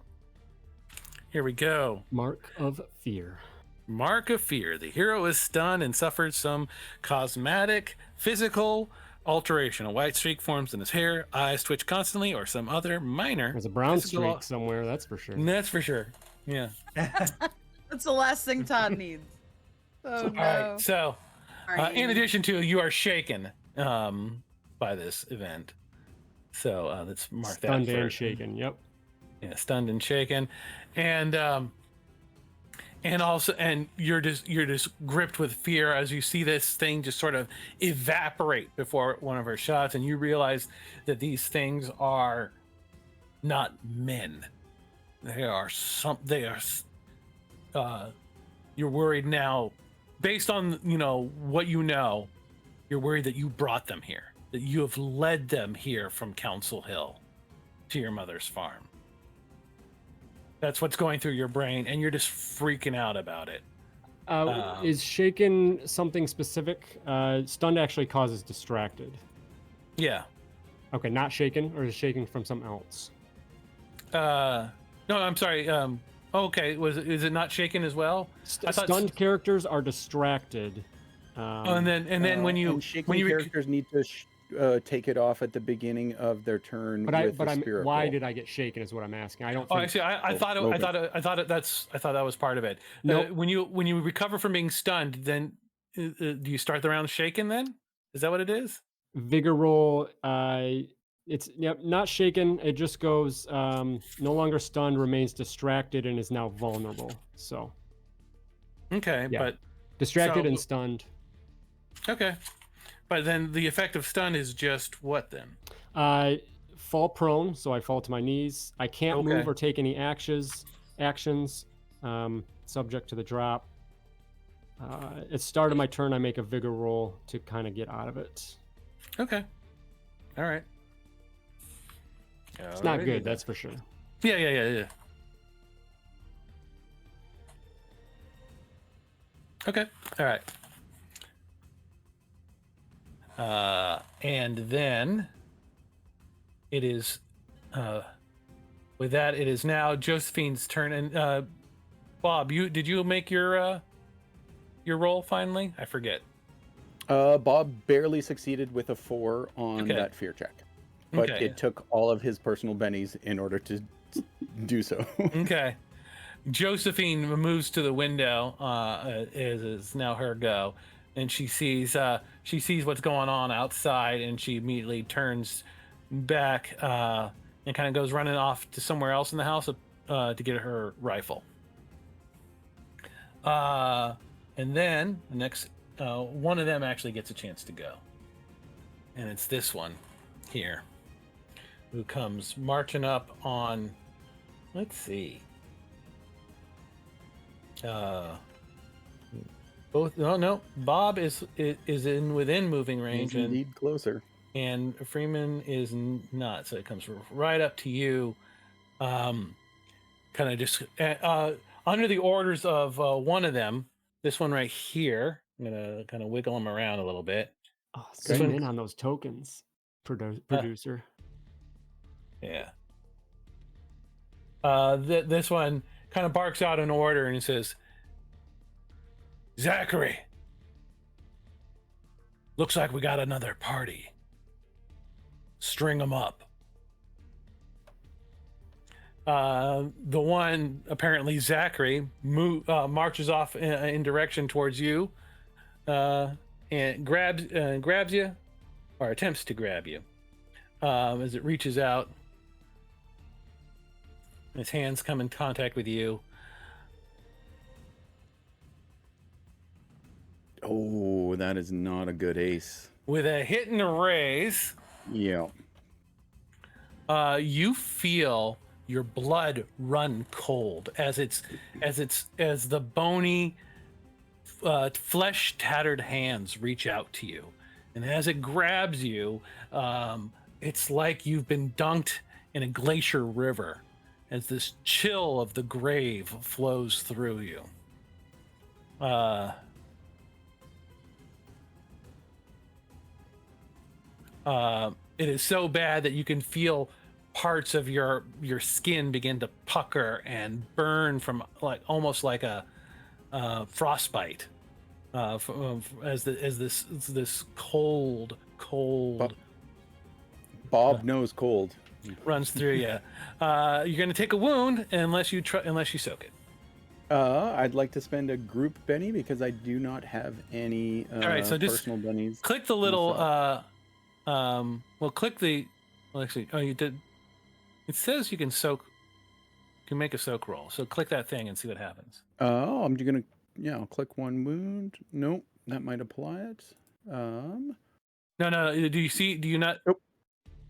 Here we go. Mark of Fear. Mark of Fear. The hero is stunned and suffers some cosmetic, physical alteration. A white streak forms in his hair, eyes twitch constantly, or some other minor. There's a brown physical- streak somewhere, that's for sure. That's for sure. Yeah. That's the last thing Todd needs. Oh no. All right. So, Sorry, in Amy. addition to, you are shaken by this event. So let's mark Stunned that. and shaken, yep. Yeah, stunned and shaken, and also, and you're just gripped with fear as you see this thing just sort of evaporate before one of her shots, and you realize that these things are not men. They are you're worried now, based on what you know. You're worried that you brought them here, that you have led them here from Council Hill to your mother's farm. That's what's going through your brain, and you're just freaking out about it. Is shaken something specific? Stunned actually causes distracted. Yeah. Okay, not shaken, or is shaken from something else? No, I'm sorry. Okay, is it not shaken as well? I thought Stunned characters are distracted, And then when you and shaking characters need to take it off at the beginning of their turn. Why did I get shaken? Is what I'm asking. I don't. Oh, Think... I see. I thought that was part of it. Nope. When you recover from being stunned, then do you start the round shaken? Then is that what it is? Vigor roll. It's not shaken. It just goes no longer stunned, remains distracted, and is now vulnerable. So. Okay, Yeah. but distracted and stunned. Okay, but then the effect of stun is just what then? Fall prone, so I fall to my knees. I can't move or take any actions. Subject to the drop. At the start of my turn, I make a vigor roll to kind of get out of it. Okay. All right. It's not good, that's for sure. Yeah. Okay. All right. And then it is, with that, it is now Josephine's turn. And Bob, did you make your roll finally? I forget. Bob barely succeeded with a 4 on that fear check, but it took all of his personal bennies in order to do so. Okay. Josephine moves to the window. Is now her go, and she sees what's going on outside, and she immediately turns back and kind of goes running off to somewhere else in the house to get her rifle. And then the next one of them actually gets a chance to go, and it's this one here who comes marching up on. Let's see. Bob is within moving range. He's indeed closer. And Freeman is not, so it comes right up to you. Kind of just under the orders of one of them. This one right here. I'm gonna kind of wiggle him around a little bit. Oh, zoom in on those tokens, producer. Yeah. This one kind of barks out an order and he says, "Zachary, looks like we got another party. String them up." The one, apparently Zachary, marches off in direction towards you and grabs you, or attempts to grab you as it reaches out. His hands come in contact with you. Oh, that is not a good ace. With a hit and a raise, yeah. You feel your blood run cold as the bony, flesh tattered hands reach out to you, and as it grabs you, it's like you've been dunked in a glacier river, as this chill of the grave flows through you. It is so bad that you can feel parts of your skin begin to pucker and burn from almost like a frostbite, as this cold Bob knows cold runs through you. You're gonna take a wound unless you soak it. I'd like to spend a group Benny because I do not have any all right, so just personal bennies. Click the little actually, oh, you did. It says you can soak. You can make a soak roll. So click that thing and see what happens. Oh, I'm gonna I'll click one wound. Nope, that might apply it. No. Do you not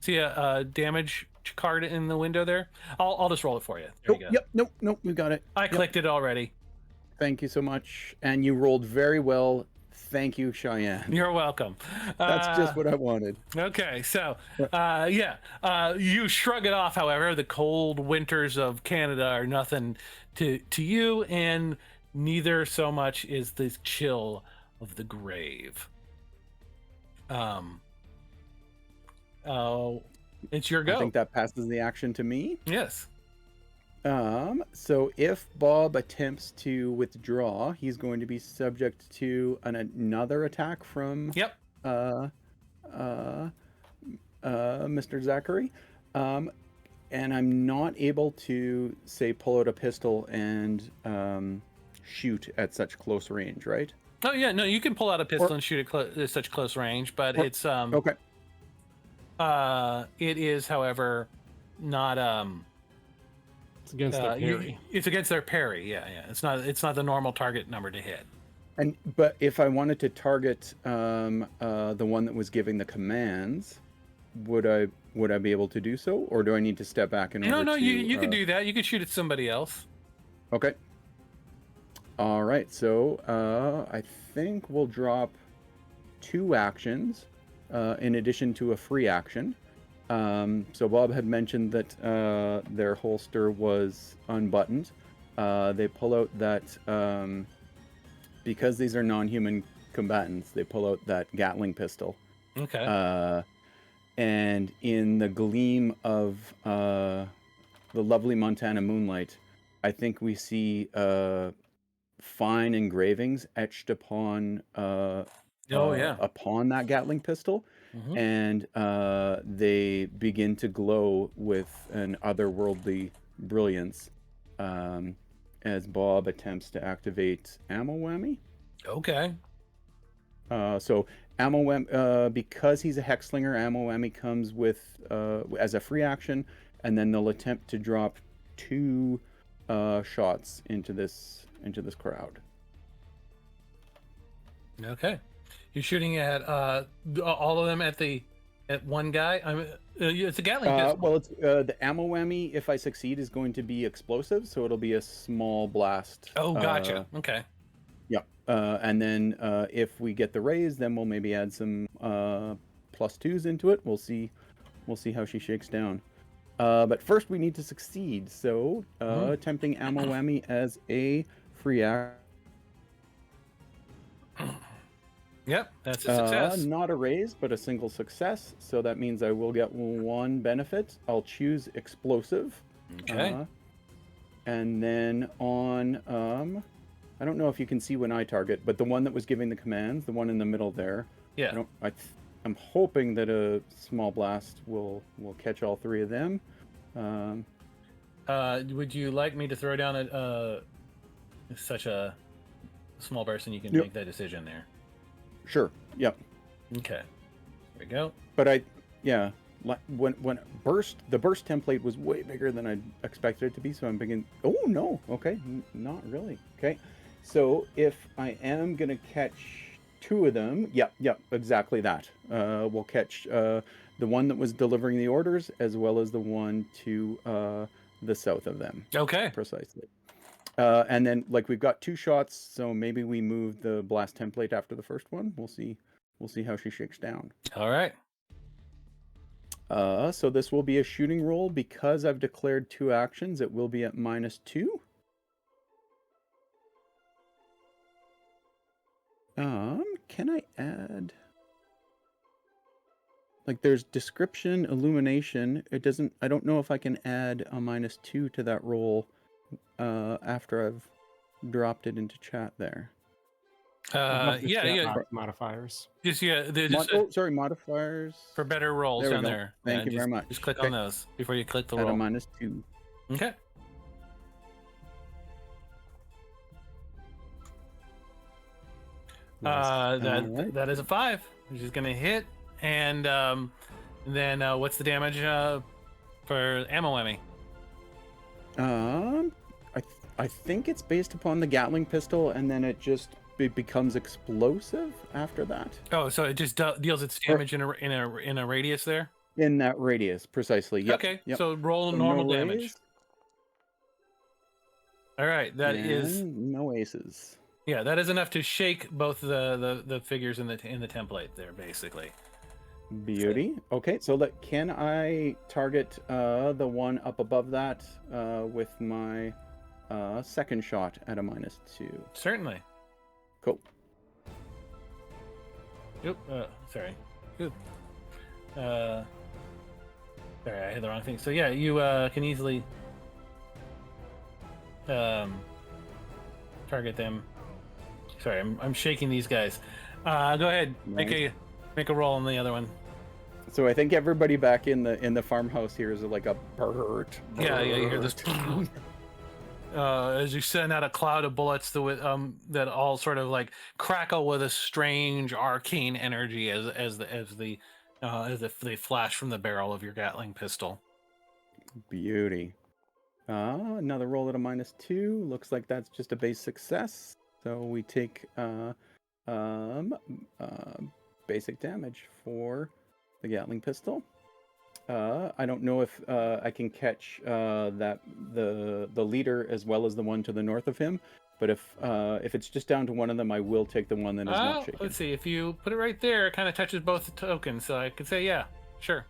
see a damage card in the window there? I'll just roll it for you. There you go. Yep. Nope. You got it. I clicked it already. Thank you so much, and you rolled very well. Thank you, Cheyenne. You're welcome. That's just what I wanted. Okay, so you shrug it off. However, the cold winters of Canada are nothing to you, and neither so much is the chill of the grave. It's your go. I think that passes the action to me. Yes. So if Bob attempts to withdraw, he's going to be subject to another attack from Yep. Mr. Zachary. And I'm not able to say pull out a pistol and shoot at such close range, right? Oh yeah, no, you can pull out a pistol and shoot at such close range, but it's okay. It is, however, not It's against their parry. It's against their parry. Yeah. It's not the normal target number to hit. But if I wanted to target the one that was giving the commands, would I be able to do so, or do I need to step back in order No, to? you could do that. You could shoot at somebody else. Okay. All right. So I think we'll drop 2 actions in addition to a free action. So Bob had mentioned that their holster was unbuttoned. They pull out that, because these are non-human combatants, they pull out that Gatling pistol. Okay. And in the gleam of the lovely Montana moonlight, I think we see fine engravings etched upon upon that Gatling pistol. Mm-hmm. And they begin to glow with an otherworldly brilliance as Bob attempts to activate Ammo Whammy. Okay. So Ammo Whammy, because he's a Hexslinger, Ammo Whammy comes with as a free action, and then they'll attempt to drop 2 shots into this crowd. Okay. You're shooting at all of them at one guy. It's a Gatling pistol. Well, it's the Ammo Whammy. If I succeed, is going to be explosive, so it'll be a small blast. Oh, gotcha. Okay. Yeah. And then if we get the raise, then we'll maybe add some +2s into it. We'll see how she shakes down. But first, we need to succeed. So attempting Ammo Whammy as a free action. Yep, that's a success. Not a raise, but a single success. So that means I will get 1 benefit. I'll choose explosive. Okay. And then on, I don't know if you can see when I target, but the one that was giving the commands, the one in the middle there. Yeah. I'm hoping that a small blast will catch all 3 of them. Would you like me to throw down such a small burst, and you can Yep. make that decision there? Sure. Yep. Okay. There we go. But when the burst template was way bigger than I expected it to be, so I'm thinking, oh no, okay, not really. Okay, so if I am gonna catch 2 of them, yep, exactly that. We'll catch the one that was delivering the orders, as well as the one to the south of them. Okay. Precisely. And then, we've got 2 shots, so maybe we move the blast template after the first one. We'll see how she shakes down. All right. So this will be a shooting roll. Because I've declared 2 actions, it will be at -2. Can I add... there's description, illumination. I don't know if I can add a -2 to that roll after I've dropped it into chat there. Yeah. Modifiers. Sorry, modifiers. For better rolls There we down go. there. Thank you very much. Just click Okay. on those before you click the At a roll. -2. Okay. Alright. That is a 5, which is gonna hit, and then what's the damage for Ammo Whammy? I think it's based upon the Gatling pistol, and then it becomes explosive after that. Oh, so it just deals its damage in a radius there. In that radius, precisely. Yep. Okay. Yep. So roll So normal no damage. raise All right. That is and no aces. Yeah, that is enough to shake both the figures in the template there, basically. Beauty. Okay, so can I target the one up above that with my second shot at a -2? Certainly. Cool. Oop, sorry. Oop. Sorry, I had the wrong thing. So yeah, you can easily target them. Sorry, I'm shaking these guys. Go ahead, make a roll on the other one. So I think everybody back in the farmhouse here is like a bird. Yeah, you hear this. As you send out a cloud of bullets that all sort of like crackle with a strange arcane energy as they flash from the barrel of your Gatling pistol. Beauty. Another roll at a -2. Looks like that's just a base success. So we take basic damage for the Gatling pistol. I don't know if I can catch the leader as well as the one to the north of him, but if it's just down to one of them, I will take the one that is not shaken. Let's see. If you put it right there, it kind of touches both tokens, so I could say, yeah, sure.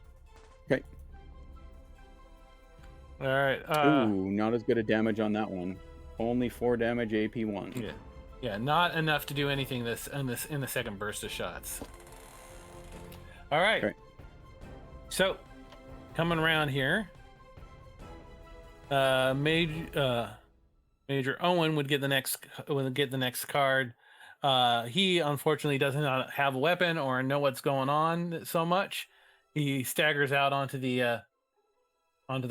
Okay. All right. Ooh, not as good a damage on that one. Only 4 damage, AP 1. Yeah, not enough to do anything in the second burst of shots. All right. Okay. So, coming around here, Major Owen would get the next card. He unfortunately does not have a weapon or know what's going on so much. He staggers out onto the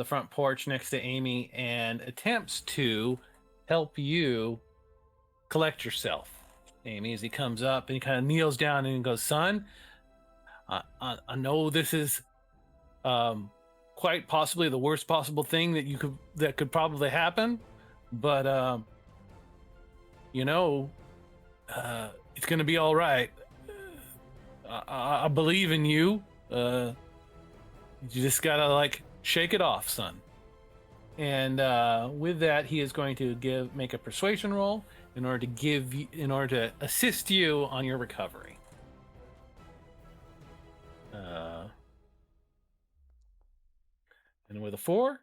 front porch next to Amy and attempts to help you collect yourself, Amy, as he comes up and he kind of kneels down and goes, "Son, I know this is quite possibly the worst possible thing that could probably happen, but it's gonna be all right. I believe in you. You just gotta shake it off, son." And with that, he is going to make a persuasion roll in order to assist you on your recovery. And with a 4,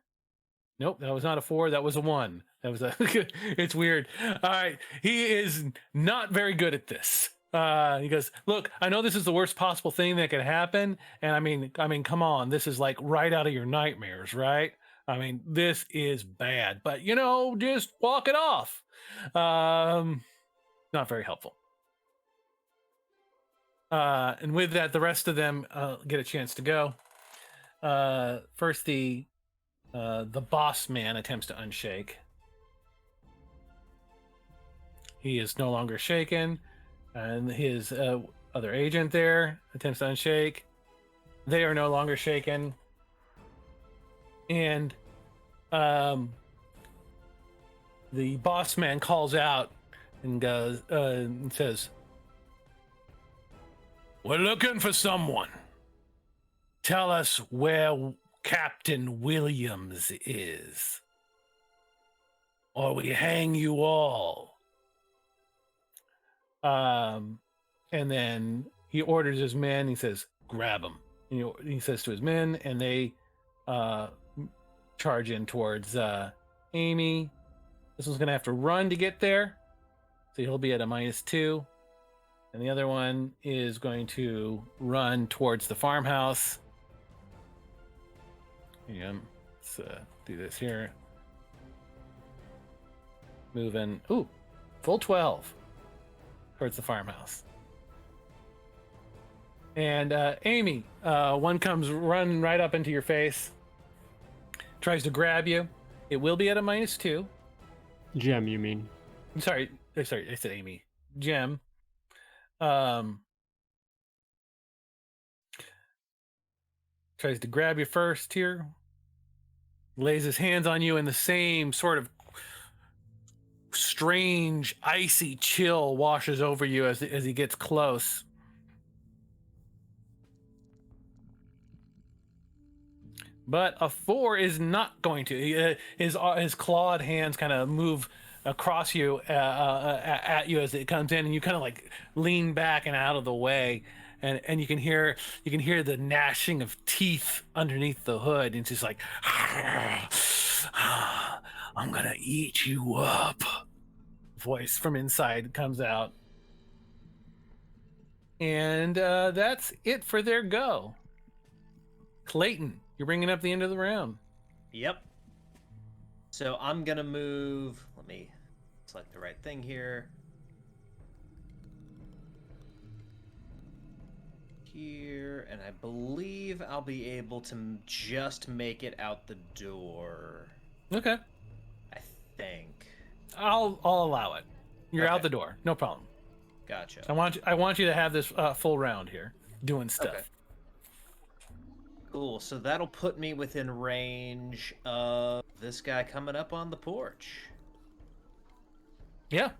nope, that was not a 4. That was a 1. That was it's weird. All right, he is not very good at this. He goes, "Look, I know this is the worst possible thing that could happen, and I mean, come on, this is like right out of your nightmares, right? I mean, this is bad, but just walk it off." Not very helpful. And with that, the rest of them get a chance to go. First, the boss man attempts to unshake. He is no longer shaken, and his other agent there attempts to unshake. They are no longer shaken, and the boss man calls out and goes and says, "We're looking for someone. Tell us where Captain Williams is, or we hang you all." And then he orders his men. He says, "Grab him." And he says to his men, and they charge in towards Amy. This one's gonna have to run to get there, so he'll be at a -2. And the other one is going to run towards the farmhouse. Let's do this here. Moving, full 12 towards the farmhouse. And Amy, one comes running right up into your face, tries to grab you. It will be at a -2. Gem, you mean? Sorry, I said Amy. Gem. Tries to grab you first here. Lays his hands on you, and the same sort of strange, icy chill washes over you as he gets close. But a 4 is not going to. His clawed hands kind of move across you at you as it comes in, and you kind of lean back and out of the way, and you can hear the gnashing of teeth underneath the hood, and it's just like, "I'm gonna eat you up." Voice from inside comes out, and that's it for their go. Clayton, you're bringing up the end of the round. Yep. So I'm gonna move. Let me select the right thing here. Here, and I believe I'll be able to just make it out the door. Okay. I think. I'll allow it. You're out Okay. the door. No problem. Gotcha. I want you to have this full round here, doing stuff. Okay. Cool. So that'll put me within range of this guy coming up on the porch. Yeah.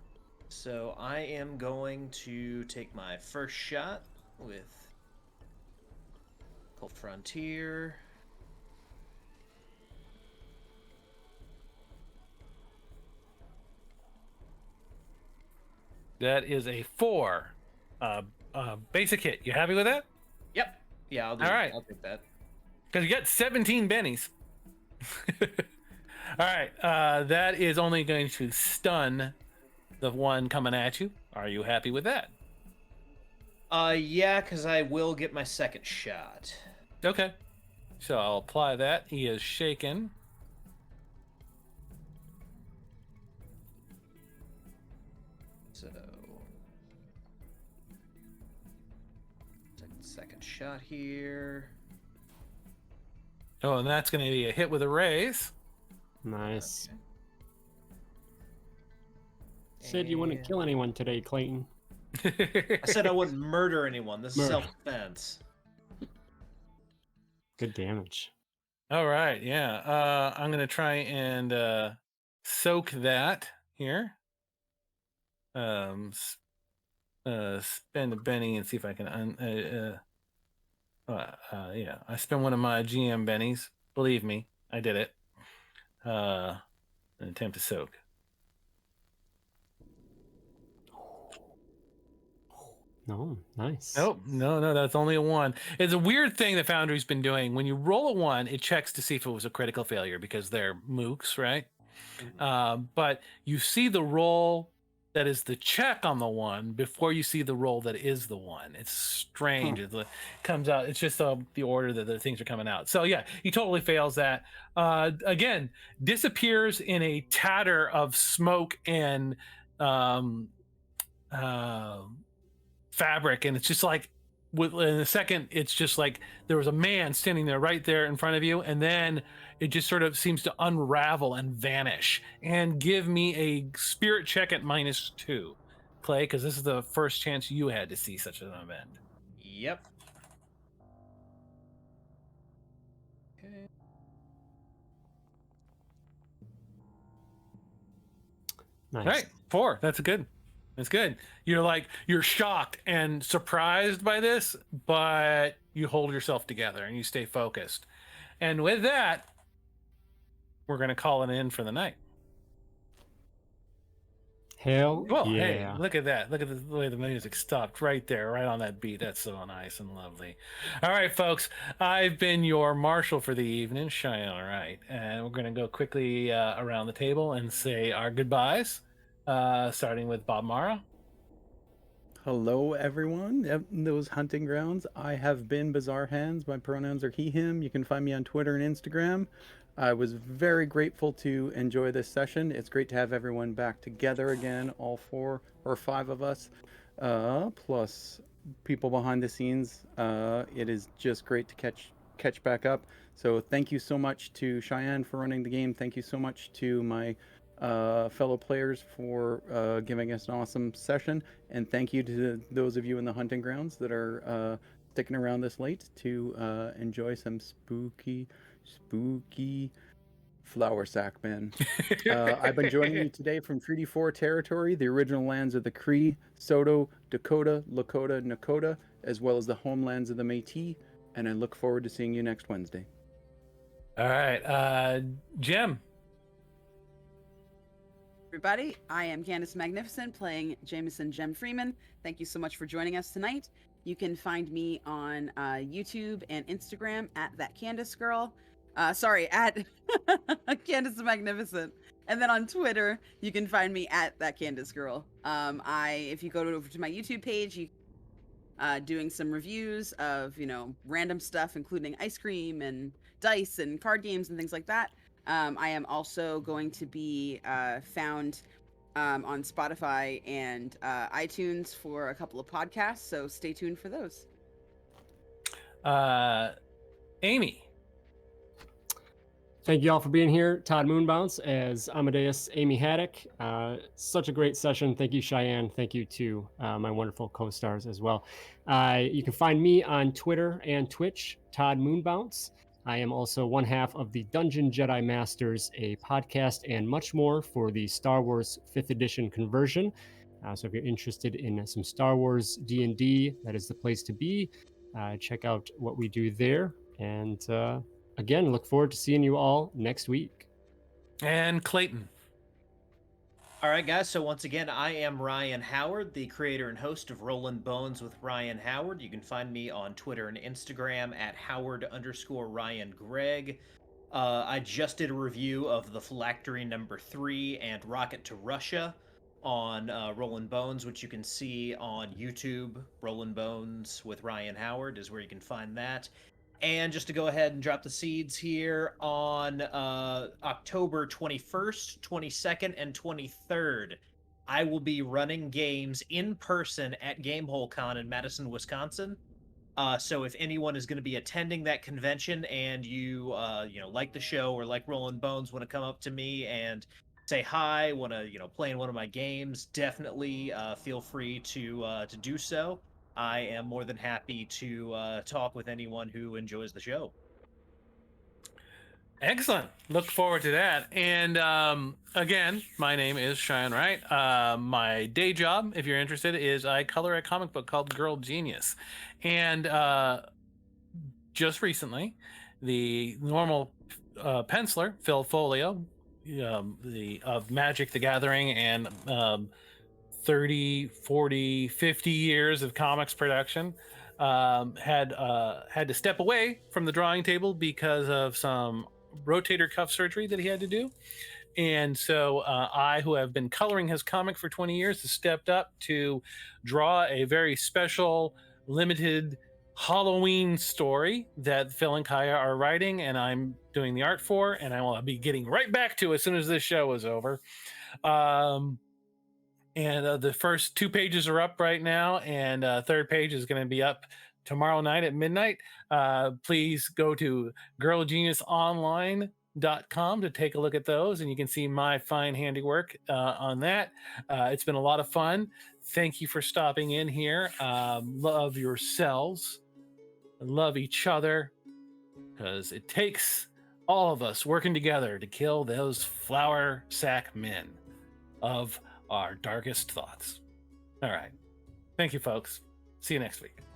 So I am going to take my first shot with Cold Frontier. That is a 4. Basic hit. You happy with that? Yep. Yeah, All right. I'll take that. Because you got 17 bennies. All right. That is only going to stun the one coming at you. Are you happy with that? Yeah, because I will get my second shot. Okay. So I'll apply that. He is shaken. So, second shot here. Oh, and that's going to be a hit with a raise. Nice. Okay. Said you wouldn't kill anyone today, Clayton. I said I wouldn't murder anyone. This is Murder. self-defense. Good damage. All right. Yeah. I'm going to try and soak that here. Spend a Benny and see if I can. Yeah, I spent one of my GM bennies. Believe me, I did it. An attempt to soak. No, nice. Nope, no, that's only a 1. It's a weird thing the Foundry's been doing. When you roll a 1, it checks to see if it was a critical failure because they're mooks, right? But you see the roll that is the check on the 1 before you see the roll that is the 1. It's strange. It comes out. It's just the order that the things are coming out. So yeah, he totally fails that. Again, disappears in a tatter of smoke and fabric, and it's just like in a second it's just like there was a man standing there right there in front of you, and then it just sort of seems to unravel and vanish. And give me a spirit check at -2, Clay, because this is the first chance you had to see such an event. Yep. Okay. Nice. All right, 4. That's good. That's good. You're shocked and surprised by this, but you hold yourself together and you stay focused. And with that, we're going to call it in for the night. Hell Well, yeah. hey, look at that. Look at the way the music stopped right there, right on that beat. That's so nice and lovely. All right, folks, I've been your Marshal for the evening, Cheyenne. All right, and we're going to go quickly around the table and say our goodbyes, starting with Bob Morrow. Hello, everyone. In those hunting grounds, I have been Bizarre Hands. My pronouns are he, him. You can find me on Twitter and Instagram. I was very grateful to enjoy this session. It's great to have everyone back together again, all 4 or 5 of us, plus people behind the scenes. It is just great to catch back up. So thank you so much to Cheyenne for running the game. Thank you so much to my fellow players for giving us an awesome session, and thank you to those of you in the hunting grounds that are sticking around this late to enjoy some spooky flower sack men. I've been joining you today from Treaty 4 territory, the original lands of the Cree, Soto, Dakota, Lakota, Nakota, as well as the homelands of the Métis, and I look forward to seeing you next Wednesday. All right, Jim. Everybody, I am Candace Magnificent playing Jaemison Jem Freeman. Thank you so much for joining us tonight. You can find me on YouTube and Instagram at that Candace girl. At Candace Magnificent. And then on Twitter, you can find me at that Candace girl. If you go over to my YouTube page, you doing some reviews of random stuff, including ice cream and dice and card games and things like that. I am also going to be found on Spotify and iTunes for a couple of podcasts, so stay tuned for those. Amy. Thank you all for being here. Todd Moonbounce as Amadeus, Amy Haddock. Such a great session. Thank you, Cheyenne. Thank you to my wonderful co-stars as well. You can find me on Twitter and Twitch, Todd Moonbounce. I am also one half of the Dungeon Jedi Masters, a podcast and much more for the Star Wars 5th edition conversion. So if you're interested in some Star Wars D&D, that is the place to be. Check out what we do there. And again, look forward to seeing you all next week. And Clayton. All right, guys. So once again, I am Ryan Howard, the creator and host of Rollin' Bones with Ryan Howard. You can find me on Twitter and Instagram at Howard_Ryan Gregg. I just did a review of The Phylactery #3 and Rocket to Russia on Rollin' Bones, which you can see on YouTube. Rollin' Bones with Ryan Howard is where you can find that. And just to go ahead and drop the seeds here, on October 21st, 22nd, and 23rd, I will be running games in person at GameholeCon in Madison, Wisconsin. So if anyone is going to be attending that convention and you like the show or like Rollin' Bones, want to come up to me and say hi, want to play in one of my games, definitely feel free to do so. I am more than happy to talk with anyone who enjoys the show. Excellent. Look forward to that. And again, my name is Cheyenne Wright. My day job, if you're interested, is I color a comic book called Girl Genius. And just recently, the normal penciler, Phil Folio, of Magic the Gathering and 30, 40, 50 years of comics production, had to step away from the drawing table because of some rotator cuff surgery that he had to do. And so I, who have been coloring his comic for 20 years, has stepped up to draw a very special, limited Halloween story that Phil and Kaya are writing, and I'm doing the art for, and I will be getting right back to as soon as this show is over. And the first 2 pages are up right now, and third page is going to be up tomorrow night at midnight. Please go to girlgeniusonline.com to take a look at those, and you can see my fine handiwork on that. It's been a lot of fun. Thank you for stopping in here. Love yourselves. Love each other, because it takes all of us working together to kill those flour sack men of our darkest thoughts. All right. Thank you, folks. See you next week.